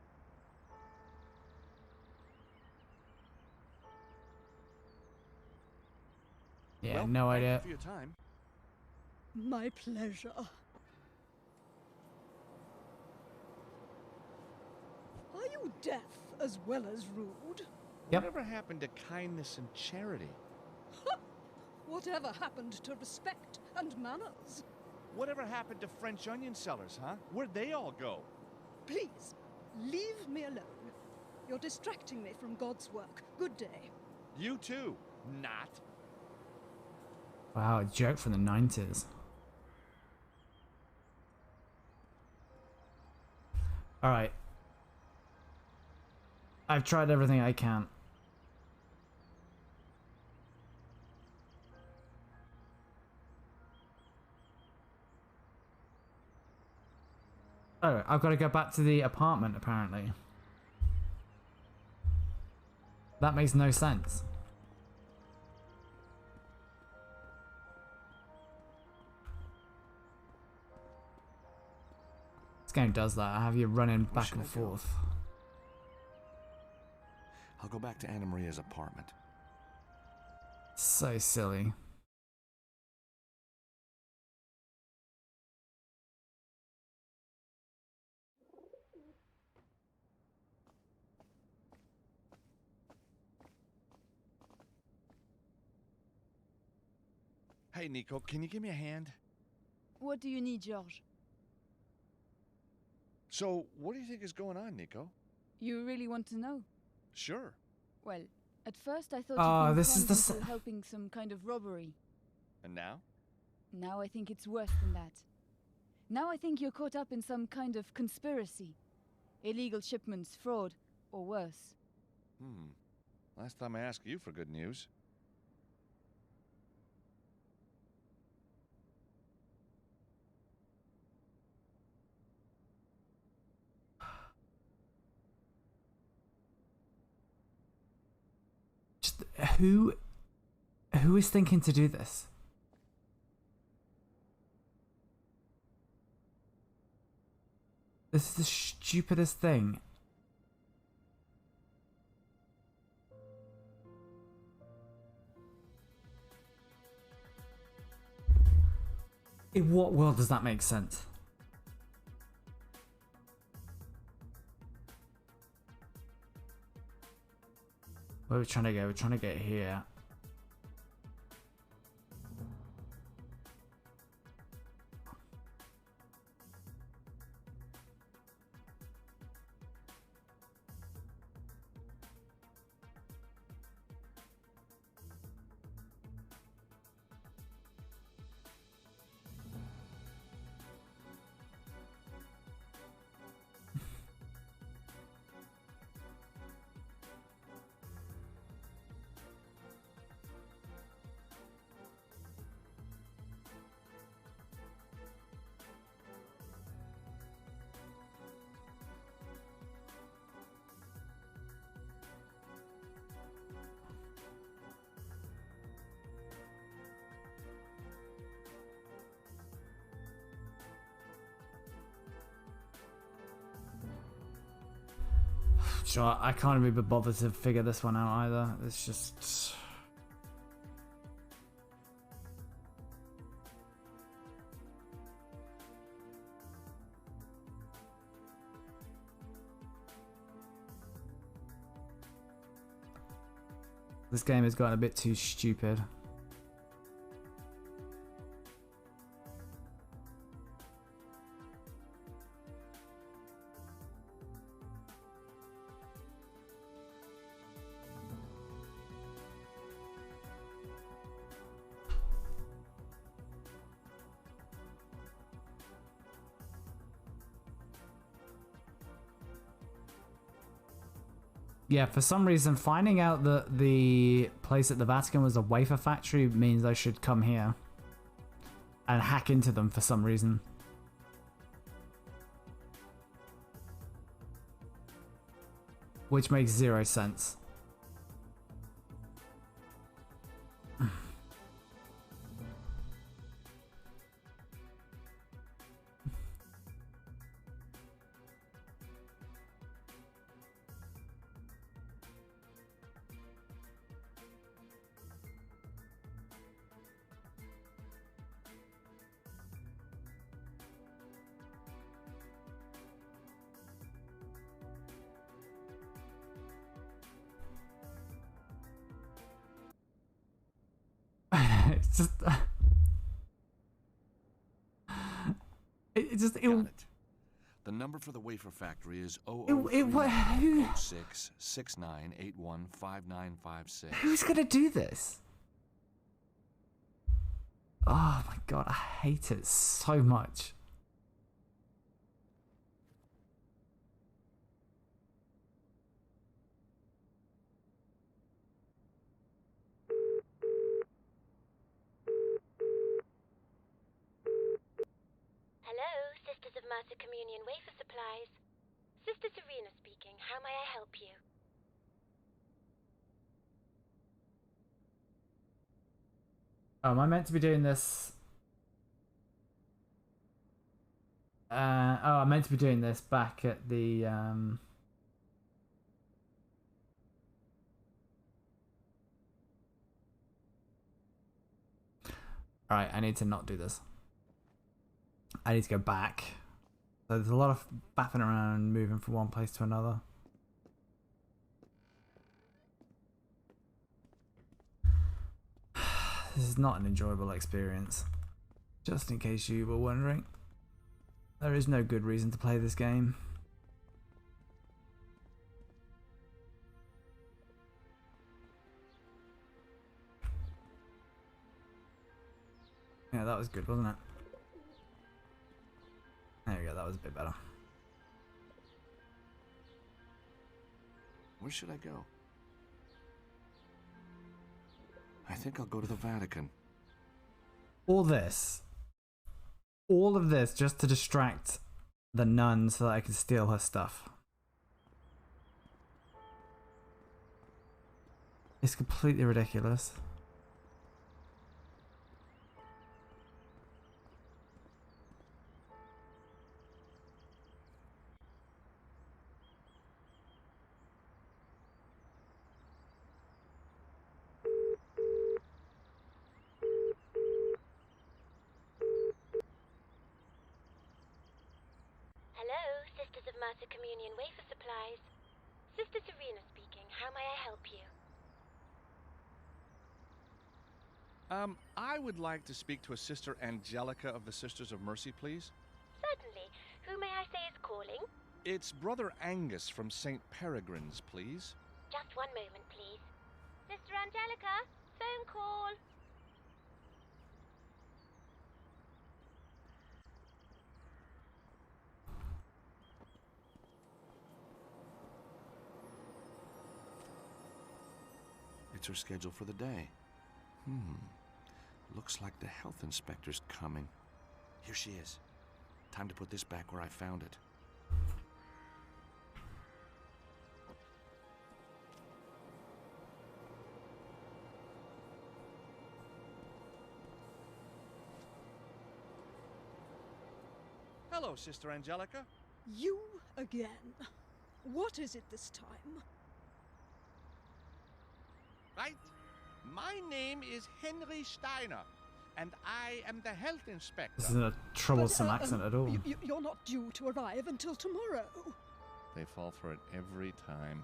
Yeah, Well, no thank you idea. for your time. My pleasure. Are you deaf as well as rude? Yep. Whatever happened to kindness and charity? Whatever happened to respect and manners? Whatever happened to French onion sellers, huh? Where'd they all go? Please, leave me alone. You're distracting me from God's work. Good day. You too. Not. Wow, a joke from the 90s. Alright. I've tried everything I can. Oh, I've got to go back to the apartment, apparently. That makes no sense. This game does that. I have you running back should and I go? forth. I'll go back to Anna Maria's apartment. So silly. Hey, Nico, can you give me a hand? What do you need, George? So, what do you think is going on, Nico? You really want to know? Sure. Well, at first I thought Oh, you'd been this is conned the into helping some kind of robbery. And now? Now I think it's worse than that. Now I think you're caught up in some kind of conspiracy. Illegal shipments, fraud, or worse. Last time I asked you for good news. Just who is thinking to do this? This is the stupidest thing. In what world does that make sense? Where are we trying to go? We're trying to get here. Sure, I can't even be bothered to figure this one out either. It's just... This game has gotten a bit too stupid. Yeah, for some reason, finding out that the place at the Vatican was a wafer factory means I should come here and hack into them for some reason. Which makes zero sense. It's just... Got it. The number for the wafer factory is 003-06-6981-5956. Who's gonna do this? Oh my god, I hate it so much. Hello, Sisters of Mercy Communion Wafer Supplies. Sister Serena speaking. How may I help you? Oh, am I meant to be doing this? Oh, I'm meant to be doing this back at the, Alright, I need to not do this. I need to go back. So there's a lot of bapping around and moving from one place to another. This is not an enjoyable experience. Just in case you were wondering. There is no good reason to play this game. Yeah, that was good, wasn't it? There we go, that was a bit better. Where should I go? I think I'll go to the Vatican. All of this just to distract the nun so that I can steal her stuff. It's completely ridiculous. Hello, Sisters of Mercy Communion Wafer Supplies. Sister Serena speaking. How may I help you? I would like to speak to a Sister Angelica of the Sisters of Mercy, please. Certainly. Who may I say is calling? It's Brother Angus from St. Peregrine's, please. Just one moment, please. Sister Angelica, phone call. It's her schedule for the day. Looks like the health inspector's coming. Here she is. Time to put this back where I found it. Hello, Sister Angelica. You again. What is it this time? Right? My name is Henry Steiner, and I am the health inspector. This isn't a troublesome accent at all. You're not due to arrive until tomorrow. They fall for it every time.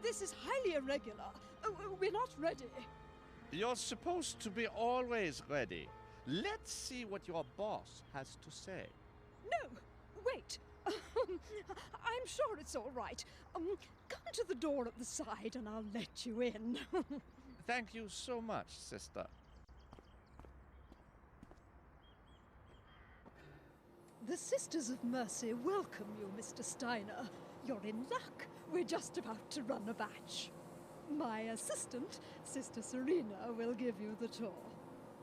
This is highly irregular. We're not ready. You're supposed to be always ready. Let's see what your boss has to say. No, wait. I'm sure it's all right. Come to the door at the side and I'll let you in. Thank you so much, sister. The Sisters of Mercy welcome you, Mr. Steiner. You're in luck. We're just about to run a batch. My assistant, Sister Serena, will give you the tour.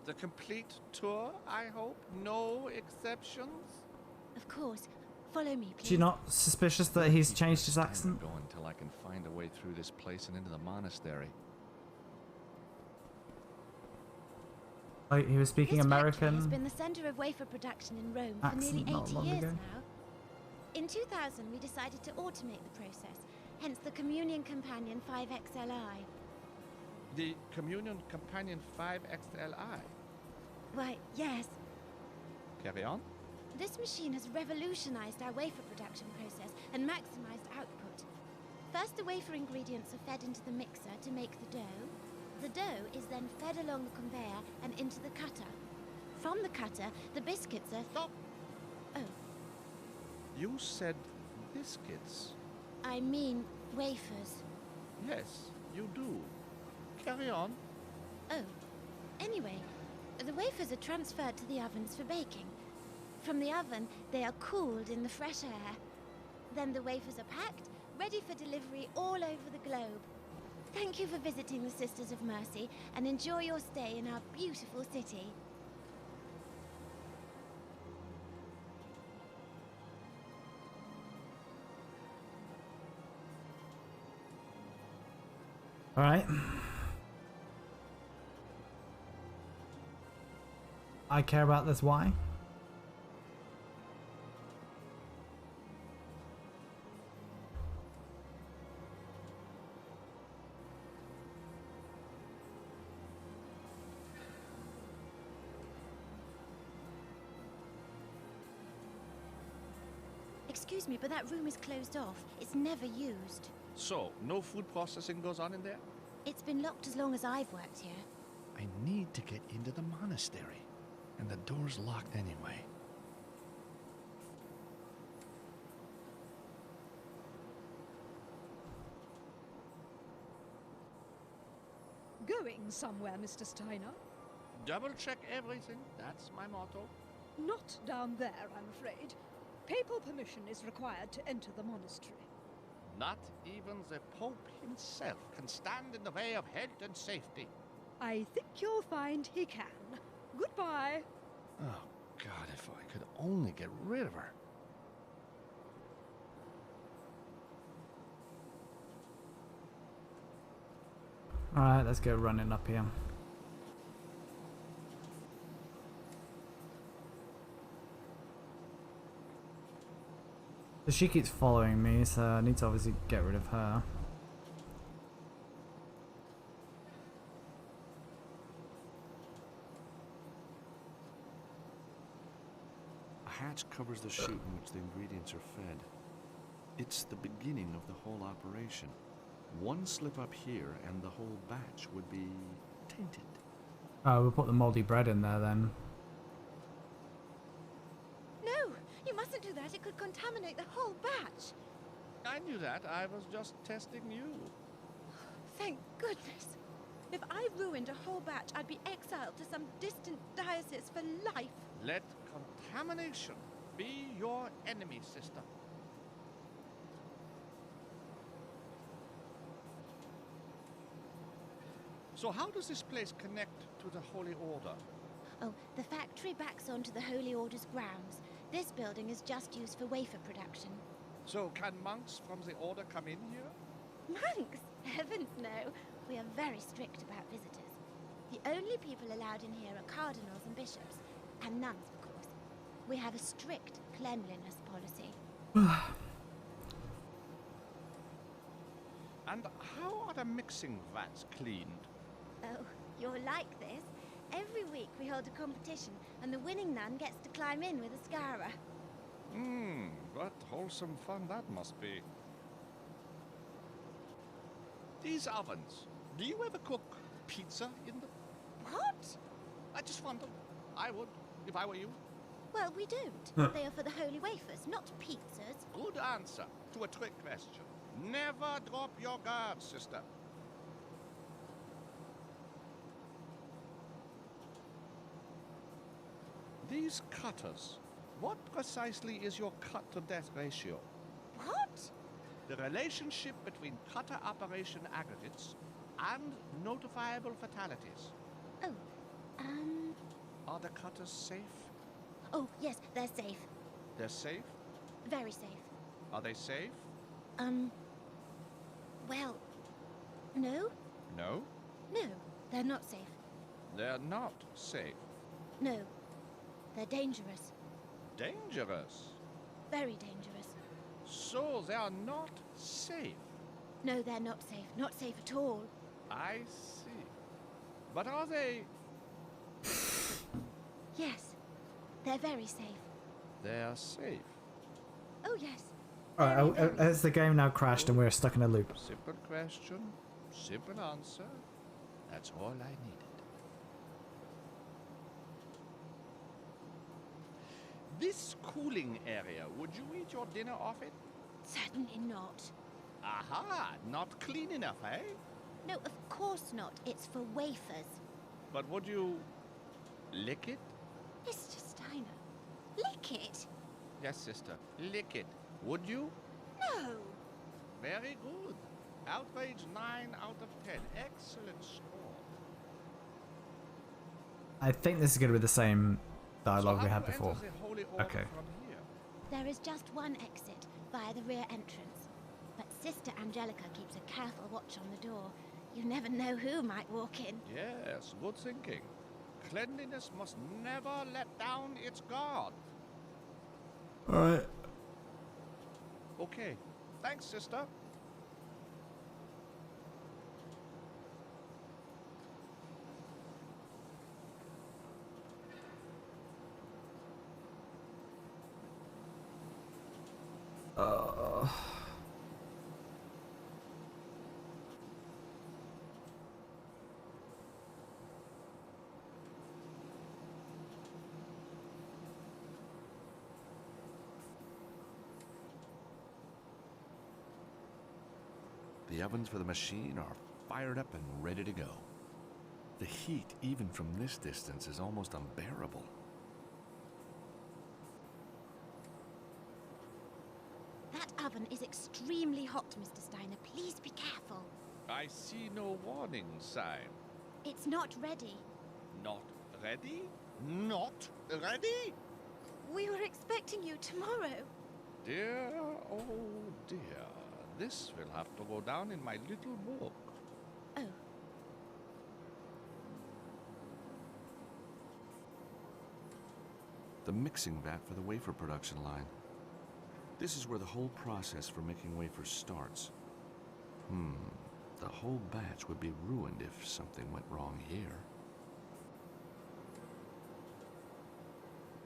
The complete tour, I hope? No exceptions? Of course. Follow me, please. Is she not suspicious that he's changed his accent? Go until I can find a way through this place and into the monastery. Oh, he was speaking This American. factory has been the center of wafer production in Rome for nearly Accent not 80 long years ago. now. In 2000, we decided to automate the process, hence the Communion Companion 5XLI. The Communion Companion 5XLI. Why, yes. Carry on. This machine has revolutionized our wafer production process and maximized output. First, the wafer ingredients are fed into the mixer to make the dough. The dough is then fed along the conveyor and into the cutter. From the cutter, the biscuits are... Stop! Oh, You said biscuits. I mean wafers. Yes, you do. Carry on. Oh, anyway, the wafers are transferred to the ovens for baking. From the oven, they are cooled in the fresh air. Then the wafers are packed, ready for delivery all over the globe. Thank you for visiting the Sisters of Mercy, and enjoy your stay in our beautiful city. All right. I care about this. Why? Excuse me, but that room is closed off. It's never used. So, no food processing goes on in there? It's been locked as long as I've worked here. I need to get into the monastery, and the door's locked anyway. Going somewhere, Mr. Steiner? Double check everything. That's my motto. Not down there, I'm afraid. Papal permission is required to enter the monastery. Not even the Pope himself can stand in the way of health and safety. I think you'll find he can. Goodbye. Oh, God, if I could only get rid of her. All right, let's go running up here. So she keeps following me, so I need to obviously get rid of her. A hatch covers the chute in which the ingredients are fed. It's the beginning of the whole operation. One slip up here and the whole batch would be tainted. Oh, we'll put the moldy bread in there then. No, you mustn't do that. It could contaminate the whole batch. I knew that. I was just testing you. Thank goodness. If I ruined a whole batch, I'd be exiled to some distant diocese for life. Let contamination be your enemy, sister. So how does this place connect to the Holy Order? Oh, the factory backs onto the Holy Order's grounds. This building is just used for wafer production. So can monks from the Order come in here? Monks? Heavens no. We are very strict about visitors. The only people allowed in here are cardinals and bishops. And nuns, of course. We have a strict cleanliness policy. And how are the mixing vats cleaned? Oh, you're like this. Every week we hold a competition, and the winning nun gets to climb in with a scara. What wholesome fun that must be. These ovens, do you ever cook pizza in them? What? I just wonder. I would, if I were you. Well, we don't. They are for the holy wafers, not pizzas. Good answer to a trick question. Never drop your guard, sister. These cutters, what precisely is your cut-to-death ratio? What? The relationship between cutter operation aggregates and notifiable fatalities. Oh, Are the cutters safe? Oh, yes, they're safe. They're safe? Very safe. Are they safe? Well, no? No. No, they're not safe. They're not safe. No, they're dangerous. Dangerous? Very dangerous. So they are not safe? No, they're not safe. Not safe at all. I see. But are they... Yes, they're very safe. They're safe. Oh, yes. Alright, has the game now crashed and we're stuck in a loop? Simple question, simple answer. That's all I needed. This cooling area, would you eat your dinner off it? Certainly not. Aha! Not clean enough, eh? No, of course not. It's for wafers. But would you lick it? Mr. Steiner, lick it. Yes, sister. Lick it. Would you? No. Very good. Outrage 9 out of 10. Excellent score. I think this is going to be the same dialogue So we how had to before. enter the holy order Okay. from here? There is just one exit via the rear entrance. But Sister Angelica keeps a careful watch on the door. You never know who might walk in. Yes, good thinking. Cleanliness must never let down its guard. Alright. Okay. Thanks, sister. The ovens for the machine are fired up and ready to go. The heat, even from this distance, is almost unbearable. That oven is extremely hot, Mr. Steiner. Please be careful. I see no warning sign. It's not ready. Not ready? Not ready? We were expecting you tomorrow. Dear, oh dear. This will have to go down in my little book. Oh. The mixing vat for the wafer production line. This is where the whole process for making wafers starts. The whole batch would be ruined if something went wrong here.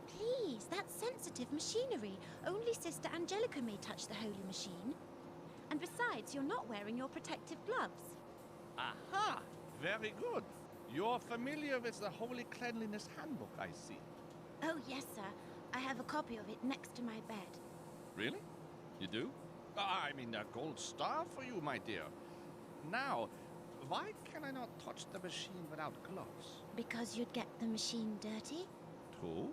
Please, that's sensitive machinery. Only Sister Angelica may touch the holy machine. And besides, you're not wearing your protective gloves. Aha! Very good. You're familiar with the Holy Cleanliness Handbook, I see. Oh, yes, sir. I have a copy of it next to my bed. Really? You do? I mean, a gold star for you, my dear. Now, why can I not touch the machine without gloves? Because you'd get the machine dirty? True.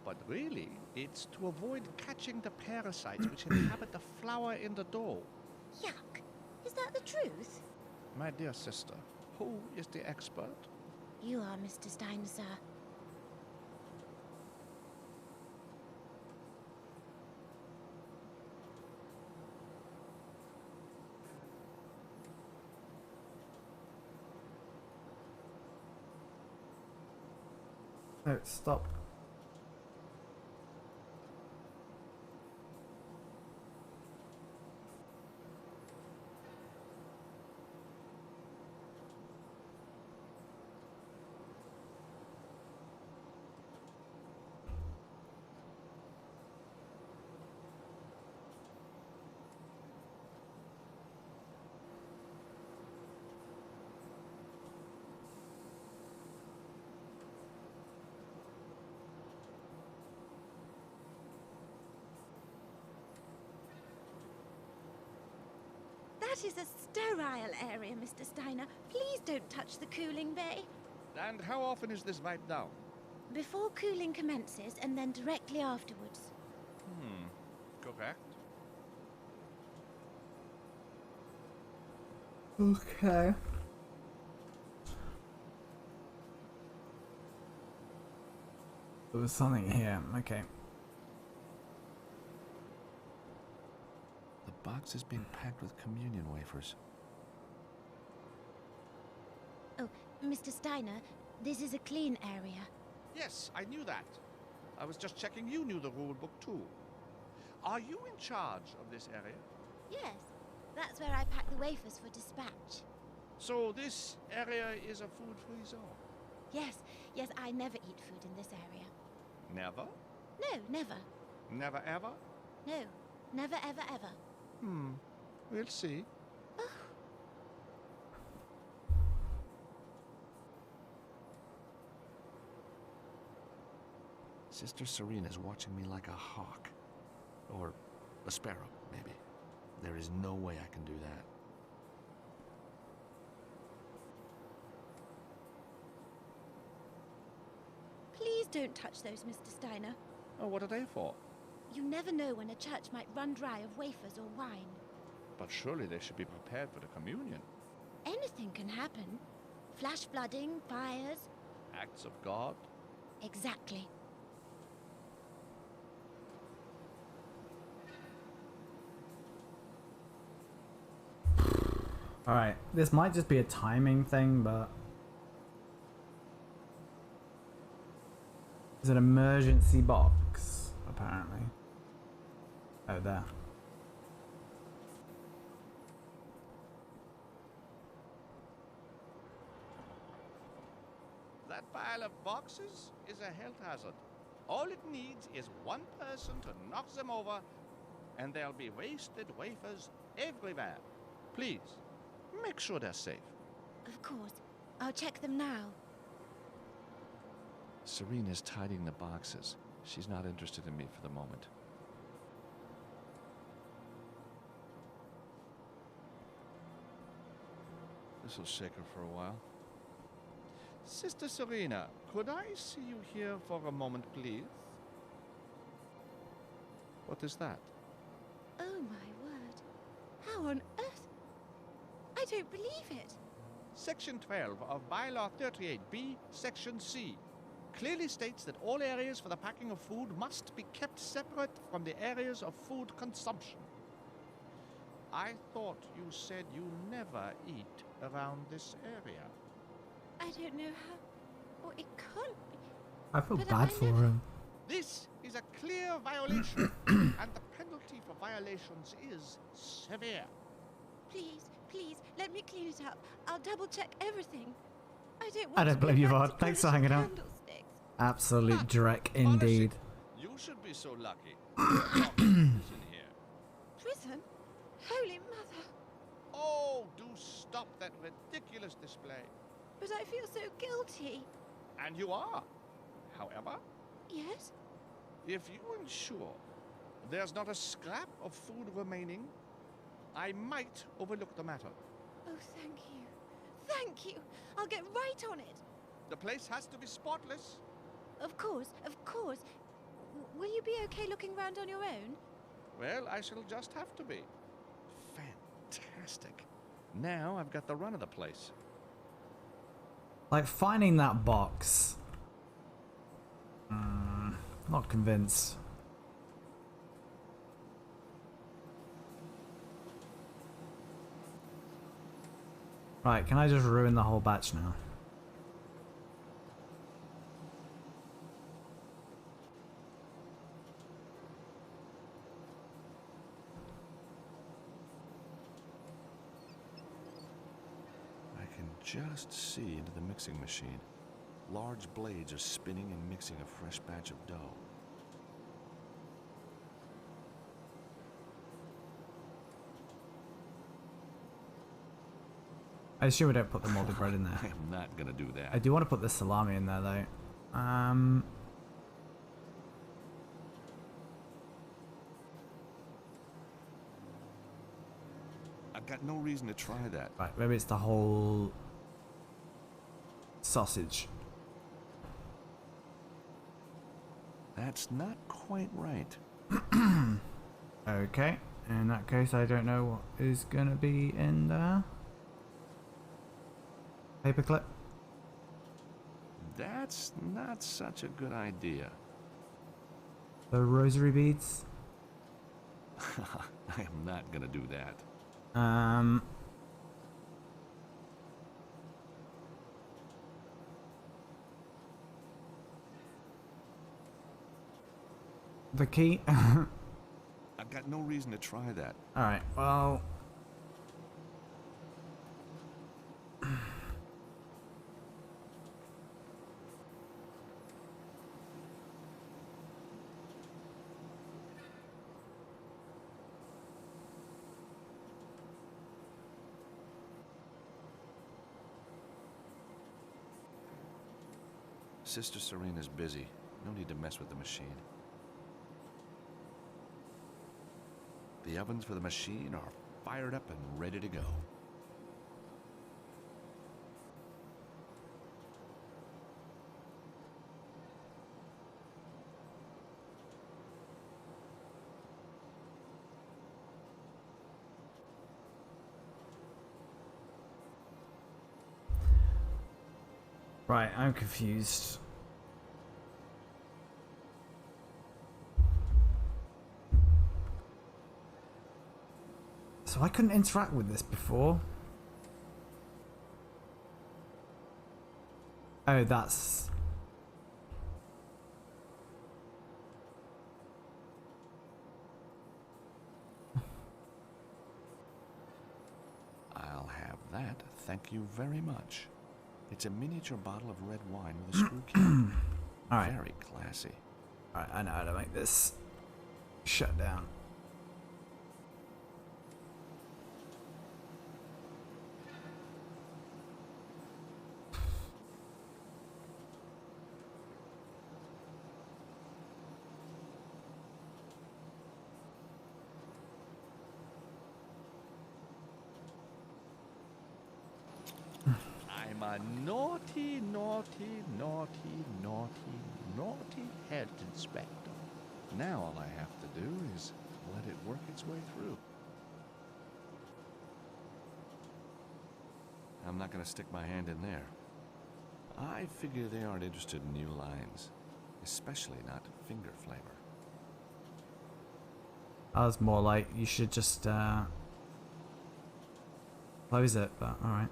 But really, it's to avoid catching the parasites which inhabit the flour in the dough. Yuck. Is that the truth? My dear sister, who is the expert? You are, Mr. Steiner, sir. No, stop. That is a sterile area, Mr. Steiner. Please don't touch the cooling bay. And how often is this wiped down? Before cooling commences, and then directly afterwards. Correct. Okay. There was something here. Okay. The box is being packed with communion wafers. Oh, Mr. Steiner, this is a clean area. Yes, I knew that. I was just checking you knew the rule book too. Are you in charge of this area? Yes, that's where I pack the wafers for dispatch. So this area is a food-free zone? Yes, yes, I never eat food in this area. Never? No, never. Never ever? No, never ever ever. We'll see. Sister Serena's watching me like a hawk. Or a sparrow, maybe. There is no way I can do that. Please don't touch those, Mr. Steiner. Oh, what are they for? You never know when a church might run dry of wafers or wine. But surely they should be prepared for the communion. Anything can happen. Flash flooding, fires. Acts of God? Exactly. Alright, this might just be a timing thing, but... It's an emergency box, apparently. Oh, there. That pile of boxes is a health hazard. All it needs is one person to knock them over, and there'll be wasted wafers everywhere. Please, make sure they're safe. Of course. I'll check them now. Serena's tidying the boxes. She's not interested in me for the moment. This'll shake her for a while. Sister Serena, could I see you here for a moment, please? What is that? Oh my word. How on earth? I don't believe it. Section 12 of Bylaw 38B, Section C, clearly states that all areas for the packing of food must be kept separate from the areas of food consumption. I thought you said you never eat around this area. I don't know how... Or it can't be. I feel But bad I for never- him. This is a clear violation, and the penalty for violations is severe. Please, please, let me clean it up. I'll double check everything. I don't want I don't to be blame you, back Vard. to Thanks for polishing hanging out. candlesticks. Absolute dreck indeed. You should be so lucky. You're not in prison here. Prison? Holy Mother. Oh, do stop that ridiculous display. But I feel so guilty. And you are. However, Yes? if you ensure there's not a scrap of food remaining, I might overlook the matter. Oh, thank you. Thank you. I'll get right on it. The place has to be spotless. Of course, of course. Will you be okay looking round on your own? Well, I shall just have to be. Fantastic. Now I've got the run of the place. Like, finding that box. Not convinced. Right, can I just ruin the whole batch now? I can just see into the mixing machine. Large blades are spinning and mixing a fresh batch of dough. I assume we don't put the molded bread in there. I'm not gonna do that. I do want to put the salami in there though. I've got no reason to try that. Right, maybe it's the whole sausage. That's not quite right. Okay, in that case, I don't know what is gonna be in there. Paperclip. That's not such a good idea. The rosary beads. I am not gonna do that. The key. I've got no reason to try that. Alright, well. Sister Serena's busy. No need to mess with the machine. The ovens for the machine are fired up and ready to go. Right, I'm confused. So I couldn't interact with this before. Oh, that's... I'll have that, thank you very much. It's a miniature bottle of red wine with a screw cap. Alright. Very classy. Alright, I know how to make this shut down. I'm a naughty, naughty, naughty, naughty, naughty health inspector. Now all I have to do is let it work its way through. I'm not gonna stick my hand in there. I figure they aren't interested in new lines, especially not finger flavor. I was more like, you should just close it, but alright.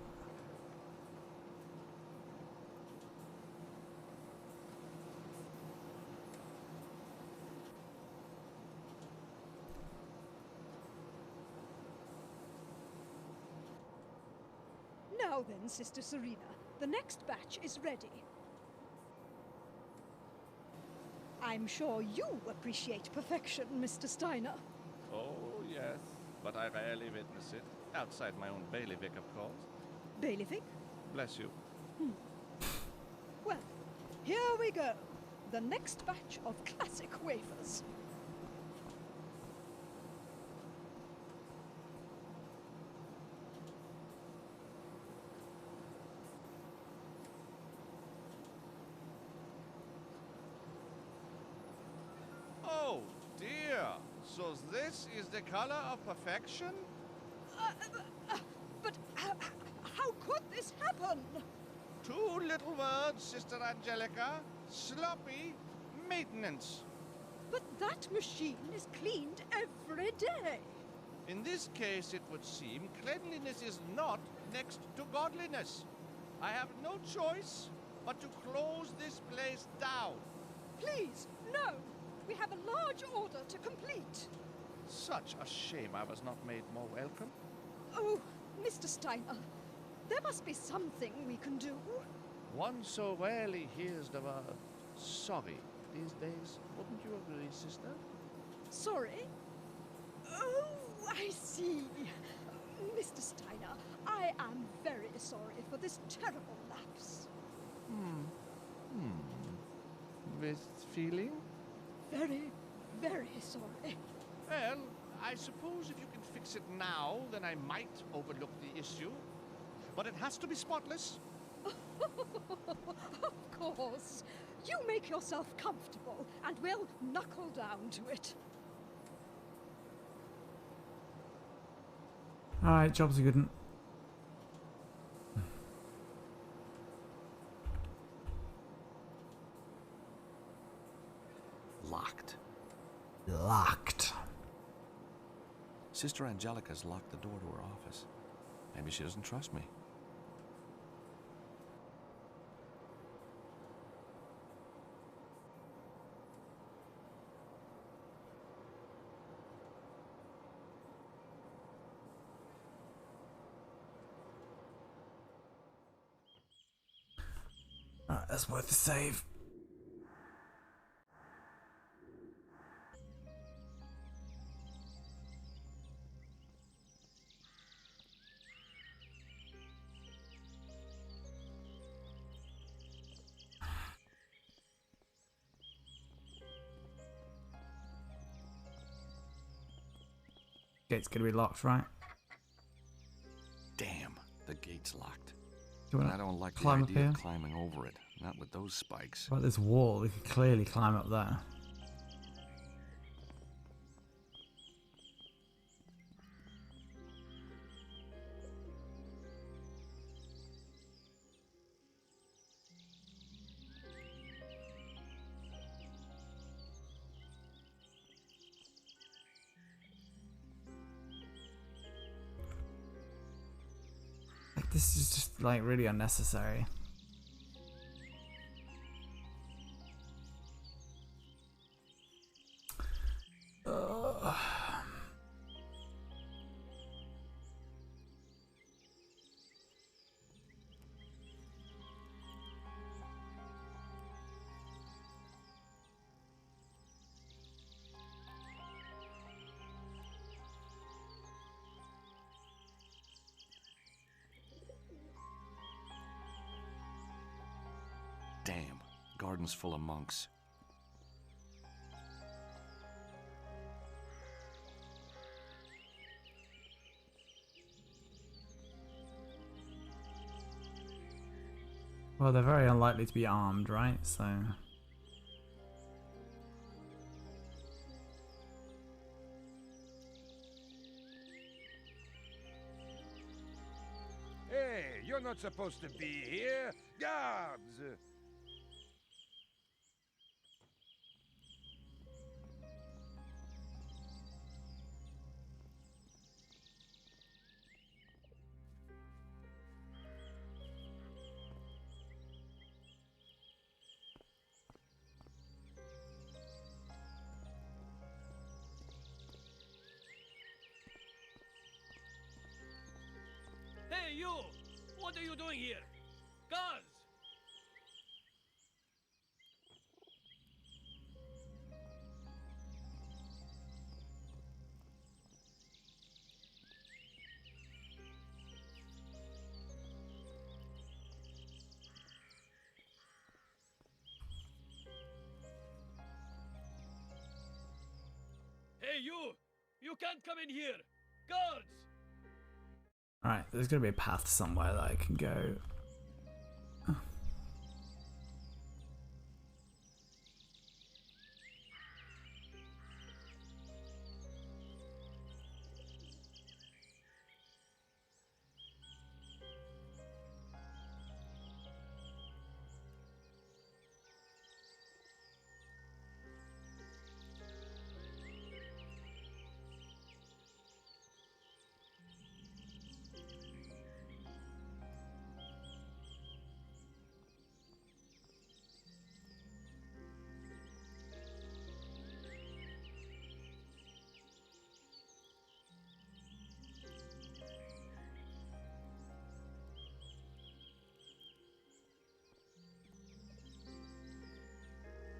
Now then, Sister Serena, the next batch is ready. I'm sure you appreciate perfection, Mr. Steiner. Oh, yes, but I rarely witness it. Outside my own bailiwick, of course. Bailiwick? Bless you. Well, here we go. The next batch of classic wafers. Oh, dear. So this is the color of perfection? But how could this happen? Two little words, Sister Angelica. Sloppy maintenance. But that machine is cleaned every day. In this case, it would seem cleanliness is not next to godliness. I have no choice but to close this place down. Please, no. We have a large order to complete. Such a shame I was not made more welcome. Oh, Mr. Steiner, there must be something we can do. One so rarely hears the word sorry these days. Wouldn't you agree, sister? Sorry? Oh, I see. Mr. Steiner, I am very sorry for this terrible lapse. With feeling? Very, very sorry. Well, I suppose if you can fix it now, then I might overlook the issue. But it has to be spotless. Of course. You make yourself comfortable, and we'll knuckle down to it. Alright, job's a good one. Locked. Locked. Sister Angelica's locked the door to her office. Maybe she doesn't trust me. Alright, that's worth the save. Gate's gonna be locked, right? Damn, the gate's locked. Do you And wanna I don't like the climb up idea here? of climbing over it. Not with those spikes. What about this wall? We could clearly climb up there. Like, this is just like really unnecessary. Damn, garden's full of monks. Well, they're very unlikely to be armed, right? So... Hey, you're not supposed to be here. Guards! Hey, you! What are you doing here? Guards! Hey, you! You can't come in here! Guards! Alright, there's gonna be a path somewhere that I can go.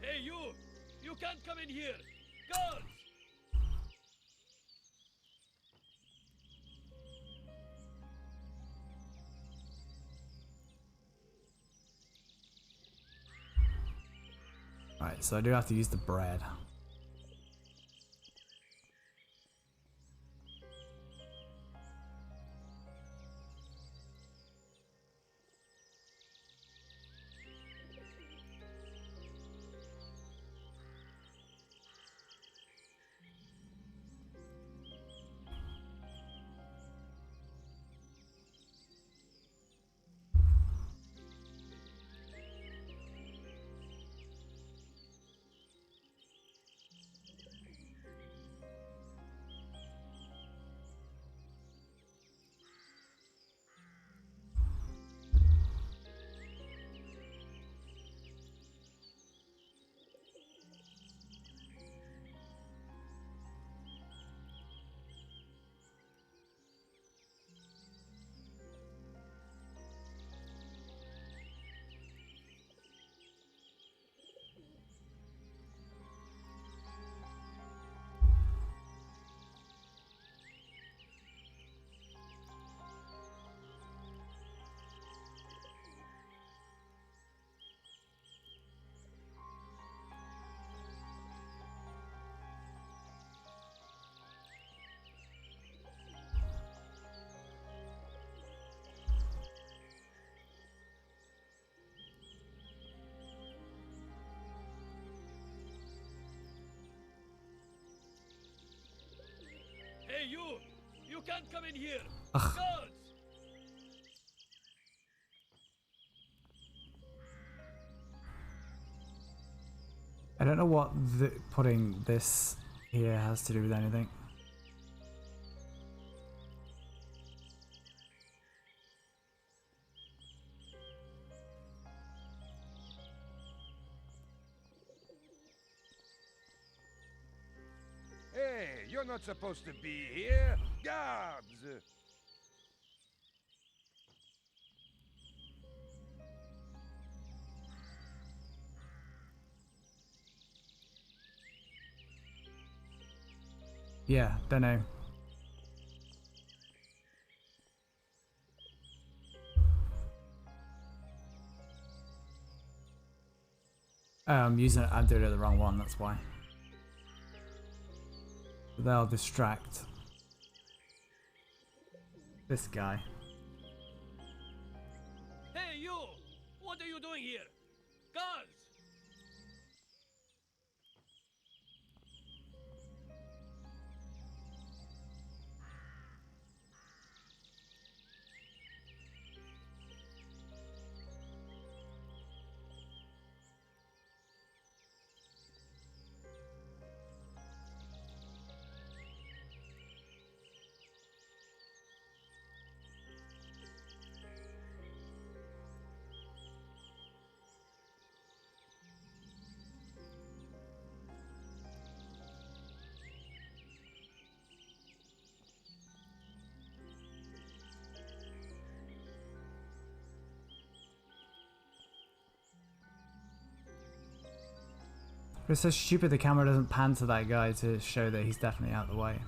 Hey, you! You can't come in here! Guards! Alright, so I do have to use the bread. Hey, you! You can't come in here! Ugh. Guards! I don't know what putting this here has to do with anything. Hey, you're not supposed to be here. Guards! Yeah, don't know. Oh, I'm doing it the wrong one, that's why. They'll distract this guy. Hey, you! What are you doing here? Guards! It's so stupid the camera doesn't pan to that guy to show that he's definitely out of the way.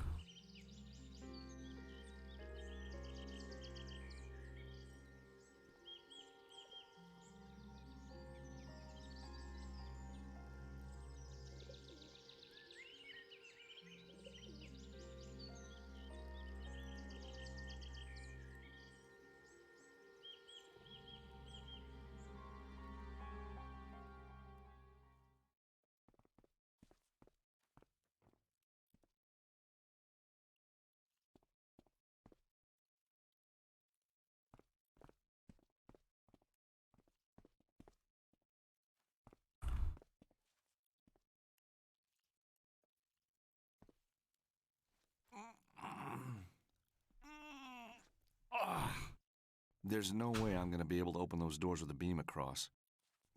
There's no way I'm gonna be able to open those doors with a beam across.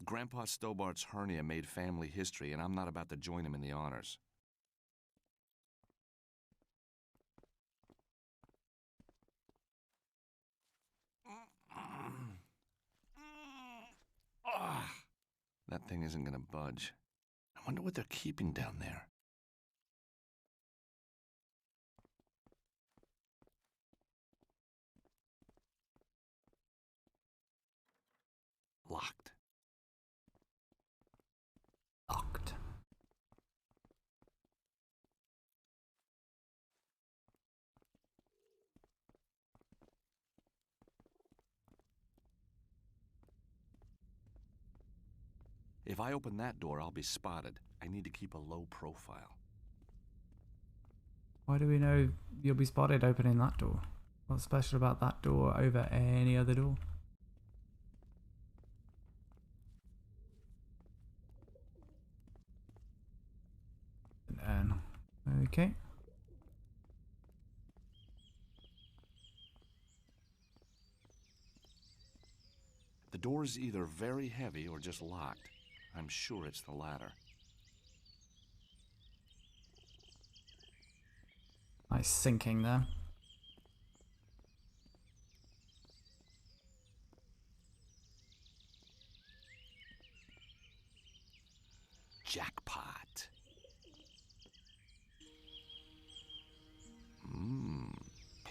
Grandpa Stobart's hernia made family history, and I'm not about to join him in the honors. That thing isn't gonna budge. I wonder what they're keeping down there. Locked. Locked. If I open that door, I'll be spotted. I need to keep a low profile. Why do we know you'll be spotted opening that door? What's special about that door over any other door? An urn. Okay. The door is either very heavy or just locked. I'm sure it's the latter. Nice sinking there. Jackpot.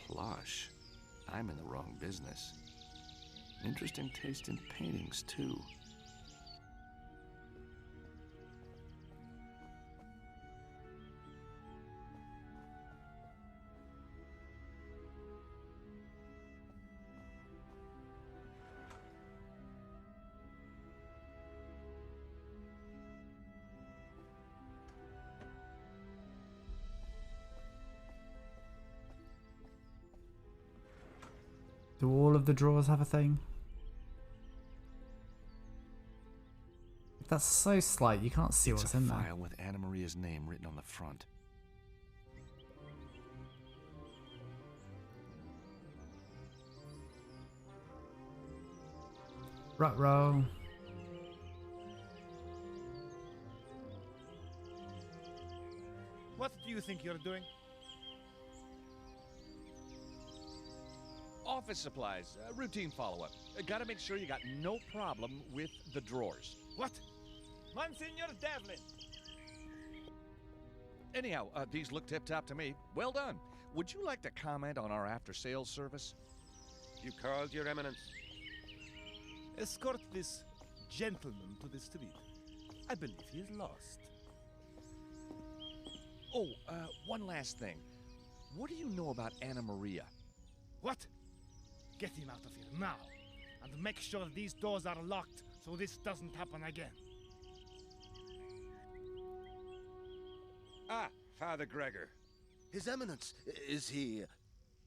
Plush. I'm in the wrong business. Interesting taste in paintings, too. Do all of the drawers have a thing? That's so slight, you can't see what's in there. It's a file with Anna Maria's name written on the front. Ruh-roh. What do you think you're doing? Office supplies, routine follow-up. Gotta make sure you got no problem with the drawers. What? Monsignor Devlin! Anyhow, these look tip-top to me. Well done. Would you like to comment on our after-sales service? You called, Your Eminence? Escort this gentleman to the street. I believe he is lost. Oh, one last thing. What do you know about Anna Maria? What? Get him out of here now. And make sure these doors are locked so this doesn't happen again. Ah, Father Gregor. His Eminence, is he...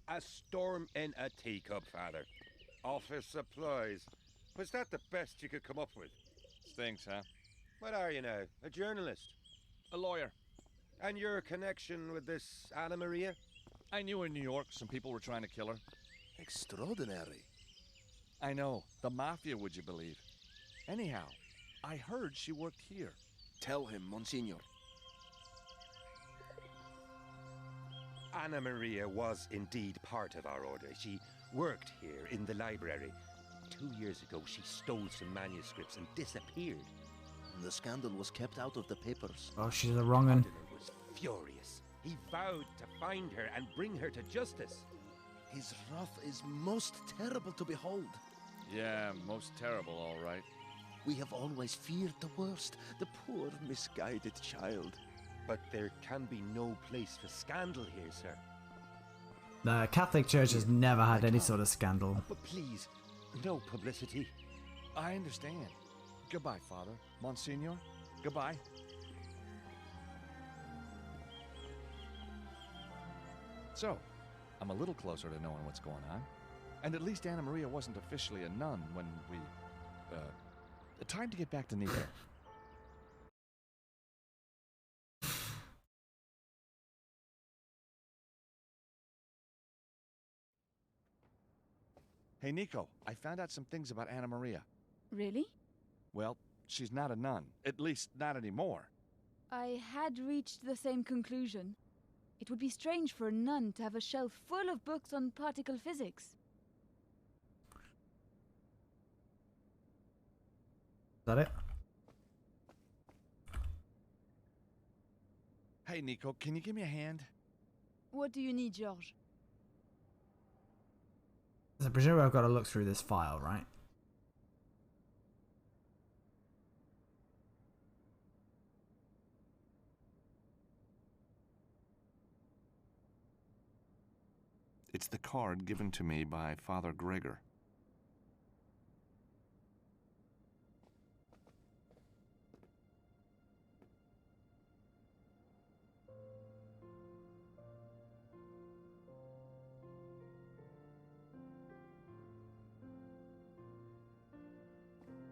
A storm in a teacup, Father. Office supplies. Was that the best you could come up with? Stinks, huh? What are you now? A journalist? A lawyer. And your connection with this Anna Maria? I knew her in New York. Some people were trying to kill her. Extraordinary. I know. The mafia, would you believe? Anyhow, I heard she worked here. Tell him, Monsignor. Anna Maria was indeed part of our order. She worked here in the library. 2 years ago, she stole some manuscripts and disappeared. The scandal was kept out of the papers. Oh, she's a wrong one. Cardinal was furious. He vowed to find her and bring her to justice. His wrath is most terrible to behold. Yeah, most terrible, all right. We have always feared the worst, the poor, misguided child. But there can be no place for scandal here, sir. The Catholic Church has never had any sort of scandal. But please, no publicity. I understand. Goodbye, Father. Monsignor, goodbye. So, I'm a little closer to knowing what's going on. And at least Anna Maria wasn't officially a nun when we... time to get back to Nico. Hey, Nico, I found out some things about Anna Maria. Really? Well, she's not a nun. At least, not anymore. I had reached the same conclusion. It would be strange for a nun to have a shelf full of books on particle physics. Is that it? Hey, Nico, can you give me a hand? What do you need, George? So presumably I've got to look through this file, right? It's the card given to me by Father Gregor.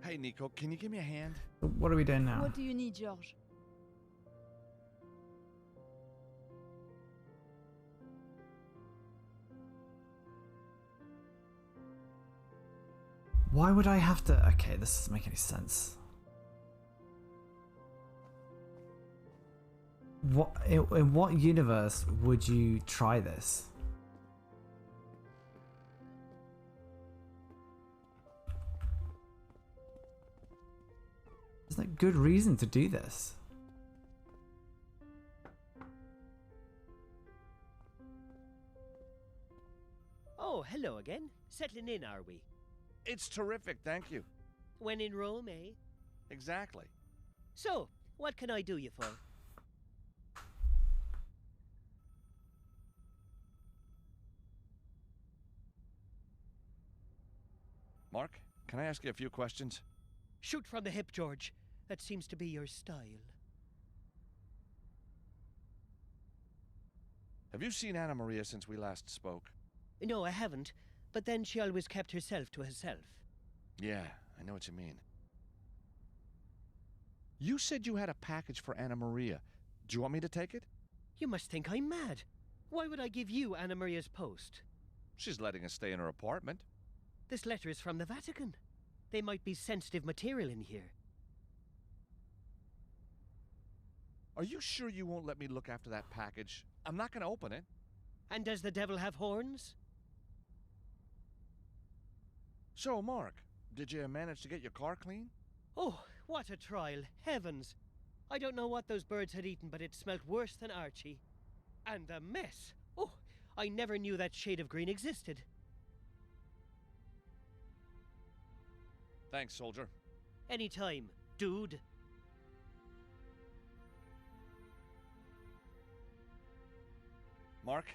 Hey, Nico, can you give me a hand? What are we doing now? What do you need, George? Why would I have to... Okay, this doesn't make any sense. What in what universe would you try this? There's no good reason to do this. Oh, hello again. Settling in, are we? It's terrific, thank you. When in Rome, eh? Exactly. So, what can I do you for? Mark, can I ask you a few questions? Shoot from the hip, George. That seems to be your style. Have you seen Anna Maria since we last spoke? No, I haven't. but then she always kept herself to herself. Yeah, I know what you mean. You said you had a package for Anna Maria. Do you want me to take it? You must think I'm mad. Why would I give you Anna Maria's post? She's letting us stay in her apartment. This letter is from the Vatican. They might be sensitive material in here. Are you sure you won't let me look after that package? I'm not going to open it. And does the devil have horns? So, Mark, did you manage to get your car clean? Oh, what a trial. Heavens. I don't know what those birds had eaten, but it smelt worse than Archie. And the mess. Oh, I never knew that shade of green existed. Thanks, soldier. Anytime, dude. Mark,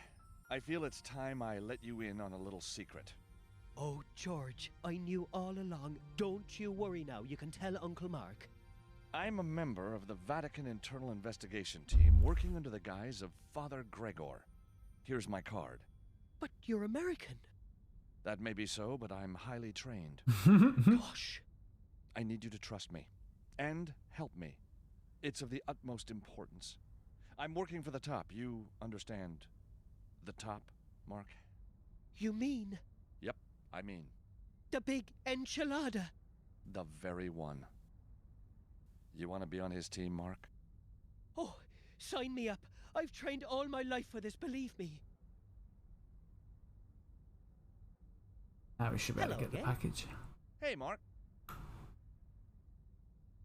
I feel it's time I let you in on a little secret. Oh, George, I knew all along. Don't you worry now. You can tell Uncle Mark. I'm a member of the Vatican Internal Investigation Team working under the guise of Father Gregor. Here's my card. But you're American. That may be so, but I'm highly trained. Gosh. I need you to trust me. And help me. It's of the utmost importance. I'm working for the top. You understand the top, Mark? You mean? Yep, I mean. The big enchilada. The very one. You want to be on his team, Mark? Oh, sign me up. I've trained all my life for this, believe me. Now we should be able to get the package. Hey, Mark.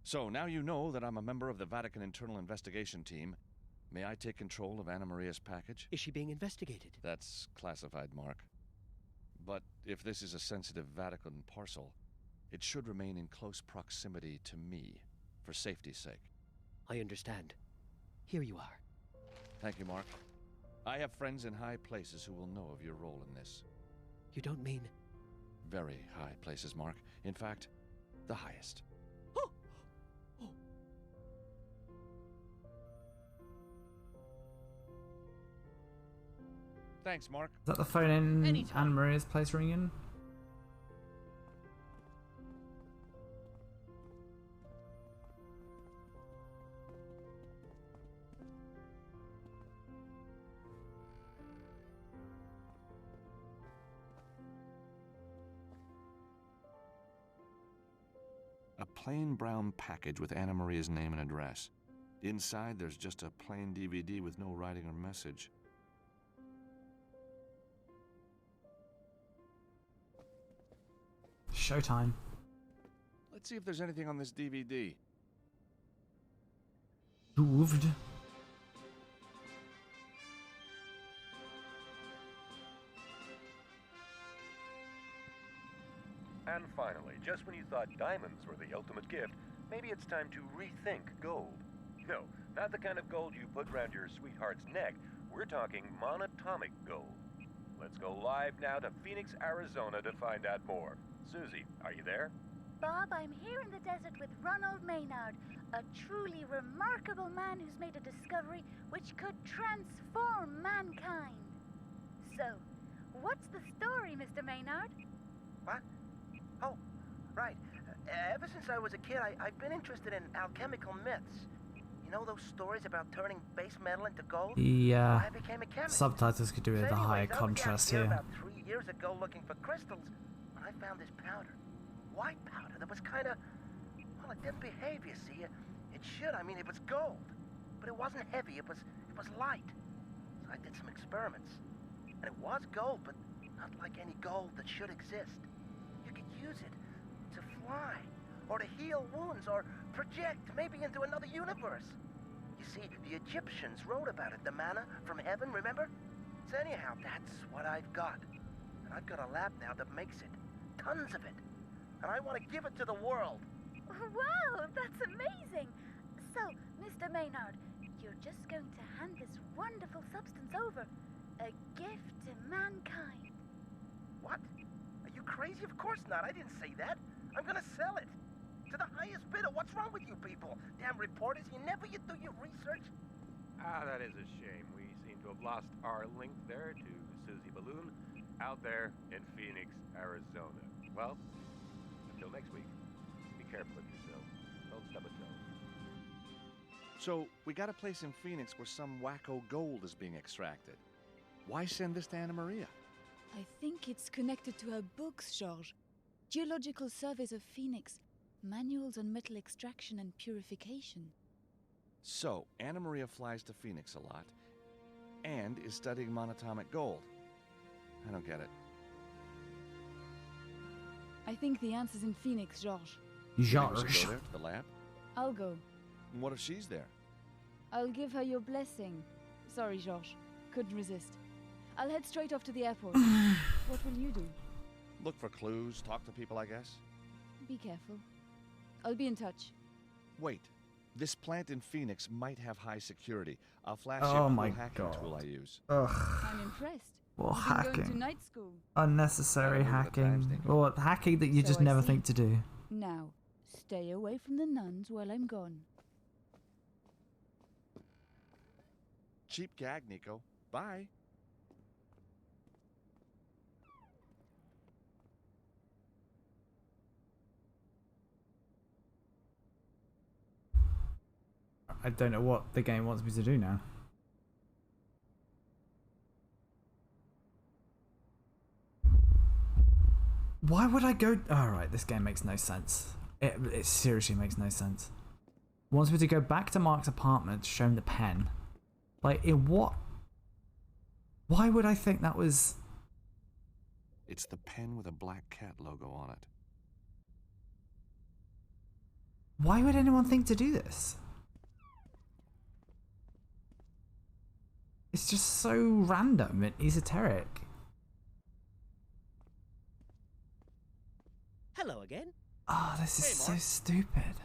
So, now you know that I'm a member of the Vatican Internal Investigation Team. May I take control of Anna Maria's package? Is she being investigated? That's classified, Mark. But if this is a sensitive Vatican parcel, it should remain in close proximity to me, for safety's sake. I understand. Here you are. Thank you, Mark. I have friends in high places who will know of your role in this. You don't mean... Very high places, Mark. In fact, the highest. Oh! Oh! Thanks, Mark. Is that the phone in Anna Maria's place ringing? A plain brown package with Anna Maria's name and address. Inside, there's just a plain DVD with no writing or message. Showtime. Let's see if there's anything on this DVD. Moved. And finally, just when you thought diamonds were the ultimate gift, maybe it's time to rethink gold. No, not the kind of gold you put around your sweetheart's neck. We're talking monatomic gold. Let's go live now to Phoenix, Arizona to find out more. Susie, are you there? Bob, I'm here in the desert with Ronald Maynard, a truly remarkable man who's made a discovery which could transform mankind. So, what's the story, Mr. Maynard? What? Oh, right. Ever since I was a kid, I've been interested in alchemical myths. You know those stories about turning base metal into gold? Yeah. I became a chemist. Subtitles could do with a higher contrast here. About 3 years ago looking for crystals, when I found this powder. White powder that was kind of... Well, it didn't behave, you see. It should. I mean, it was gold. But it wasn't heavy. It was light. So I did some experiments. And it was gold, but not like any gold that should exist. You could use it to fly, or to heal wounds, or project maybe into another universe. You see, the Egyptians wrote about it, the manna from heaven, remember? So anyhow, that's what I've got. And I've got a lab now that makes it. Tons of it. And I want to give it to the world. Wow, that's amazing! So, Mr. Maynard, you're just going to hand this wonderful substance over. A gift to mankind. What? Are you crazy? Of course not. I didn't say that. I'm gonna sell it. To the highest bidder. What's wrong with you people? Damn reporters, you do your research? Ah, that is a shame. We seem to have lost our link there to Susie Balloon. out there in Phoenix, Arizona. Well, until next week, be careful of yourself. Don't stub a toe. So, we got a place in Phoenix where some wacko gold is being extracted. Why send this to Anna Maria? I think it's connected to her books, George. Geological Surveys of Phoenix. Manuals on metal extraction and purification. So, Anna Maria flies to Phoenix a lot, and is studying monatomic gold. I don't get it. I think the answer's in Phoenix, George. You think we should go there to the lab? I'll go. And what if she's there? I'll give her your blessing. Sorry, George. Couldn't resist. I'll head straight off to the airport. What will you do? Look for clues, talk to people, I guess. Be careful. I'll be in touch. Wait. This plant in Phoenix might have high security. I'll flash Oh you a my cool hacking God. tool I use. Ugh. I'm impressed. Well, You've been going to hacking. night school. Unnecessary hacking. Or hacking that you So just I never see. think to do. Now, stay away from the nuns while I'm gone. Cheap gag, Nico. Bye. I don't know what the game wants me to do now. Why would I go? Alright, this game makes no sense. It seriously makes no sense. Wants me to go back to Mark's apartment to show him the pen. Like, in what? Why would I think that was... It's the pen with a black cat logo on it. Why would anyone think to do this? It's just so random and esoteric. Hello again. Oh, this is Hey, so Mark. stupid.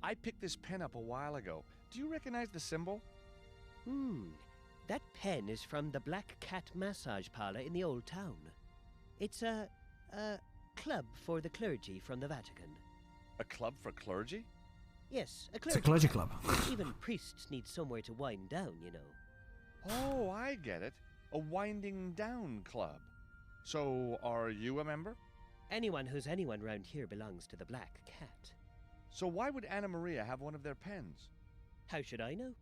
I picked this pen up a while ago. Do you recognize the symbol? That pen is from the Black Cat Massage Parlor in the Old Town. It's a club for the clergy from the Vatican. A club for clergy? Yes, a It's clergy a clergy club. Even priests need somewhere to wind down, you know. Oh, I get it. A winding down club. So, are you a member? Anyone who's anyone round here belongs to the Black Cat. So why would Anna Maria have one of their pens? How should I know?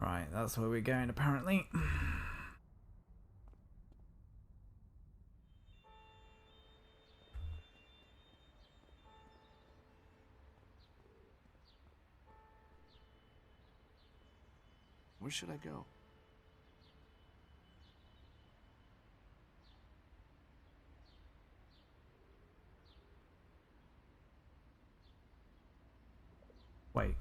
Right, that's where we're going apparently. Where should I go? Wait.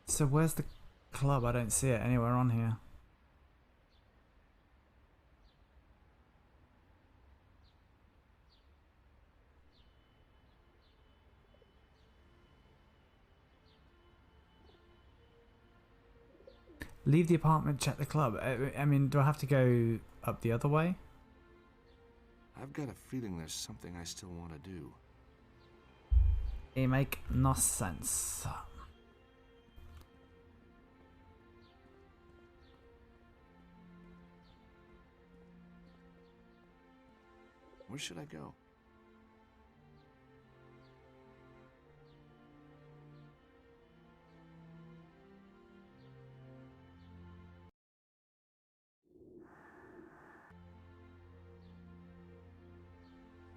So where's the club? I don't see it anywhere on here. Leave the apartment, check the club. I mean, do I have to go up the other way? I've got a feeling there's something I still want to do. It make no sense. Where should I go?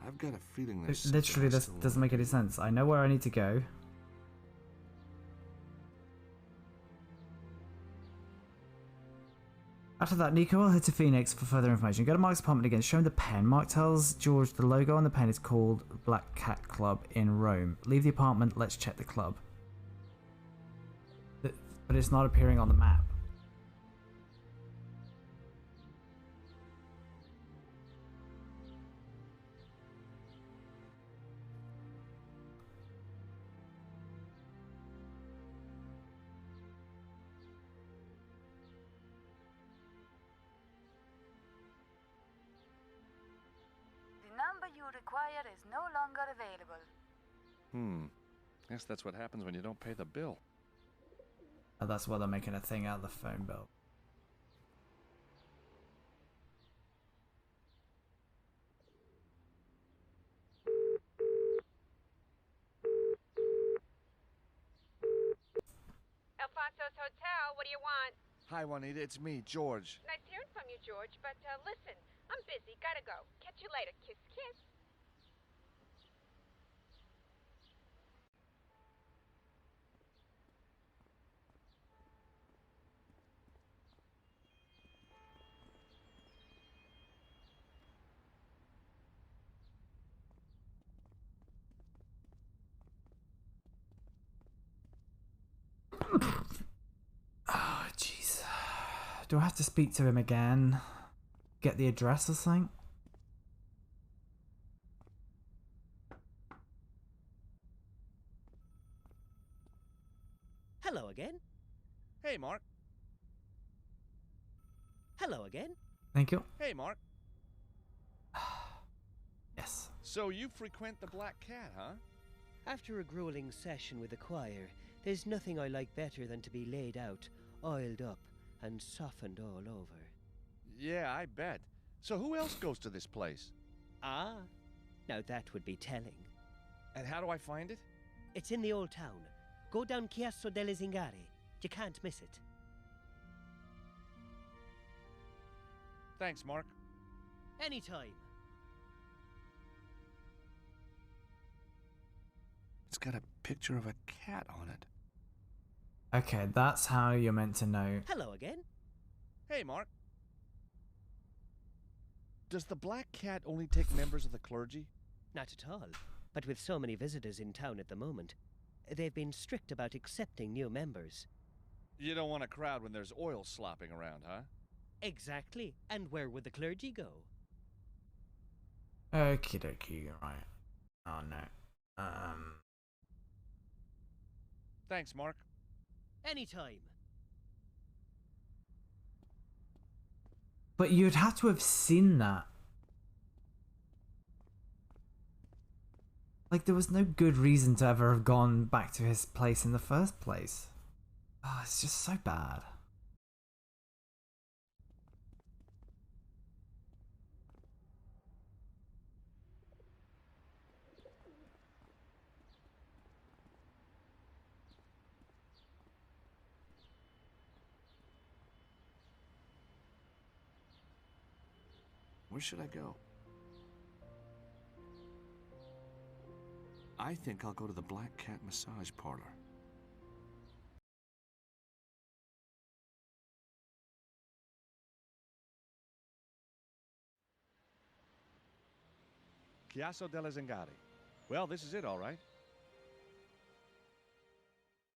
I've got a feeling there's something Literally, I this still doesn't wanna make any do. sense. I know where I need to go. After that, Nico will head to Phoenix for further information. Go to Mark's apartment again, show him the pen. Mark tells George the logo on the pen is called Black Cat Club in Rome. Leave the apartment, let's check the club. But it's not appearing on the map. The number you require is no longer available. Guess that's what happens when you don't pay the bill. Oh, that's why they're making a thing out of the phone bill. Alfonso's Hotel, what do you want? Hi, Juanita, it's me, George. Nice hearing from you, George, but listen, I'm busy, gotta go. Catch you later, kiss, kiss. Oh, jeez. Do I have to speak to him again? Get the address or something? Hello again. Hey, Mark. Hello again. Thank you. Hey, Mark. Yes. So you frequent the Black Cat, huh? After a grueling session with the choir, there's nothing I like better than to be laid out, oiled up, and softened all over. Yeah, I bet. So who else goes to this place? Ah, now that would be telling. And how do I find it? It's in the old town. Go down Chiasso delle Zingari. You can't miss it. Thanks, Mark. Anytime. It's got a picture of a cat on it. Okay, that's how you're meant to know. Hello again. Hey, Mark. Does the Black Cat only take members of the clergy? Not at all. But with so many visitors in town at the moment, they've been strict about accepting new members. You don't want a crowd when there's oil slopping around, huh? Exactly. And where would the clergy go? Okie dokie, right. Oh no. Thanks, Mark. Anytime. But you'd have to have seen that. Like, there was no good reason to ever have gone back to his place in the first place. Ah, it's just so bad. Where should I go? I think I'll go to the Black Cat massage parlor. Chiasso delle Zingari. Well, this is it, all right.